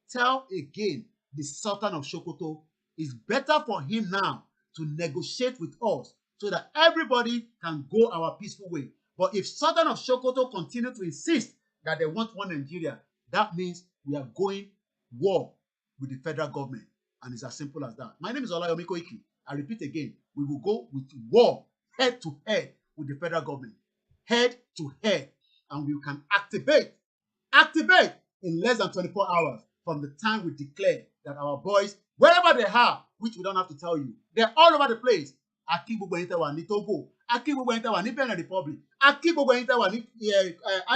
Speaker 4: tell again the Sultan of Sokoto, it's better for him now to negotiate with us so that everybody can go our peaceful way. But if Sultan of Sokoto continue to insist that they want one Nigeria, that means we are going war with the federal government. And it's as simple as that. My name is Olayomi Koiki. I repeat again, we will go with war, head to head with the federal government, head to head, and we can activate in less than 24 hours from the time we declare that our boys, wherever they are, which we don't have to tell you, they're all over the place. Aki gbogbo ẹ̀yin tẹ́ wà ní Togo, aki gbogbo ẹ̀yin tẹ́ wà ní Benin Republic, aki gbogbo ẹ̀yin tẹ́ wà ní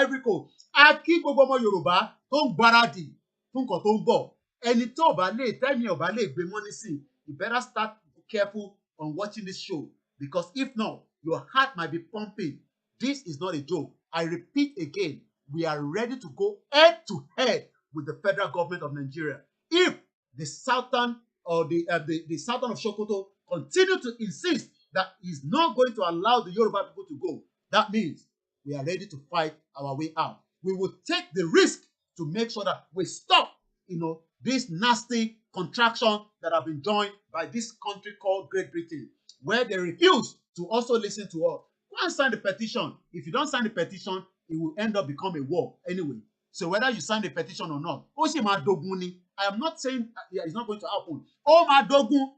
Speaker 4: Ivory Coast, aki gbogbo ọmọ Yorùbá tó ń gbáradì fún nǹkan tó ń bọ̀. Ẹni tó bá lè tẹ́mi ọ̀bá lè gbé mọ́ nísìn, you better start careful on watching this show, because if not, your heart might be pumping. This is not a joke. I repeat again, we are ready to go head to head with the federal government of Nigeria. If the Sultan or the Sultan of Sokoto continue to insist that he's not going to allow the Yoruba people to go, that means we are ready to fight our way out. We will take the risk to make sure that we stop, this nasty contraction that have been joined by this country called Great Britain, where they refuse to also listen to us. Go and sign the petition. If you don't sign the petition, it will end up becoming a war anyway. So whether you sign the petition or not, I am not saying it's not going to happen. Oh my dogun,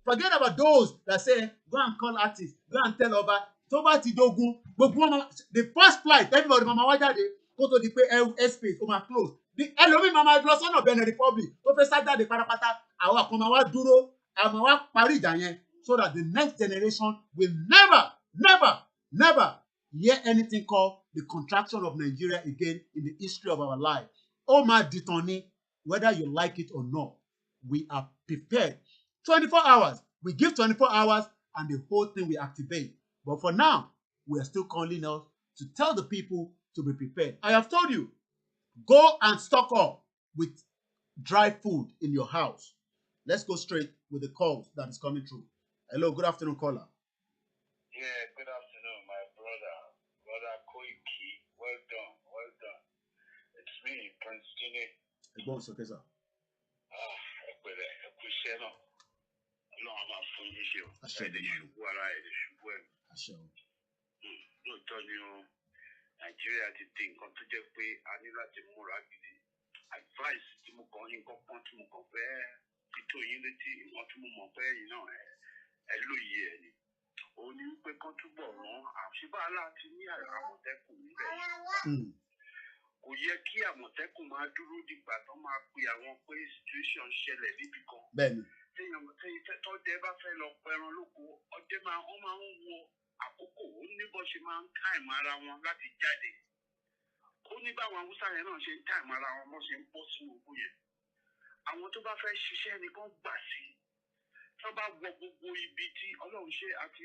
Speaker 4: forget about those that say, go and call artists, go and tell Oba, Toba ti dogun, the first flight, everybody mama wajade, go to the airspace, close. The Elohim mama lọ sọ́nà Benin Republic, tó fẹ́ sá jáde pátápátá, àwọn kan máa wá dúró, àwọn wá parí ìjà yẹn, so that the next generation will never hear anything called the contraction of Nigeria again in the history of our life. Oh my ditoni, whether you like it or not, we are prepared. 24 hours. We give 24 hours and the whole thing will activate. But for now, we are still calling out to tell the people to be prepared. I have told you, go and stock up with dry food in your house. Let's go straight with the calls that is coming through. Hello, good afternoon, caller.
Speaker 10: Yeah, good afternoon, my brother Koiki. Well done. It's me, Prince Tini.
Speaker 4: Okay, sir.
Speaker 10: Nigeria ti di nǹkan tó jẹ́ pé a ní láti múra gidi. Advice tí mo kàn ní nǹkan tí mo kàn fẹ́ títò yín létí nǹkan tí mo mọ̀ pé ẹ̀yin náà ẹ lóye ẹ̀ ni. Ó ní wípé kán túbọ̀ rán àṣìbáàlà ti ní àmọ̀tẹ́kùn níbẹ̀ yìí. Kò yẹ kí àmọ̀tẹ́kùn máa dúró dìgbà tó máa pe àwọn pé situation ṣẹlẹ̀ níbi kan.
Speaker 4: Bẹ́ẹ̀ni.
Speaker 10: Tọ́dẹ bá fẹ́ lọ pẹran lóko, ọdẹ wọ́n máa ń wo àkókò, ó ní bó ṣe máa ń táìmù ara wọn láti jáde. Ó ní báwọn Haúsá yẹn náà ṣe ń táìmù ara wọn bó ṣe ń bọ́ sínú oko yẹn. Àwọn tó bá fẹ́ ṣiṣẹ́ ni kán gbà sí. Tó bá wọ gbogbo ibi tí Ọlọ́run ṣe àti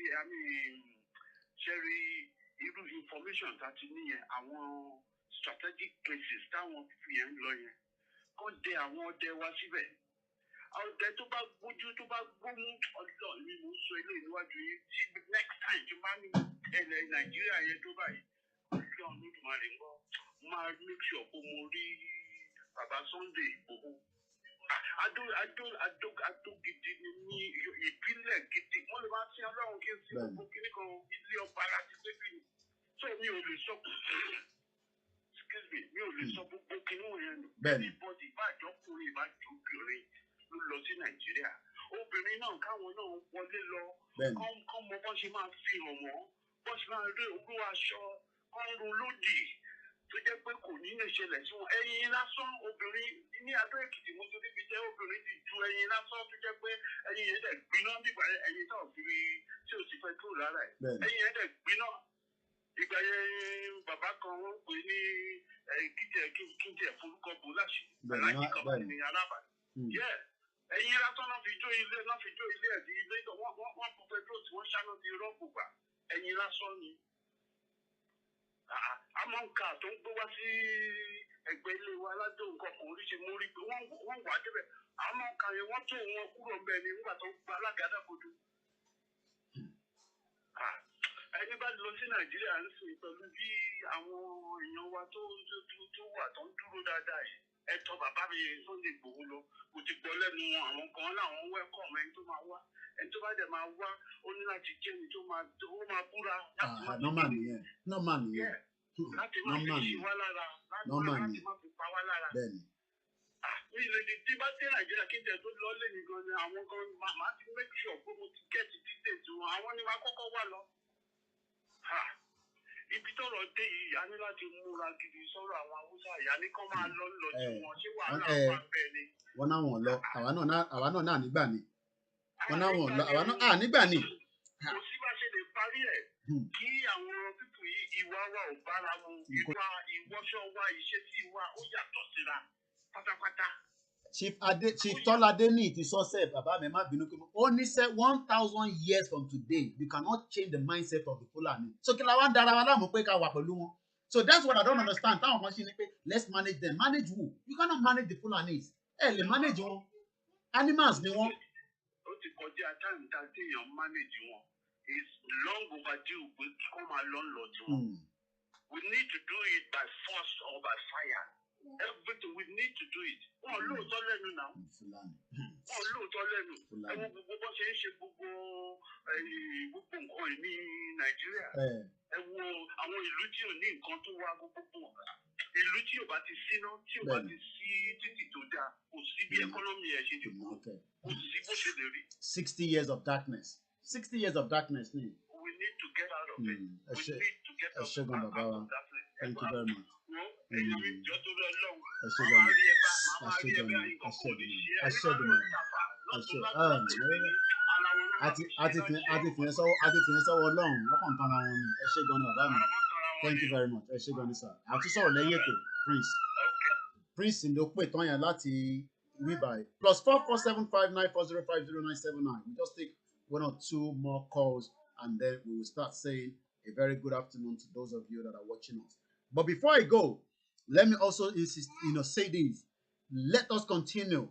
Speaker 10: ṣẹ́rí irú information tá ti níyẹn, àwọn strategic places táwọn fífi yẹn ń lọ yẹn, kán dẹ àwọn ọdẹ wá síbẹ̀. Ọdẹ tó bá gbójú tó bá gbómú Ọlọ́run ni mo sọ ilé níwájú yìí tí next time tí máa ní ẹlẹ́ Nàìjíríà yẹn tó báyìí Ọlọ́run ló máa lè gbọ́ máa make sure pé mo rí Bàbá Sunday Igboho. Adó gidi ní ìpínlẹ̀ gidi wọ́n lè máa sin Ọlọ́run kí n sí gbogbo kíní kan ilé ọba láti pépì ni. So mi ò lè sọ mi ò lè sọ gbogbo kíní wọ̀nyẹn nù. Everybody ìbájọ́kùnrin ìbájọ́bìnrin ló lọ sí Nàìjíríà. Obìnrin náà káwọn náà wọlé lọ kán mọ bọ́n ṣe máa fi hàn wọ́n bọ́n ṣe máa rí owó aṣọ kán ro lódì tó jẹ́ pé kò ní lè ṣẹlẹ̀ sí wọn. Ẹyin lásán obìnrin ní Adó Èkìtì mo tó níbi jẹ́ obìnrin ti ju ẹyin lásán tó jẹ́ pé ẹyin yẹn dẹ̀ gbiná nígbà ẹyin tó fi tí ò ti fẹ́ tó lára ẹ̀. Ẹyin yẹn dẹ̀ gbiná. Ìgbà yẹn bàbá kan wọ́n pè ní kíjẹ forúkọ bò láṣìí. Aláàjì kan bá ní Alábàdàn. Ẹyin lásán náà fi jó ilé ẹ̀dí ilé wọ́n bu petrol tí wọ́n ṣáná ti rọ́ọ̀bù gbà. Ẹyin lásán ni. Amọ̀ǹkà tó ń gbé wá sí ẹgbẹ́ ilé wa aládùn nǹkan kan oríṣi mo rí pé wọ́n wà débẹ̀. Amọ̀ǹkà yẹn wọ́n tó wọn kúrò ńbẹ̀ ni nígbà tó gba alágàdá kojú. Ẹni bá lọ sí Nàìjíríà ń sìn pẹ̀lú bí àwọn èèyàn wa tó wà tó ń dúró dáadáa yìí. Ẹ̀tọ́ bàbá mi Sunday Igboho lọ kò ti gbọ́ lẹ́nu àwọn kan láwọn wẹ́kọ̀mù ẹni tó máa wá ẹni tó bá dẹ̀ máa wá ó ní láti jẹ́ ẹni tó máa búra láti má láti má fi ṣe wá lára láti má fi pa wá lára. mi lè di tí bá dé Nàìjíríà kí n tẹ̀ tó lọ lé nìkan ni àwọn kan máa ti make sure pé mo ti get details wọn àwọn ni máa kọ́kọ́ wà lọ. Ibi tọ́rọ̀ dé yìí a ní láti múra gidi sọ́rọ̀ àwọn Haúsá ìyá ní kán máa lọ tí wọn ṣé wàhálà wà bẹ́ẹ̀ ni.
Speaker 4: Wọ́n náà wọ̀n lọ àwa náà nígbà ni wọ́n náà wọ̀n lọ àwa náà nígbà ni.
Speaker 10: Kò sí bá ṣe lè parí ẹ̀ kí àwọn pípù yìí ìwà wa ò bára mu ìwọṣọ wa ìṣesí wa ó yàtọ̀ síra pátápátá.
Speaker 4: Chief Tọ́ládé ní ti sọ́sẹ̀ bàbá mi má bínú pé ó ní sẹ́ 1,000 years from today you cannot change the mindset of the Fulani. So kí la wá ń dára wa láàmú pé ká wà pẹ̀lú wọn. So that's what I don't understand. Táwọn kan ṣe ni pé let's manage them. Manage who? You cannot manage the Fulanis. Ẹ lè manage wọn. Animals ni wọn.
Speaker 10: Ó ti kọjá time tá a ti yàn manage wọn. It's long overdue pé kí wọ́n máa lọ tiwọn. We need to do it by force or by fire. Everything we need to do it. Wọ́n lóòótọ́ lẹ́nu náà. Wọ́n lóòótọ́ lẹ́nu. Ẹ wo gbogbo bó ṣe ń ṣe gbogbo nǹkan ní Nàìjíríà. Ẹ wo àwọn ìlú tí ò ní nǹkan tó wá gbogbo. Ìlú tí ò bá ti síná, tí ò bá ti sí títì tó dáa, kò sí bí ẹkọ́nọ́mì ẹ̀ ṣe lè kú. Kò sí bó ṣe lè rí.
Speaker 4: 60 years of darkness. 60 years of darkness ni.
Speaker 10: We need to get out of it. We need to get out of that place.
Speaker 4: Thank you very much.
Speaker 10: Èyí mi jọ tó lọ lọ́wọ́.
Speaker 4: Àti fìyẹn sọ́wọ́ Ọlọ́run lọ́kàn tán ara wọn ni ẹ ṣé gan ni bàbá mi. Thank you very much ẹ ṣé gan ni sir. Àti sọ̀rọ̀ lẹ́yìn ètò Prince ló pè tán yẹn láti wíbàá +447594050979. We just take 1 or 2 more calls and then we will start saying a very good afternoon to those of you that are watching us. But before I go, let me also insist, say this. Let us continue.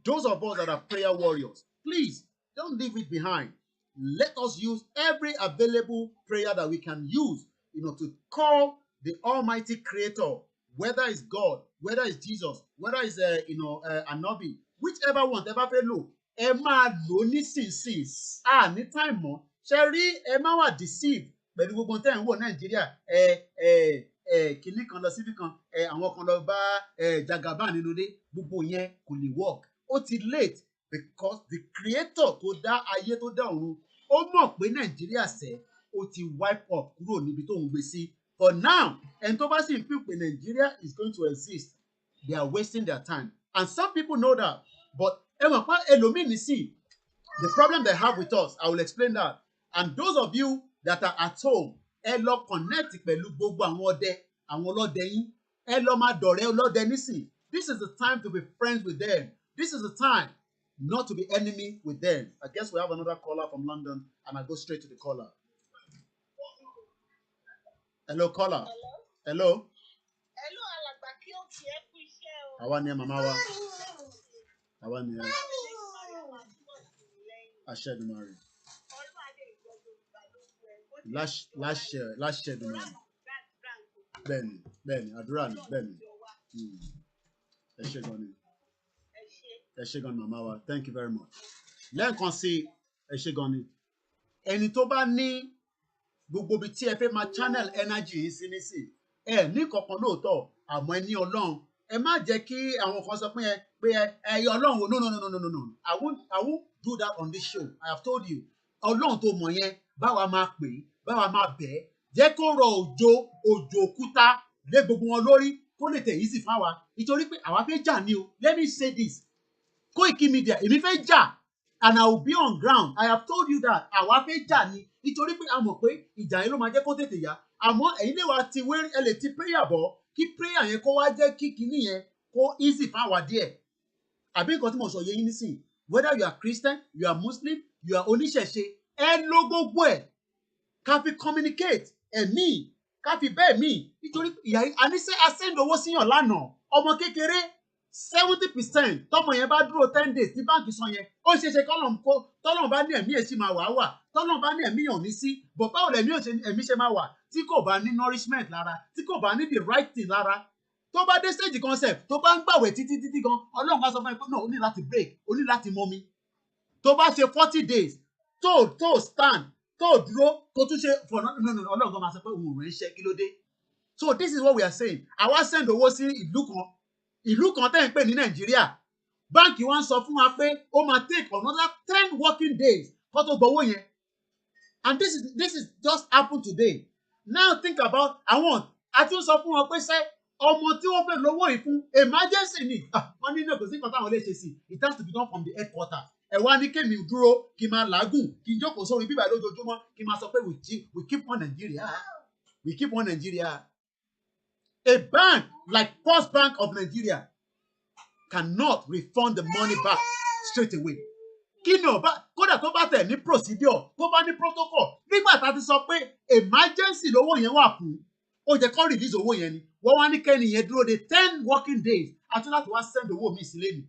Speaker 4: Those of us that are prayer warriors, please don't leave it behind. Let us use every available prayer that we can use, to call the Almighty Creator, whether it's God, whether it's Jesus, whether it's Anobi, whichever one, ever fellow. Ẹ máa lò nísinsìnyí. Ní time mọ́. Ṣé rí ẹ má wà deceive pẹ̀lú gbogbo tẹ́ ń wò Nàìjíríà. Kìnní kan lọ síbí kan. Àwọn kan lọ bá Jagaba nínú ilé. Gbogbo yẹn kò lè work. Ó ti late because the creator tó dá ayé tó dá ọ̀run. Ó mọ̀ pé Nàìjíríà sẹ́ ó ti wipe up kúrò níbi tó ń gbé sí. For now, ẹni tó bá sì ń fi pé Nàìjíríà is going to exist. They are wasting their time. And some people know that. But the problem they have with us, I will explain that. And those of you that are at home, ẹ lọ connect pẹ̀lú gbogbo àwọn ọlọ́dẹ yín. Ẹ lọ máa dọ̀rẹ́ ọlọ́dẹ nísìn. This is the time to be friends with them. This is the time not to be enemy with them. I guess we have another caller from London, and I go straight to the caller. Hello, caller. Hello.
Speaker 11: Hello, alàgbà kí o tiẹ̀ kú iṣẹ́ o.
Speaker 4: Àwa ni ẹ màmá wa. Àwa ni ẹ. Aṣẹ́dùmarè. Láṣẹ́dùmarè. Bẹ́ẹ̀ni, àdúrà ni, bẹ́ẹ̀ni. Ẹ ṣé gan ni. Ẹ ṣé gan ni màmá wa. Thank you very much. Lẹ́ẹ̀kan sí ẹ ṣé gan ni. Ẹni tó bá ní gbogbo ibi tí ẹ fẹ́ máa channel energy yìí sí nísì. Ẹ ní kankan lóòótọ́, àmọ́ ẹ ní Ọlọ́run. Ẹ má jẹ́ kí àwọn kan sọ pé ẹyẹ Ọlọ́run wo no. I won't do that on this show. I have told you. Ọlọ́run tó mọ̀ yẹn báwa máa pè é, báwa máa bẹ̀ ẹ́. Jẹ́ kó rọ òjò òkúta lé gbogbo wọn lórí kó lè tẹ̀ easy fáwa. Nítorí pé àwa fẹ́ jà ní o. Let me say this. Koiki Media, èmi fẹ́ jà and I will be on ground. I have told you that. Àwa fẹ́ jà ní. Nítorí pé a mọ̀ pé ìjà yẹn ló máa jẹ́ kó tètè yá. Àmọ́ ẹ̀yin lè wá ti wérí ẹ lè ti prayer bọ̀ kí prayer yẹn kó wá jẹ́ kí kinní yẹn kó easy fáwa díẹ̀. Àbí nǹkan tí mo sọ yé yín nísìnyí. Whether you are Christian, you are Muslim, you are oníṣẹ̀ṣe, ẹ ló gbogbo ẹ̀ ká fi communicate ẹ̀mí ká fi bẹ́ẹ̀ mí. Nítorí ìyá yìí àníṣe asend owó síyàn lánàá ọmọ kékeré 70% tọmọ yẹn bá dúró 10 days ní báńkì san yẹn ó ṣeé ṣe tọ́lọ́run bá ní ẹ̀mí ẹ̀ sì máa wà tọ́lọ́run bá ní ẹ̀mí yàn ní sí bọ̀ báwo lẹ̀mí ṣe máa wà tí kò bá ní nourishment lára tí kò bá ní the right thing lára tó bá dé stage concept tó bá ń gbàwẹ̀ títí gan Ọlọ́run bá sọ fún ẹ pé no o ní láti break o ní láti mọ́mí tó bá ṣe 40 days tó stand tó dúró tó tún ṣe for no Ọlọ́run kan máa sọ pé òun rẹ̀ ń ṣe kí ló dé. So this is what we are saying. Àwa send owó sí ìlú kan ìlú kan tẹ́ ń pè ní Nàìjíríà báńkì wa ń sọ fún wa pé ó máa take another 10 working days kó tó gbowó yẹn. And this is just happened today. Now think about àwọn àti ó sọ fún wọn pé sẹ́ ọmọ tí wọ́n fẹ́ lówó yìí fún emergency ni wọ́n ní náà kò sí nǹkan táwọn lè ṣe sí it has to be done from the headquarters. Ẹ wá ní kémi dúró kí n máa làágùn kí n jókòó sórí bíbá lójoojúmọ́ kí n máa sọ pé we keep on Nigeria. We keep on Nigeria. A bank like First Bank of Nigeria cannot refund the money back straight away. Kí ni ọba kódà tó bá tẹ̀ ní procedure tó bá ní protocol nígbà tá a ti sọ pé emergency lówó yẹn wà fún ó jẹ́ kó release owó yẹn ni wọ́n wá ní kẹ́ni yẹn dúró de 10 working days àti láti wá send owó mi sílé mi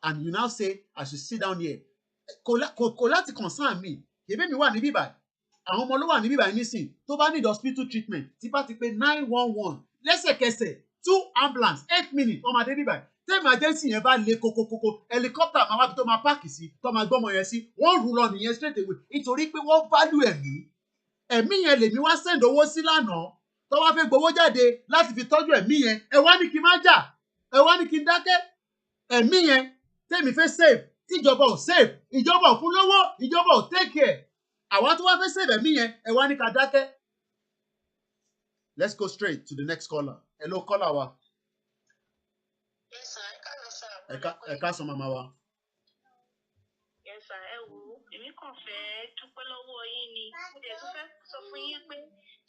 Speaker 4: and you now say I should sit down here kò láti concern me ìbí mi wà níbí báyìí àwọn ọmọ ló wà níbí báyìí nísìn tó bá need hospital treatment tí bá ti pé 911 lẹ́sẹ̀kẹsẹ̀ 2 ambulance 8 minutes ọmọ adé bíbáyìí tí emergency yẹn bá le kókókókó helicopter máa wá bí tó máa páàkì sí tó máa gbọ́mọ yẹn sí wọ́n rú lọ nìyẹn straight away nítorí pé wọ́n value ẹ̀mí yẹn lèmi wá send owó sí lánàá tó wá fẹ́ gbowó jáde láti fi tọ́jú ẹ̀mí yẹn ẹ wá ní kí n má jà ẹ wá ní kí n dákẹ́ ẹ̀mí yẹn tèmi fẹ́ save tíjọba ò save ìjọba ò fún lówó ìjọba ò take care àwa tó wá fẹ́ save ẹ̀mí yẹn ẹ wá ní ká dákẹ́. Let's go straight to the next caller. Hello caller wa.
Speaker 11: Yes sir, ẹ káàárọ̀ sir.
Speaker 4: Ẹ káàsán màmá wa.
Speaker 11: Yes sir, ẹ wò ó èmi kàn fẹ́ dúpẹ́ lọ́wọ́ yín ni mo dẹ̀ tún fẹ́ sọ fún yín pé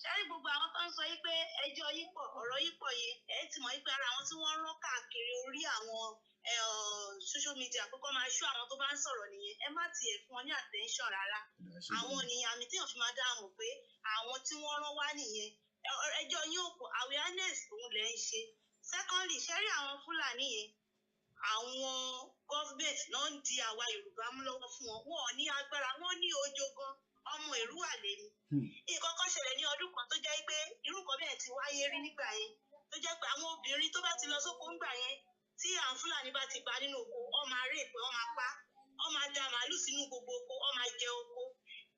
Speaker 11: ṣáàrí gbogbo àwọn tó ń sọ yìí pé ẹjọ́ yìí pọ̀ ọ̀rọ̀ yìí pọ̀ yẹn ẹ ti mọ̀ yìí pé ara àwọn tí wọ́n rán káàkiri orí àwọn social media pé kó máa ṣọ́ àwọn tó bá ń sọ̀rọ̀ nìyẹn ẹ má tiẹ̀ fún wọn ní attention rárá àwọn nìyẹn àmì téèyàn fi máa dáhùn pé àwọn tí wọ́n rán wá nìyẹn ẹjọ́ yín ò pọ̀ awareness òun lẹ̀ ń ṣe. Secondly ṣẹ́rí àwọn Fúlàní yẹn àwọn government náà ń di àwa Yorùbá mú lọ́wọ́ fún wọn wọn ò ní agbára wọn ní ojo gan ọmọ ìlú àlè ni. Nǹkan kan ṣẹlẹ̀ ní ọdún kan tó jẹ́ pé irú nǹkan bẹ́ẹ̀ ti wáyé rí nígbà yẹn tó jẹ́ pé àwọn obìnrin tó bá ti lọ sóko ńgbà yẹn tí àwọn Fúlàní bá ti bá nínú oko wọ́n máa rape wọ́n máa pa wọ́n máa da màálù sínú gbogbo oko wọ́n máa jẹ oko.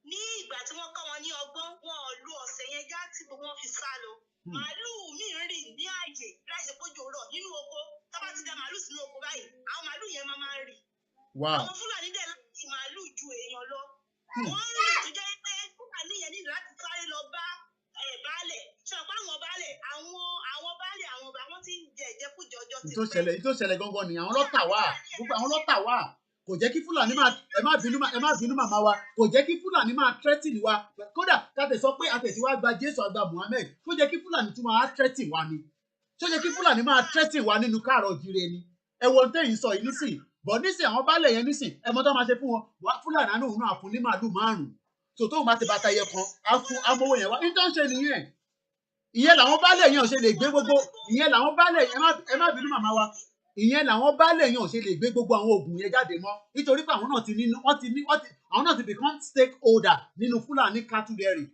Speaker 11: Ní ìgbà tí wọ́n kọ́ wọn ní ọgbọ́n wọn ò lo ọ̀sẹ̀ yẹn já tí gbogbo wọn fi sá lọ. Màálù mi rìn ní ààyè láìsí pójú rọ̀ nínú oko tó bá ti da màálù sínú oko báyìí àwọn màálù yẹn máa rìn. Àwọn Fúlàní dẹ̀ láti màálù ju èèyàn lọ. Wọ́n rìn tó jẹ́ pé Fúlàní yẹn ní láti sáré lọ bá baálẹ̀ ṣọ̀pá àwọn baálẹ̀ àwọn baálẹ̀ àwọn ọba wọn ti ń jẹ ìjẹkújẹ ọjọ́ ti pẹ́.
Speaker 4: Ìtò ṣẹlẹ̀ gangan ni àwọn lọ́tà wà gbogbo àwọn lọ́tà wà kò jẹ́ kí Fúlàní máa ẹ má bínú màmá wa kò jẹ́ kí Fúlàní máa threaten wa kódà káte sọ pé àtẹ̀síwá gba Jésù àgbà Muhammed tó jẹ́ kí Fúlàní tún máa threaten wa ni tó jẹ́ kí Fúlàní máa threaten wa nínú káàrọ̀ òjìrè ni ẹ wo tẹ́yìn sọ yìí nísìn bọ̀ nísìn àwọn baálẹ̀ yẹn nísìn ẹ mọ tó máa ṣe fún wọn Fúlàní àánú òun náà fún ní màálù 5 tó tóun bá ti bàtà ẹyẹ kan á fún amówó yẹn wá ní tó ń ṣe nìyẹn ìyẹn làwọn baálẹ̀ yẹn ò ṣe lè gbé gbogbo ìyẹn làwọn baálẹ̀ ẹ má bínú màmá wa ìyẹn làwọn baálẹ̀ yẹn ò ṣe lè gbé gbogbo àwọn oògùn yẹn jáde mọ́ nítorí pé àwọn náà àwọn náà ti become stakeholder nínú Fúlàní cattle dairy.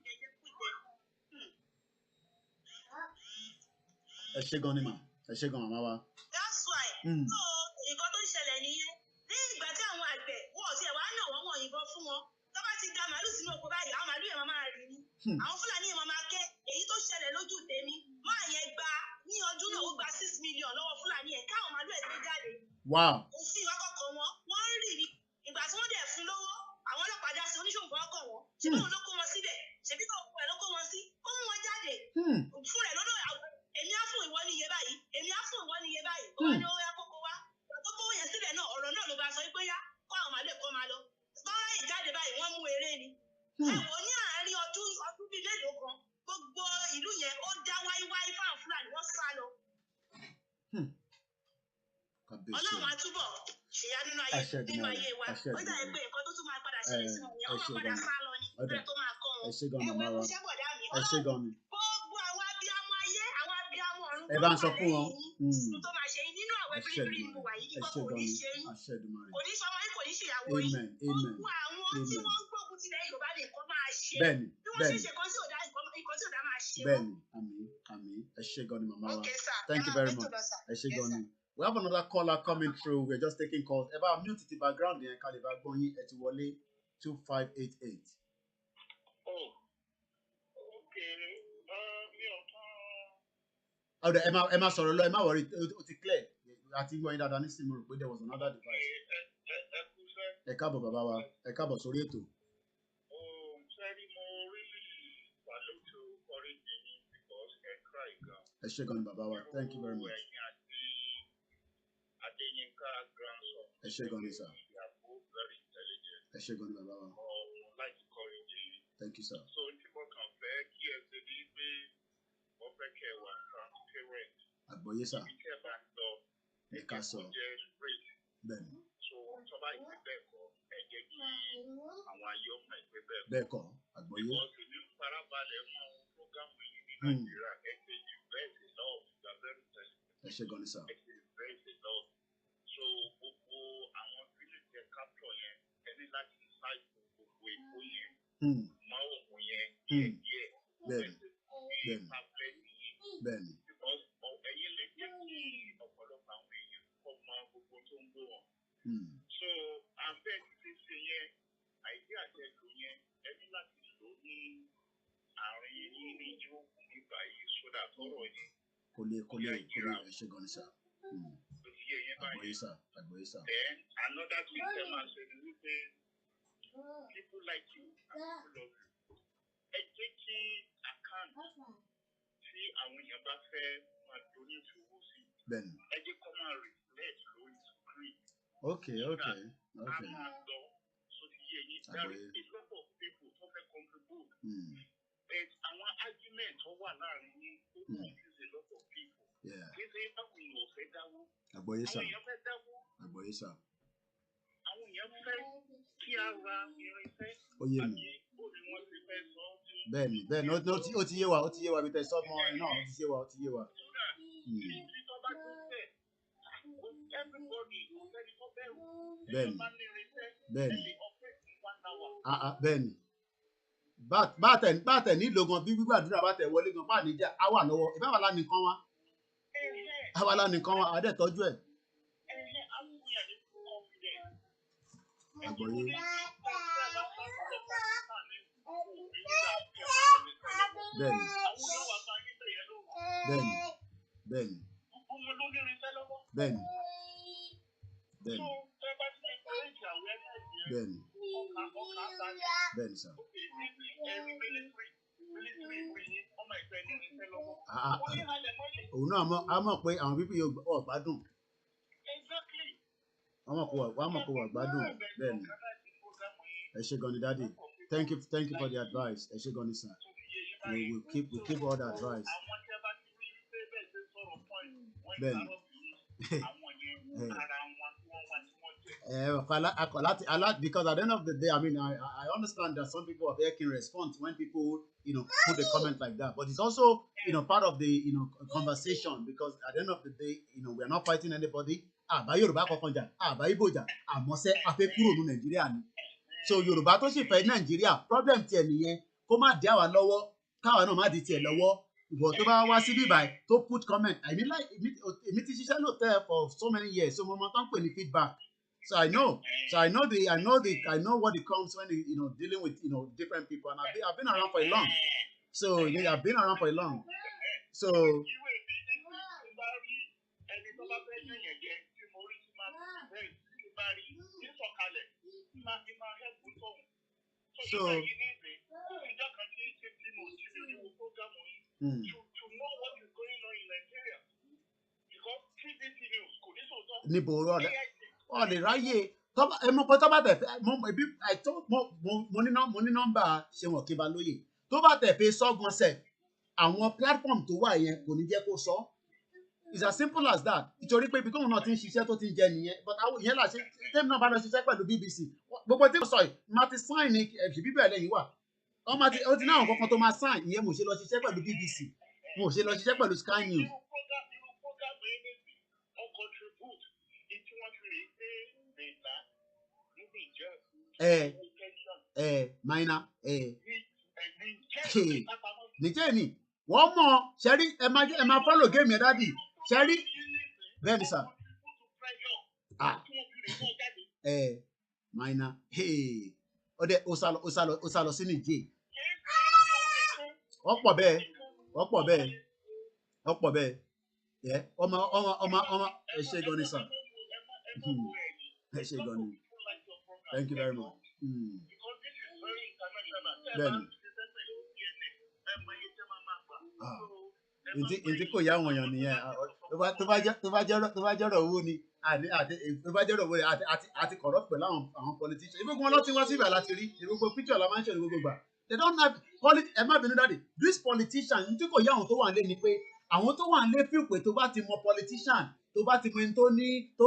Speaker 4: ẹ ṣé gan ni mà ẹ ṣé gan màmá wa.
Speaker 11: That's why. So nǹkan tó ń ṣẹlẹ̀ nìyẹn ní ìgbà tí àwọn àgbẹ̀ wọ́n ti ẹ̀ wá náà wọ́n yìnbọn fún wọn tó bá ti da màálù sínú oko báyìí àwọn màálù yẹn máa rìn ní. Àwọn Fúlàní yẹn máa ké èyí tó ṣẹlẹ̀ lójú tèmi máa yẹn gba ní ọdún náà ó gba 6 million lọ́wọ́ Fúlàní yẹn káwọn màálù ẹ̀ tó jáde. Òfin ọkọ̀ wọ́n ń rìn ní ìgbà tí wọ́n dẹ̀ fún lówó àwọn ọlọ́pàá dá sí oníṣòwò ọkọ̀ wọn ṣebí wọn ló kó wọn síbẹ̀ ṣebí wọn ló kó wọn sí kó mú wọn jáde. Fún rẹ̀ lọ́dọ̀ èmi á fún ìwọ ní iye báyìí èmi á fún ìwọ ní iye báyìí ó wá ní ó yá kókó wá tó kówó yẹn síbẹ̀ náà ọ̀rọ̀ náà ló bá sọ pé yá kó àwọn màálù kó máa lọ sọ́rọ́ ìjáde báyìí wọ́n mú eré ni. Ẹ wò ní àárín ọdún bíi mélòó kan gbogbo ìlú yẹn ó dá wáíwáí fáwọn Fúlàní wọ́n sá lọ. Ọlọ́run á túbọ̀ ṣèyá nínú ayé wa ó dà pé nǹkan tó tún máa padà ṣẹlẹ̀ sí wọn yẹn wọ́n máa padà sá lọ ní ìpínlẹ̀ tó máa kọ́ wọn. Ẹ wo ẹkún ṣẹ́bọ̀dá mi Ọlọ́run gbogbo àwọn abiyamọ ayé àwọn abiyamọ ọ̀run
Speaker 4: ẹ bá ń sọ fún wọn.
Speaker 11: tó máa ṣe nínú àwẹ̀ bíríbírí ni mo wà yìí nǹkan kò ní ṣe yín kò ní sọmọ yín kò ní ṣèyàwó yín gbogbo àwọn tí wọ́n ń gbógun tilẹ̀ Yorùbá nìkan máa ṣe bí wọ́n ṣe ṣe kan sí òdá nǹkan tí òdá máa ṣe wọn.
Speaker 4: Bẹ́ẹ̀ni àmín ẹ ṣé gan ni màmá wa thank you very much ẹ ṣé gan ni. We have another caller coming through. We're just taking calls. Ẹ bá mute the background yẹn ká lè bá gbọ́ yín ẹ ti wọlé 2588. Ọ̀dọ̀ ẹ má sọ̀rọ̀ lọ ẹ má worry ó ti clear
Speaker 2: àti gbọ́ yín dáadáa nísìnyí mo rò pé there was another device. Ẹ káàbọ̀ bàbá wa, ẹ káàbọ̀ sórí ètò. Ẹ ṣé gan ni bàbá wa, thank you very much. Ẹ ṣé gan ni sir. Ẹ ṣé gan ni bàbá wa. Thank you sir. Àgbọ̀yé sir. Ẹ ká sọ. Bẹ́ẹ̀ni. Bẹ́ẹ̀ kọ́, àgbọ̀yé. Ẹ ṣé gan ni sir. Bẹ́ẹ̀ni. Bẹ́ẹ̀ni.
Speaker 10: So àbẹ̀ ti ṣe yẹn àìdí àjẹjù yẹn ẹni láti lò ní àárín yín ní ìjókòó nígbà yìí sódà tọrọ yẹn.
Speaker 2: Kò lè ẹ ṣé gan ni sir. Àgbọ̀yé sir, àgbọ̀yé sir.
Speaker 10: Then another thing tell me say wípé people like you and people love you. Ẹ jẹ́ kí account tí àwọn èèyàn bá fẹ́ máa donate owó sí.
Speaker 2: Bẹ́ẹ̀ni.
Speaker 10: Ẹ jẹ́ kó máa reflect lórí screen.
Speaker 2: Okay.
Speaker 10: So there is a lot of people who can contribute. But our argument over is a lot of people.
Speaker 2: Yeah.
Speaker 10: They say that we will say that we
Speaker 2: Àgbọ̀yé sir. Àgbọ̀yé sir. Ó yé mi. Bẹ́ẹ̀ni, ó ti yé wa bí tẹ sọ mọ́ ẹ náà, ó ti yé wa. Bẹ́ẹ̀ni. Bẹ́ẹ̀ni. Bá tẹ̀ nílò gan bí gbígbàdúrà bá tẹ̀ wọlé gan bá níjà á wà lọ́wọ́ ìbáwá lá nìkan wá. Àwa lá nìkan wá àdẹ tọ́jú ẹ̀. Àgbọ̀yé. Bẹ́ẹ̀ni. Bẹ́ẹ̀ni. Bẹ́ẹ̀ni. Bẹ́ẹ̀ni. Bẹ́ẹ̀ni. Bẹ́ẹ̀ni. Bẹ́ẹ̀ni sir. Òun náà a mọ̀ pé àwọn pípé yóò gbádùn. Wọ́n mọ̀ pé wọ́n gbádùn. Bẹ́ẹ̀ni. Ẹ ṣé gan ni daddy. Thank you for the advice. Ẹ ṣé gan ni sir. We keep all the advice. Bẹ́ẹ̀ni. Because at the end of the day, I mean, I understand that some people are making response when people, put a comment like that. But it's also, part of the, conversation, because at the end of the day, we are not fighting anybody. Àbá Yorùbá kankan jà, àbá Ìgbò jà, àmọ́sẹ́ afẹ́ kúrò ní Nàìjíríà ni. So Yorùbá tó sì fẹ́ Nàìjíríà, problem tiẹ̀ nìyẹn, kó má dí àwa lọ́wọ́, káwa náà má di tiẹ̀ lọ́wọ́. Ìbò tó bá wá sí bíbáyìí tó put comment. I mean, like, èmi ti ṣiṣẹ́ lóòótọ́ for so many years, so mo mọ tán pè ní feedback. So I know what it comes when dealing with different people, and I've been around for a long. So I've been around for a long. So
Speaker 10: to know what is going on in Nigeria, because TVC news kò ní sòótọ́.
Speaker 2: Níbo ọ lè ráyè ẹ mọ̀ pé tó bá tẹ̀ fẹ́ mo ní nọ́mbà Ṣeun Ọ̀kínbalóyè tó bá tẹ̀ fẹ́ sọ́gun sẹ̀ àwọn platform tó wà yẹn kò ní jẹ́ kó sọ. It's as simple as that. Nítorí pé ibi tóun náà ti ń ṣiṣẹ́ tó ti ń jẹ nìyẹn, but àwọn ìyẹn là ṣe tẹ́mi náà bá lọ ṣiṣẹ́ pẹ̀lú BBC gbogbo tí mo sọ yìí má ti sign ní bíbẹ̀ lẹ́yìn wà ó ti náà kankan tó máa sign ìyẹn mo ṣe lọ ṣiṣẹ́ pẹ̀lú BBC mo ṣe lọ ṣiṣẹ́ pẹ̀lú Sky News. Minor nìjẹ́ ni wọ́n mọ̀ ṣẹ́rí ẹ máa follow game yẹn dádì ṣẹ́rí bẹ́ẹ̀ ni sà Minor ọdẹ ó sá lọ sí nìjẹ́ ọ̀pọ̀ bẹ́ẹ̀
Speaker 4: Yeah. Ẹ ṣé gan ni sir. Ẹ ṣé gan ni. Thank you very much. Bẹ́ẹ̀ni. Ntí kò yá àwọn èèyàn nìyẹn. Tó bá jọ́rọ̀ owó ni tó bá jọ́rọ̀ owó ni àti corrupt pẹ̀lú àwọn politicians. Gbogbo wọn lọ ti wá síbẹ̀ láti rí. Gbogbo picture la máa ń ṣe ní gbogbo gbà. They don't have ẹ má bínú dáàdì. This politician ntí kò yá àwọn tó wà nílé ni pé àwọn tó wà nílé feel pé tó bá ti mọ politician tó bá ti mọ ẹni tó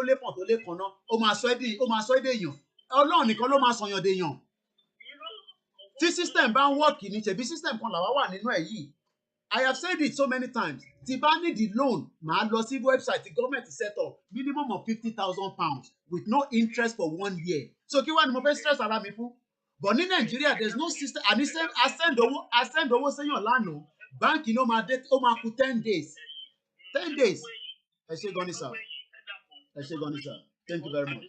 Speaker 4: lépọ̀n tó lé kan náà ó máa sọ ẹ́ dèèyàn. Ọlọ́run nìkan ló máa sọyàn dèèyàn. Tí system bá ń work ní ṣebí system kan làwa wà nínú ẹ̀ yìí. I have said it so many times. Tí bá need the loan, màá lọ sí website the government set up minimum of £50,000 with no interest for 1 year. So kí wá ni mo fẹ́ stress ara mi fún? But ní Nigeria there is no system. I send owó sẹ́yàn lánàá. Báńkì ló máa dé ó máa kù 10 days. 10 days. Ẹ ṣé gan ni sir. Ẹ ṣé gan ni sir. Thank you very much.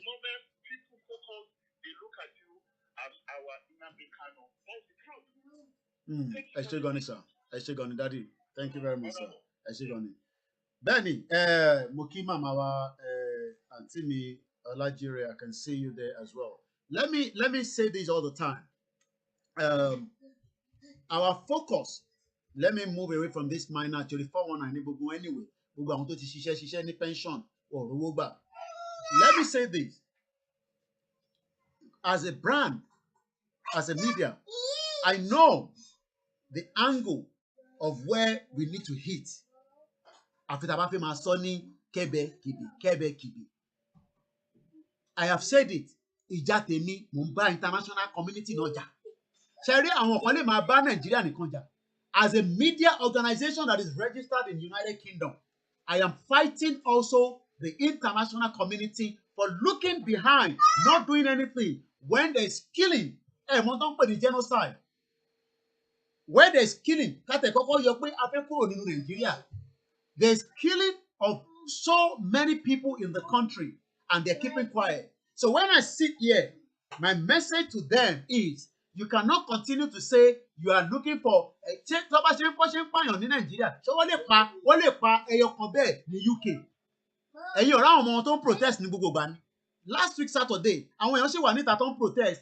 Speaker 4: Ẹ ṣé gan ni sir. Ẹ ṣé gan ni daddy. Thank you very much sir. Ẹ ṣé gan ni. Bẹ́ẹ̀ni, mo kí màmá wa àǹtí mi Ọlájírè, I can see you there as well. Let me say this all the time. Our focus, let me move away from this minor to the 419 ní gbogbo anyway. Gbogbo àwọn tó ti ṣiṣẹ́ ní pension or owó gbà. Let me say this. As a brand, as a media, I know the angle of where we need to hit. Àfi tá bá fẹ́ máa sọ ní kẹ́bẹ̀kìbì. I have said it. Ìjà tèmi mò ń bá international community náà jà. Ṣé rí àwọn kan lè máa bá Nàìjíríà nìkan jà. As a media organization that is registered in the United Kingdom, I am fighting also the international community for looking behind, not doing anything when there is killing. Mo tó ń pè ní genocide. Where there is killing, kátẹ̀ kọ́kọ́ yọ pé a fẹ́ kúrò nínú Nàìjíríà. There is killing of so many people in the country and they're keeping quiet. So when I sit here, my message to them is you cannot continue to say you are looking for tó bá ṣe ń pààyàn ní Nàìjíríà. Ṣé wọ́n lè pa ẹyọ kan bẹ́ẹ̀ ní UK? Ẹ̀yin ọ̀rọ̀ àwọn ọmọ tó ń protest ní gbogbo ìgbà ni. Last week Saturday, àwọn èèyàn ṣì wà níta tó ń protest.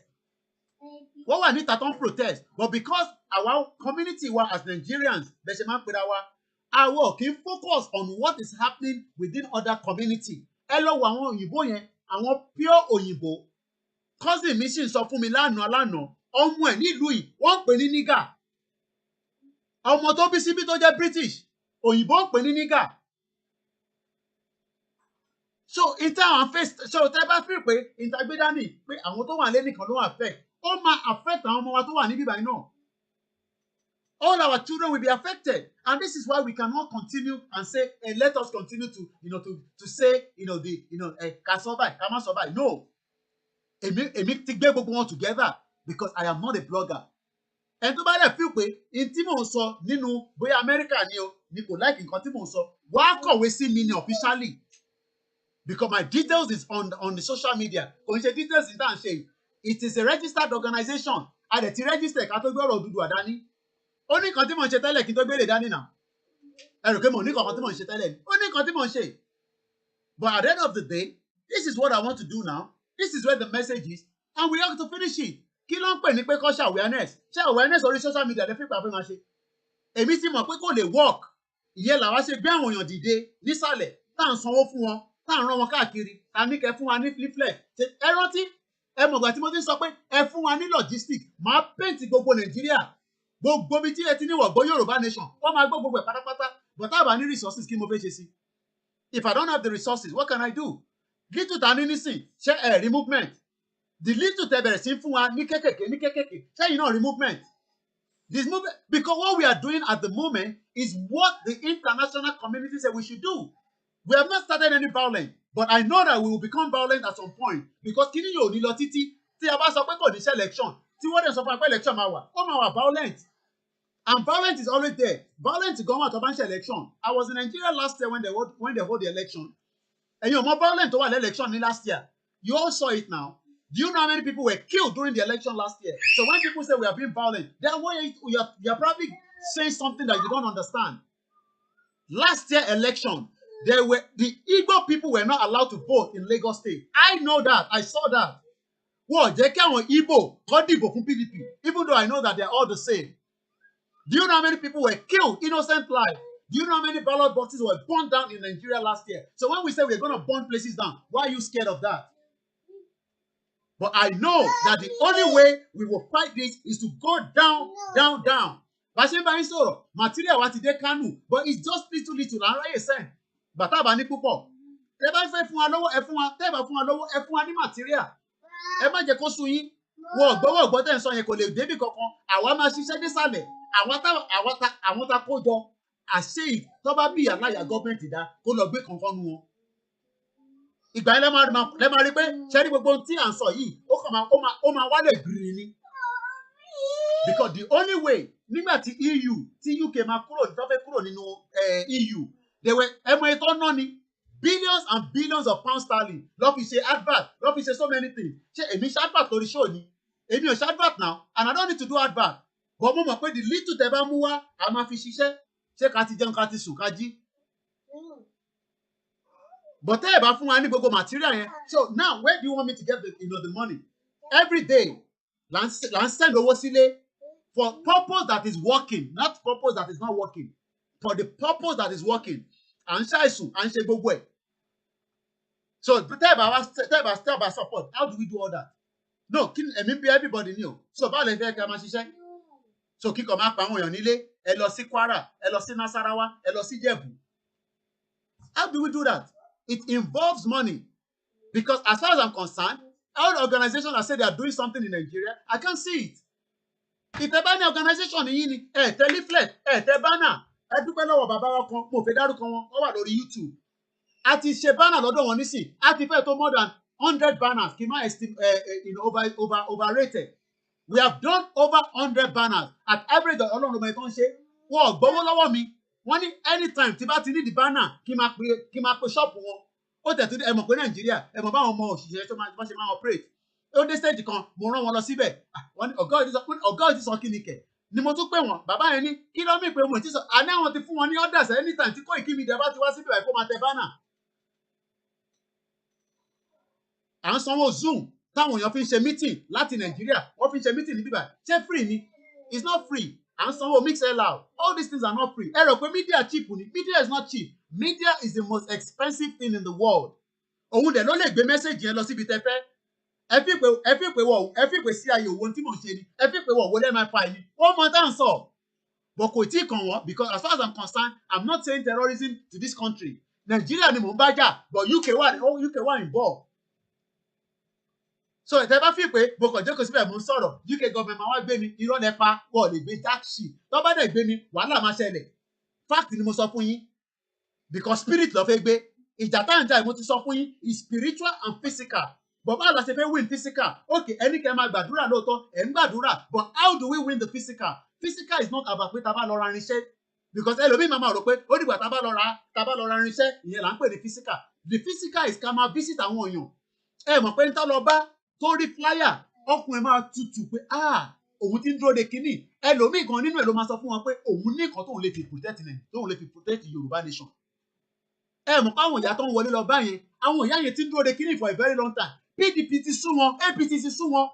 Speaker 4: Wọ́n wà níta tó ń protest. But because our community wa as Nigerians, bẹ́ẹ̀ ṣe máa ń pera wa, our kì í focus on what is happening within other community. Ẹ lọ wo àwọn òyìnbó yẹn, àwọn pure òyìnbó. Cousin mi sì ń sọ fún mi lánàá, ọmọ ẹ̀ nílùú yìí, wọ́n ń pè ní nígà. Ọmọ tó bí síbí tó jẹ́ British, òyìnbó ń pè ní nígà. So tẹ́ bá fi pé ìtagbédání pé àwọn tó wà lé nìkan ló wà affect. Ó máa affect àwọn ọmọ wa tó wà níbí báyìí náà. All our children will be affected, and this is why we cannot continue and say, let us continue to say, can survive, cannot survive. No, èmi ti gbé gbogbo wọn together because I am not a blogger. Ẹni tó bá dẹ̀ feel pé n tí mò ń sọ nínú bóyá America ni o ni kò like nǹkan tí mò ń sọ, wá kọ̀wé sí mi ni officially because my details is on the social media. Kò ń ṣe details in that ṣe. It is a registered organization. A dẹ̀ ti register ká tó gbé ọ̀rọ̀ Odùduwà dání. Ó ní nǹkan tí mò ń ṣe tẹ́lẹ̀ kí n tó gbé lè dání náà. Ẹ rò pé mo ní nǹkan tí mò ń ṣe tẹ́lẹ̀ ni. Ó ní nǹkan tí mò ń ṣe. But at the end of the day, this is what I want to do now. This is where the message is. And we have to finish it. Kí ló ń pè ní pé kọ́ ṣe awareness? Ṣé awareness orí social media lè fi pàfẹ́ máa ṣe? Èmi ti mọ̀ pé kò lè work. Ìyẹn làwa ṣe gbé àwọn èèyàn dìde nísàlẹ̀ tá à ń sanwó fún wọn, tá à ń rán wọn káàkiri, ta ní kẹ́ fún wa ní leaflet. Ẹ rántí, ẹ mọ̀gbà tí mo ti ń sọ pé ẹ fún wa ní logistics, máa paint gbogbo Nàìjíríà. Gbogbo bí tí ẹ ti ní wọ̀gbọ́ Yorùbá nation, wọ́n máa gbọ́ gbogbo ẹ̀ pátápátá. But tá a bá ní resources kí mo fẹ́ ṣe sí? If I don't have the resources, what can I do? Little ta ní nísìn, ṣé ẹ rí movement? The little tẹ bẹ̀rẹ̀ sí fún wa ní kékèké, ṣé yìí náà rí movement? This movement, because what we are doing at the moment is what the international community said we should do. We have not started any violence, but I know that we will become violent at some point because kí ni yóò ní lọ títí tí a bá sọ pé kò ní ṣe election, tí wọ́n dẹ̀ sọ fún wa pé election máa wà, ó máa wà violent. And violence is always there. Violence go on to ban election. I was in Nigeria last year when they hold the election. And you know, more violent to an election in last year. You all saw it now. Do you know how many people were killed during the election last year? So when people say we are being violent, then you're probably saying something that you don't understand. Last year election, the Igbo people were not allowed to vote in Lagos State. I know that. I saw that. Wọ́n jẹ́ kí àwọn Igbo kó dìbò fún PDP, even though I know that they're all the same. Do you know how many people were killed, innocent life? Do you know how many ballot boxes were burned down in Nigeria last year? So when we say we're going to burn places down, why are you scared of that? But I know that the only way we will fight this is to go down, down, down. Material wa ti dé Kanu, but it's just little. And right send. But tá bá ní púpọ̀. Tẹ́ bá fẹ́ fún wa lówó, ẹ fún wa. Tẹ́ bá fún wa lówó, ẹ fún wa ní material. Ẹ má jẹ́ kó sú yín. Wọ́n gbọ́ tẹ́ ń sọ yẹn kò lè débì kankan. Àwa máa ṣiṣẹ́ désàlẹ̀. Àwọn tá kó jọ. Àṣé tó bá bí àláyà gọ́ọ̀mẹ̀ntì dá kó lọ gbé kankan nu wọn. Ìgbà yẹn lẹ́ máa rí pé ṣẹ́rí gbogbo ohun tí à ń sọ yìí ó máa wálẹ̀ gírí ni. Because the only way nígbà tí EU tí UK máa kúrò nínú EU they were ẹmọ ètò náà ni billions and billions of pounds sterling lọ́ fi ṣe advert lọ́ fi ṣe so many things. Ṣé èmi ṣe advert lórí show ni? Èmi ò ṣe advert now and I don't need to do advert. But mo mọ̀ pé the little tẹ́ bá mú wá a máa fi ṣiṣẹ́. Ṣé ká ti jẹun ká ti sùn ká jí? But tẹ́ ẹ bá fún wa ní gbogbo material yẹn. So now where do you want me to get the money? Every day là ń send owó sílé for purpose that is working, not purpose that is not working. For the purpose that is working. À ń ṣàìsùn, à ń ṣe gbogbo ẹ̀. So tẹ́ ẹ bá support, how do we do all that? No, èmi bí everybody ní o. So báwo lè fẹ́ kí a máa ṣiṣẹ́? So kíkọ̀ máa pa àwọn èèyàn nílé, ẹ lọ sí Kwara, ẹ lọ sí Nasarawa, ẹ lọ sí Jẹ̀bú. How do we do that? It involves money. Because as far as I'm concerned, all the organizations that say they are doing something in Nigeria, I can't see it. If ẹ bá ní organization yìí ni, tẹ leaflet, tẹ banner, ẹ dúpẹ́ lọ́wọ́ bàbá wa kan, mo fẹ́ dárúkọ wọn, wọ́n wà lórí YouTube. A ti ṣe banner lọ́dọ̀ wọn nísìn, a ti fẹ́ tó more than 100 banners, kì í má overrated. We have done over 100 banners at average ọlọ́run ló mọ ètò ń ṣe. Wọ́n ò gbowó lọ́wọ́ mi. Wọ́n ní anytime tí bá ti ní the banner kí máa pe ṣọ́ọ̀pù wọn. Ó tẹ̀ tó ẹ mọ̀ pé Nàìjíríà ẹ mọ̀ báwọn ọmọ òṣìṣẹ́ tó ṣe máa operate. Ó dé stage kan mo rán wọn lọ síbẹ̀. Wọ́n ní ọ̀gá òjì sọ kí ni kẹ̀. Ni mo tún pè wọ́n bàbá yẹn ní kí ló mì pé mo ti sọ àní àwọn ti fún wọn ní orders anytime tí Koikimedia bá ti wá síbẹ̀ kó máa tẹ banner. À ń sanwó Zoom táwọn èèyàn fi ń ṣe meeting láti Nàìjíríà wọ́n fi ń ṣe meeting ní bíbá ṣé free ni? It's not free. À ń sanwó mixer loud. All these things are not free. Ẹ rò pé media cheap ni? Media is not cheap. Media is the most expensive thing in the world. Òun dẹ̀ ló lè gbé message yẹn lọ síbi tẹ́ fẹ́. Ẹ fi pé sí ayé òwò tí mò ń ṣe ni. Ẹ fi pé wọ̀ wọlé MI5 ni. Ó mọ tá à ń sọ. But kò tí ì kàn wọ́n because as far as I'm concerned, I'm not saying terrorism to this country. Nigeria ni mò ń bá jà but UK wà involved. So ìtẹ́ bá fi pé mo kàn jókòó síbẹ̀ mo ń sọ̀rọ̀ UK government máa wá gbé mi irọ́ nípa wọ́n lè gbé jack shit tó bá dẹ̀ gbé mi wàhálà máa ṣẹlẹ̀ fact ni mo sọ fún yín because spirit ló fẹ́ gbé ìjà tá à ń jà mo ti sọ fún yín is spiritual and physical but báwo la ṣe fẹ́ win physical okay ẹni kẹ́ máa gbàdúrà lóòótọ́ ẹ̀ ń gbàdúrà but how do we win the physical? Physical is not about pé tá bá lọ ra irinṣẹ́ because ẹlòmíì máa rò pé ó dìgbà tá bá lọ ra irinṣẹ́ ìyẹn là ń pè ní physical. The physical is ká máa visit àwọn èèyàn ẹ mọ̀ pé ń tá lọ bá tó rí flyer ọkùnrin máa tutù pé òun ti ń dúró de kínní ẹlòmíì kan nínú ẹ ló máa sọ fún wọn pé òun ní nǹkan tóun lè fi protect Yorùbá nation. Ẹ mọ̀ pé àwọn ìyá tó ń wọlé lọ báyẹn àwọn ìyá yẹn ti ń dúró de kínní for a very long time. PDP ti sú wọn, APC ti sú wọn.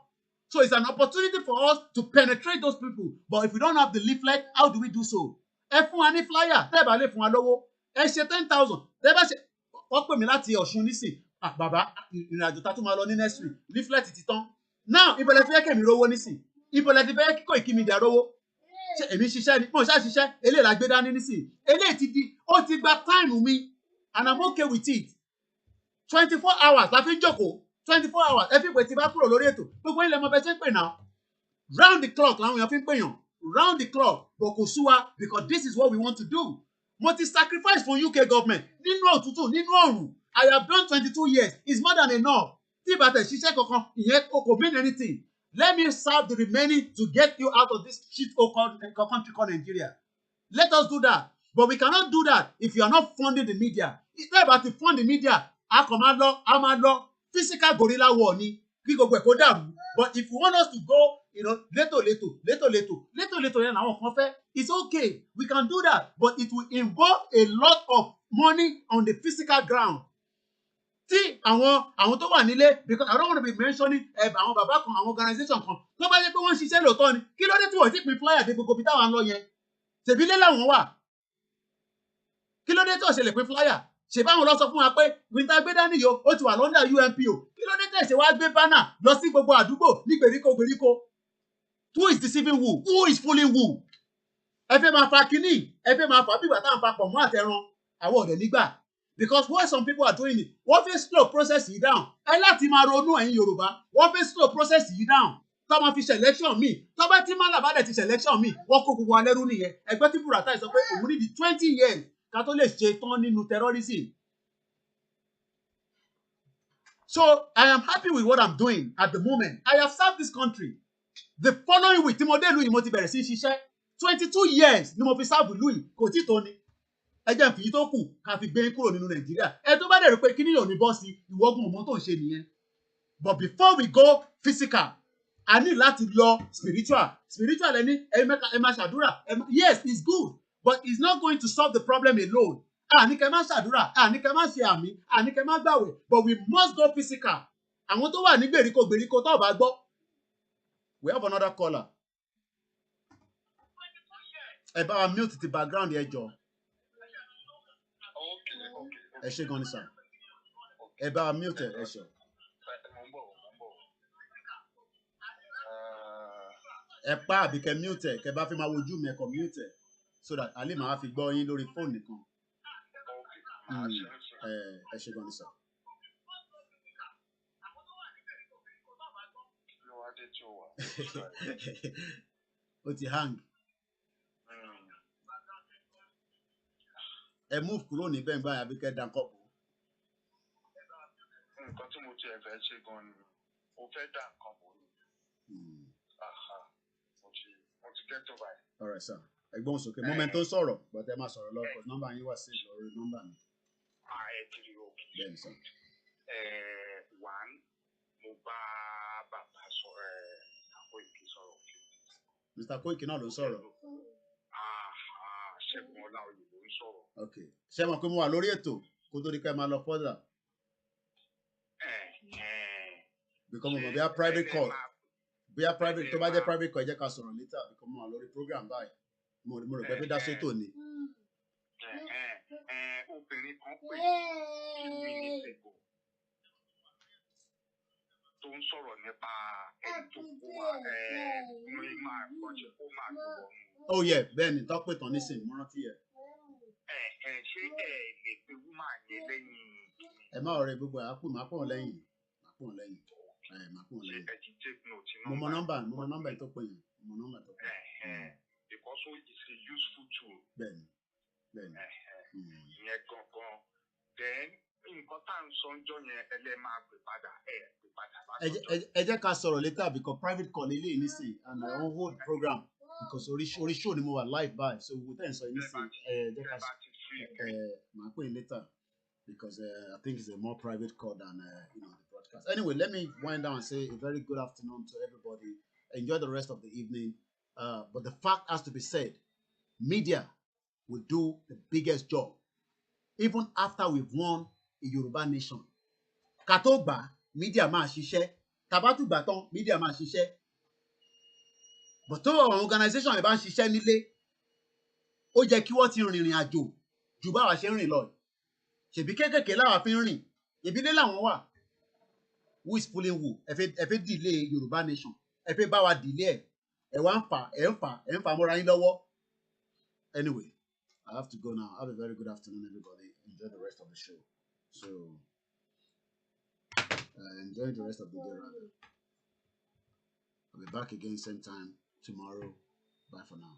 Speaker 4: So it's an opportunity for us to penetrate those people. But if we don't have the leaflet, how do we do so? Ẹ fún wa ní flyer tẹ́ ẹ bá lè fún wa lówó ẹ ṣe 10,000 tẹ́ ẹ bá ṣe wọ́n pè mí láti Ọ̀ṣun nísìn bàbá ìrìnàjò tá a tún máa lọ ní next week leaflet ti tán now ìbọ̀lẹ̀ fi fẹ́ kẹ̀mí rówó nísìn ìbọ̀lẹ̀ ti fẹ́ kí Koikimedia rówó ṣe èmi ṣiṣẹ́ ni mo ṣáà ṣiṣẹ́ eléyìí la gbé dání nísìn eléyìí ó ti gba time mi and I'm okay with it 24 hours la fi ń jókòó 24 hours ẹ fi pè tí bá kúrò lórí ètò gbogbo ilẹ̀ ọmọ bẹ́ẹ̀ ṣe ń pè náà round the clock làwọn èèyàn fi ń pèyàn round the clock but kò sú wa because this is what we want to do mo ti sacrifice for UK government nínú òtútù nínú ọ̀rùn I have done 22 years. It's more than enough. Tí bàtẹ̀ ṣiṣẹ́ kankan, ìyẹn kò mean anything. Let me serve the remaining to get you out of this shit country called Nigeria. Let us do that. But we cannot do that if you are not funding the media. It's not about to fund the media. A máa lọ, physical guerrilla war ni, kí gbogbo ẹ̀ kó dàrú. But if you want us to go létò yẹn làwọn kan fẹ́. It's okay, we can do that, but it will involve a lot of money on the physical ground. Tí àwọn tó wà nílé, because I don't want to be mentioning àwọn bàbá kan, àwọn organization kan, tó bá jẹ́ pé wọ́n ń ṣiṣẹ́ lóòótọ́ ni, kí ló dé tí wọ́n ti pín flyer dé gbogbo ibi táwọn lọ yẹn? Ṣèbí lé làwọn wà. Kí ló dé tí ò ṣe lè pín flyer? Ṣèbí àwọn lọ sọ fún wa pé winter gbé dání yo, ó ti wà lọ́ndà UNPO. Kí ló dé tí ṣe wá gbé banner lọ sí gbogbo àdúgbò ní gbèríko? Who is deceiving who? Who is fooling who? Ẹ fẹ́ máa fa kínní, ẹ fẹ́ máa fà bí ìgbà táwọn papọ̀ mọ́ àtẹran, àwọn ọ̀dẹ̀ nígbà. Because what some people are doing it, wọ́n fẹ́ slow process yìí down. Ẹ láti máa ronú ẹ̀yin Yorùbá, wọ́n fẹ́ slow process yìí down. Tó máa fi selection míì, tó bá tí Málà bá dẹ̀ ti selection míì, wọ́n kó gbogbo alẹ́rú nìyẹn. Ẹgbẹ́ tí Buratai sọ pé òun ní di 20 years ká tó lè ṣe tán nínú terrorism. So I am happy with what I'm doing at the moment. I have served this country. The following week, tí mo dé ìlú yìí mo ti bẹ̀rẹ̀ sí ṣiṣẹ́. 22 years ni mo fi serve ìlú yìí, kò tí tó ni. Ẹ jẹ́ nfìyí tó kù ká fi gbé kúrò nínú Nàìjíríà. Ẹ tó bá dẹ̀ rò pé kíní yóò ní bọ́ọ̀sì, ìwọ́gun ọmọ tó ń ṣe nìyẹn. But before we go physical, a ní láti lọ spiritual. Spiritual ẹni ẹ máa ṣàdúrà. Yes, it's good, but it's not going to solve the problem alone. Àní kẹ́ máa ṣàdúrà, àní kẹ́ máa ṣe àmì, àní kẹ́ máa gbàwẹ̀, but we must go physical. Àwọn tó wà ní gbèríko tó bá gbọ́. We have another caller. Ẹ bá wa mute the background yẹn jọ. Ẹ ṣé gan ni sir. Ẹ bá wa mute ẹ ṣọ. Ẹ pa àbí kẹ́ mute ẹ, kẹ́ bá fi máa wojú mi ẹ kọ mute ẹ, so that a lè máa fi gbọ́ yín lórí fóònù nìkan. Ẹ ṣé gan ni sir. Ó ti hang. Ẹ move kúrò níbẹ̀ nígbà yàbí kẹ́ dá nǹkan bò.
Speaker 10: Nǹkan tí mo ti ẹ̀fẹ̀ ṣe gan ni mo fẹ́ dá nǹkan bò ni. Mo ti get over it.
Speaker 4: All right sir. Ẹ̀gbọ́n sókè moment tó sọ̀rọ̀ but ẹ máa sọ̀rọ̀ lọ because nọ́mbà yín wà sí lórí nọ́mbà mi.
Speaker 10: Ẹ ti rí òkè.
Speaker 4: Bẹ́ẹ̀ni sir.
Speaker 10: One, mo bá bàbá Koiki sọ̀rọ̀.
Speaker 4: Mr. Koiki náà ló ń sọ̀rọ̀.
Speaker 10: Ṣẹ́gun Ọláoyè ló ń sọ̀rọ̀.
Speaker 4: Okay. Ṣé mo pé mo wà lórí ètò kó tó di ká máa lọ further? Because mo mọ̀ bí a private call. Bí a private tó bá jẹ́ private call ẹ jẹ́ ká sọ̀rọ̀ later because mo wà lórí program báyìí. Mo rò pé dá sétò ni.
Speaker 10: Obìnrin kan pè é mínísítò tó ń sọ̀rọ̀ nípa ẹni tó kó máa kọ́ṣẹ́ kó máa tó wọnú.
Speaker 4: Oh yeah, bẹ́ẹ̀ ni tó pè tán nísìnyí mo rántí yẹ.
Speaker 10: Ṣé ẹ lè pe wúmà yẹn lẹ́yìn?
Speaker 4: Ẹ má ọ̀rẹ́ gbogbo ẹ̀ máa pọ̀ lẹ́yìn. Mo mọ nọ́mbà tó pè yẹn.
Speaker 10: Because it's a useful tool.
Speaker 4: Bẹ́ẹ̀ni.
Speaker 10: Ìyẹn gangan. Then nǹkan tá à ń sọ ńjọ́ yẹn ẹlẹ́ máa pè padà
Speaker 4: ẹ jẹ́ ká sọ̀rọ̀ later because private call eléyìí nísìnyí and I won't hold program because orí show ni mo wà live by so we tẹ̀ ń sọ nísìnyí jẹ́ ká máa pè later because I think it's a more private call than the broadcast. Anyway, let me wind down and say a very good afternoon to everybody. Enjoy the rest of the evening. But the fact has to be said, media will do the biggest job even after we've won a Yoruba nation. Katogba, media máa ṣiṣẹ́. Tabatugba tán, media máa ṣiṣẹ́. But tó àwọn organization yẹn bá ń ṣiṣẹ́ nílé, ó jẹ́ kí wọ́n ti rìnrìn àjò jù báwa ṣe ń rìn lọ. Ṣèbí kékèké láwa fi ń rìn, ìbílé làwọn wà. Who is fooling who? Ẹ fẹ́ delay Yoruba nation. Ẹ fẹ́ bá wa delay ẹ̀. Ẹ wá ń fà mọ́ra yín lọ́wọ́. Anyway, I have to go now. Have a very good afternoon, everybody. Enjoy the rest of the show. So, enjoy the rest of the day, rather. I'll be back again same time tomorrow. Bye for now.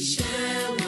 Speaker 12: Share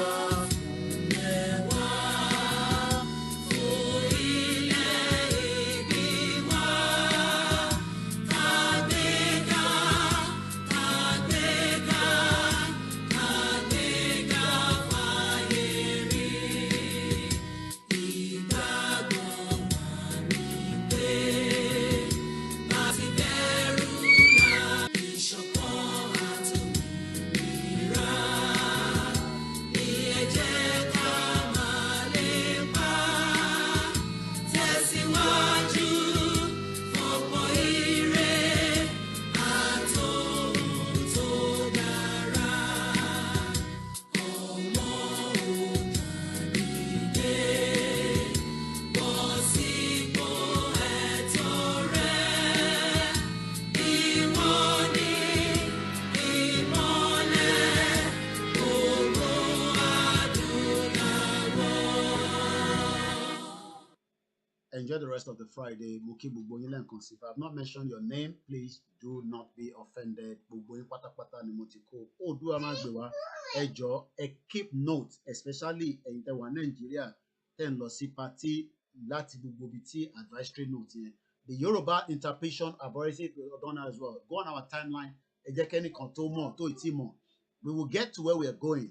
Speaker 2: rest of the Friday. Muki Buboyinle Nkonsi. If I have not mentioned your name, please do not be offended. Buboyin Patapata ni Motiko. Odu Amagbewa. Ejo, keep note, especially in the one Nigeria. Ten Losi Party, Lati Bubobiti advisory note here. The Yoruba interpretation I've already done as well. Go on our timeline. Ejekeni Kontomo, to Itimo. We will get to where we are going.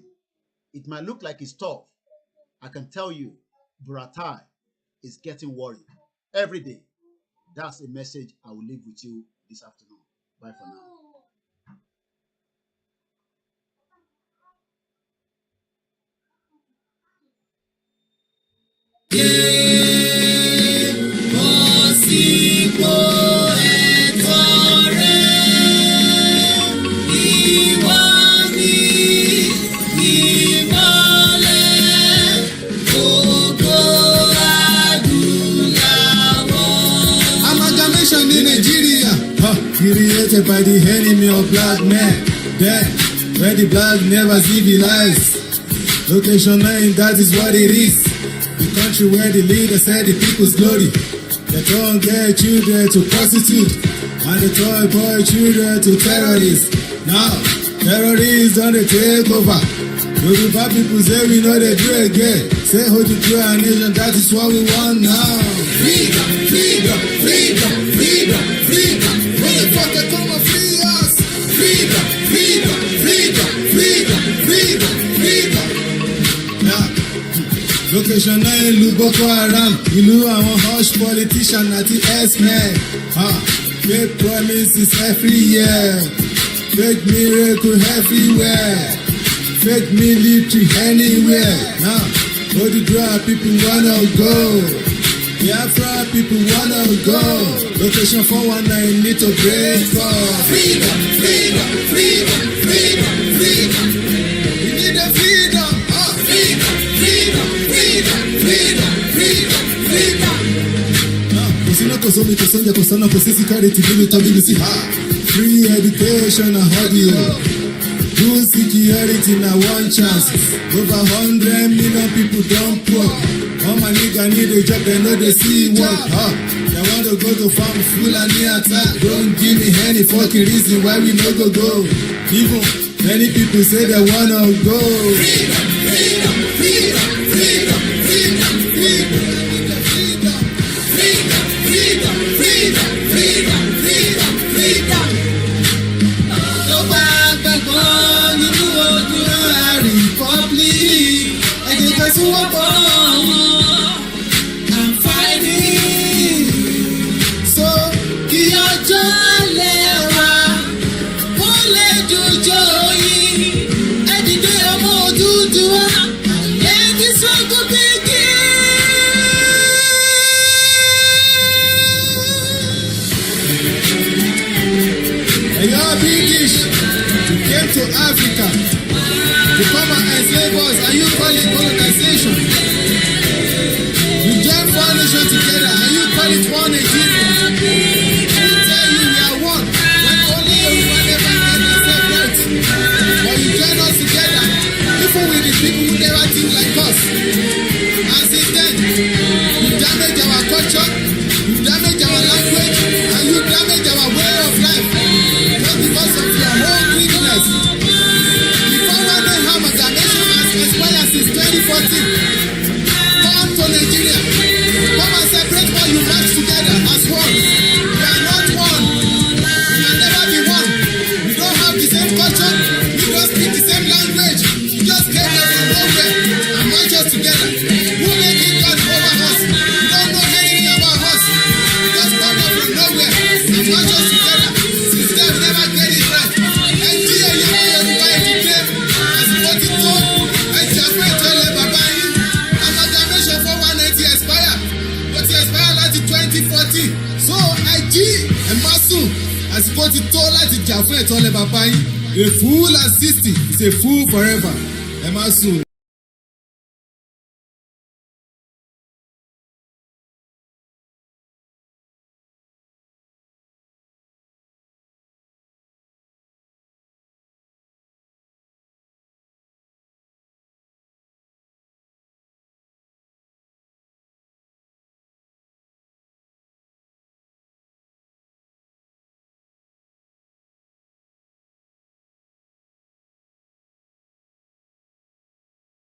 Speaker 2: It might look like it's tough. I can tell you, Buratai is getting worried every day. That's a message I will leave with you this afternoon. Bye for now.
Speaker 12: Created by the enemy of black men, death, where the black never civilize. Location 9, that is what it is. The country where the leader said the people's glory. They turn gay children to prostitute, and the toy boy children to terrorists. Now, terrorists on the takeover. Yoruba people say we know they do again. Say hold the true our nation, that is what we want now. Freedom, freedom, freedom, freedom, freedom. Motherfucker, come and free us. Freedom, freedom, freedom, freedom, freedom, freedom. Now, location 9 ìlú Boko Haram, ìlú àwọn hush politician àti S-men. Fake promises every year, fake miracle everywhere, fake military anywhere. Now, all the dry people wanna go. Biafra people wanna go. Location 419 need to break up. Freedom, freedom, freedom, freedom, freedom. We need the freedom. Freedom, freedom, freedom, freedom, freedom, freedom. Kusina kusomi kusonja kusana kusisi kari tibili tabili si ha. Free education and audio. Good security na one chance. Over 100 million people don't poor. All my nigga need a job, they know they see work. They want to go to farm full and near attack. Don't give me any fucking reason why we no go. Even many people say they wanna go. Freedom, freedom, freedom, freedom, freedom, freedom, freedom, freedom, freedom, freedom, freedom, freedom, freedom. Tó bá gbàgbọ́ nínú ogun Republic, ẹ̀jẹ̀ kan sí wọ́n bọ̀. To Africa to come and enslave us, and you call it colonization. You join four nations together, and you call it one Nigeria. We tell you we are one, when only Yoruba never get themselves right. But you join us together, even with the people who never think like us. And since then, you damage our culture, you damage our language, and you damage our way of life. Just because of your whole weakness. Since 2014, come to Nigeria, come and separate what you match together as one. We are not one, we can never be one. We don't have the same culture, we don't speak the same language. We just came here from nowhere and match us together. Who made it God over us? We don't know anything about us. We just come here from nowhere and match us together. Since then, we never get it right. And here you are, everybody today, as what it told. Amalgamation 418 expire. What expire láti 2014. So IG Emasu àsìkò ti tó láti jà fún ẹ̀tọ́ lẹ́ bàbá yín. A fool at 60 is a fool forever. Emasu.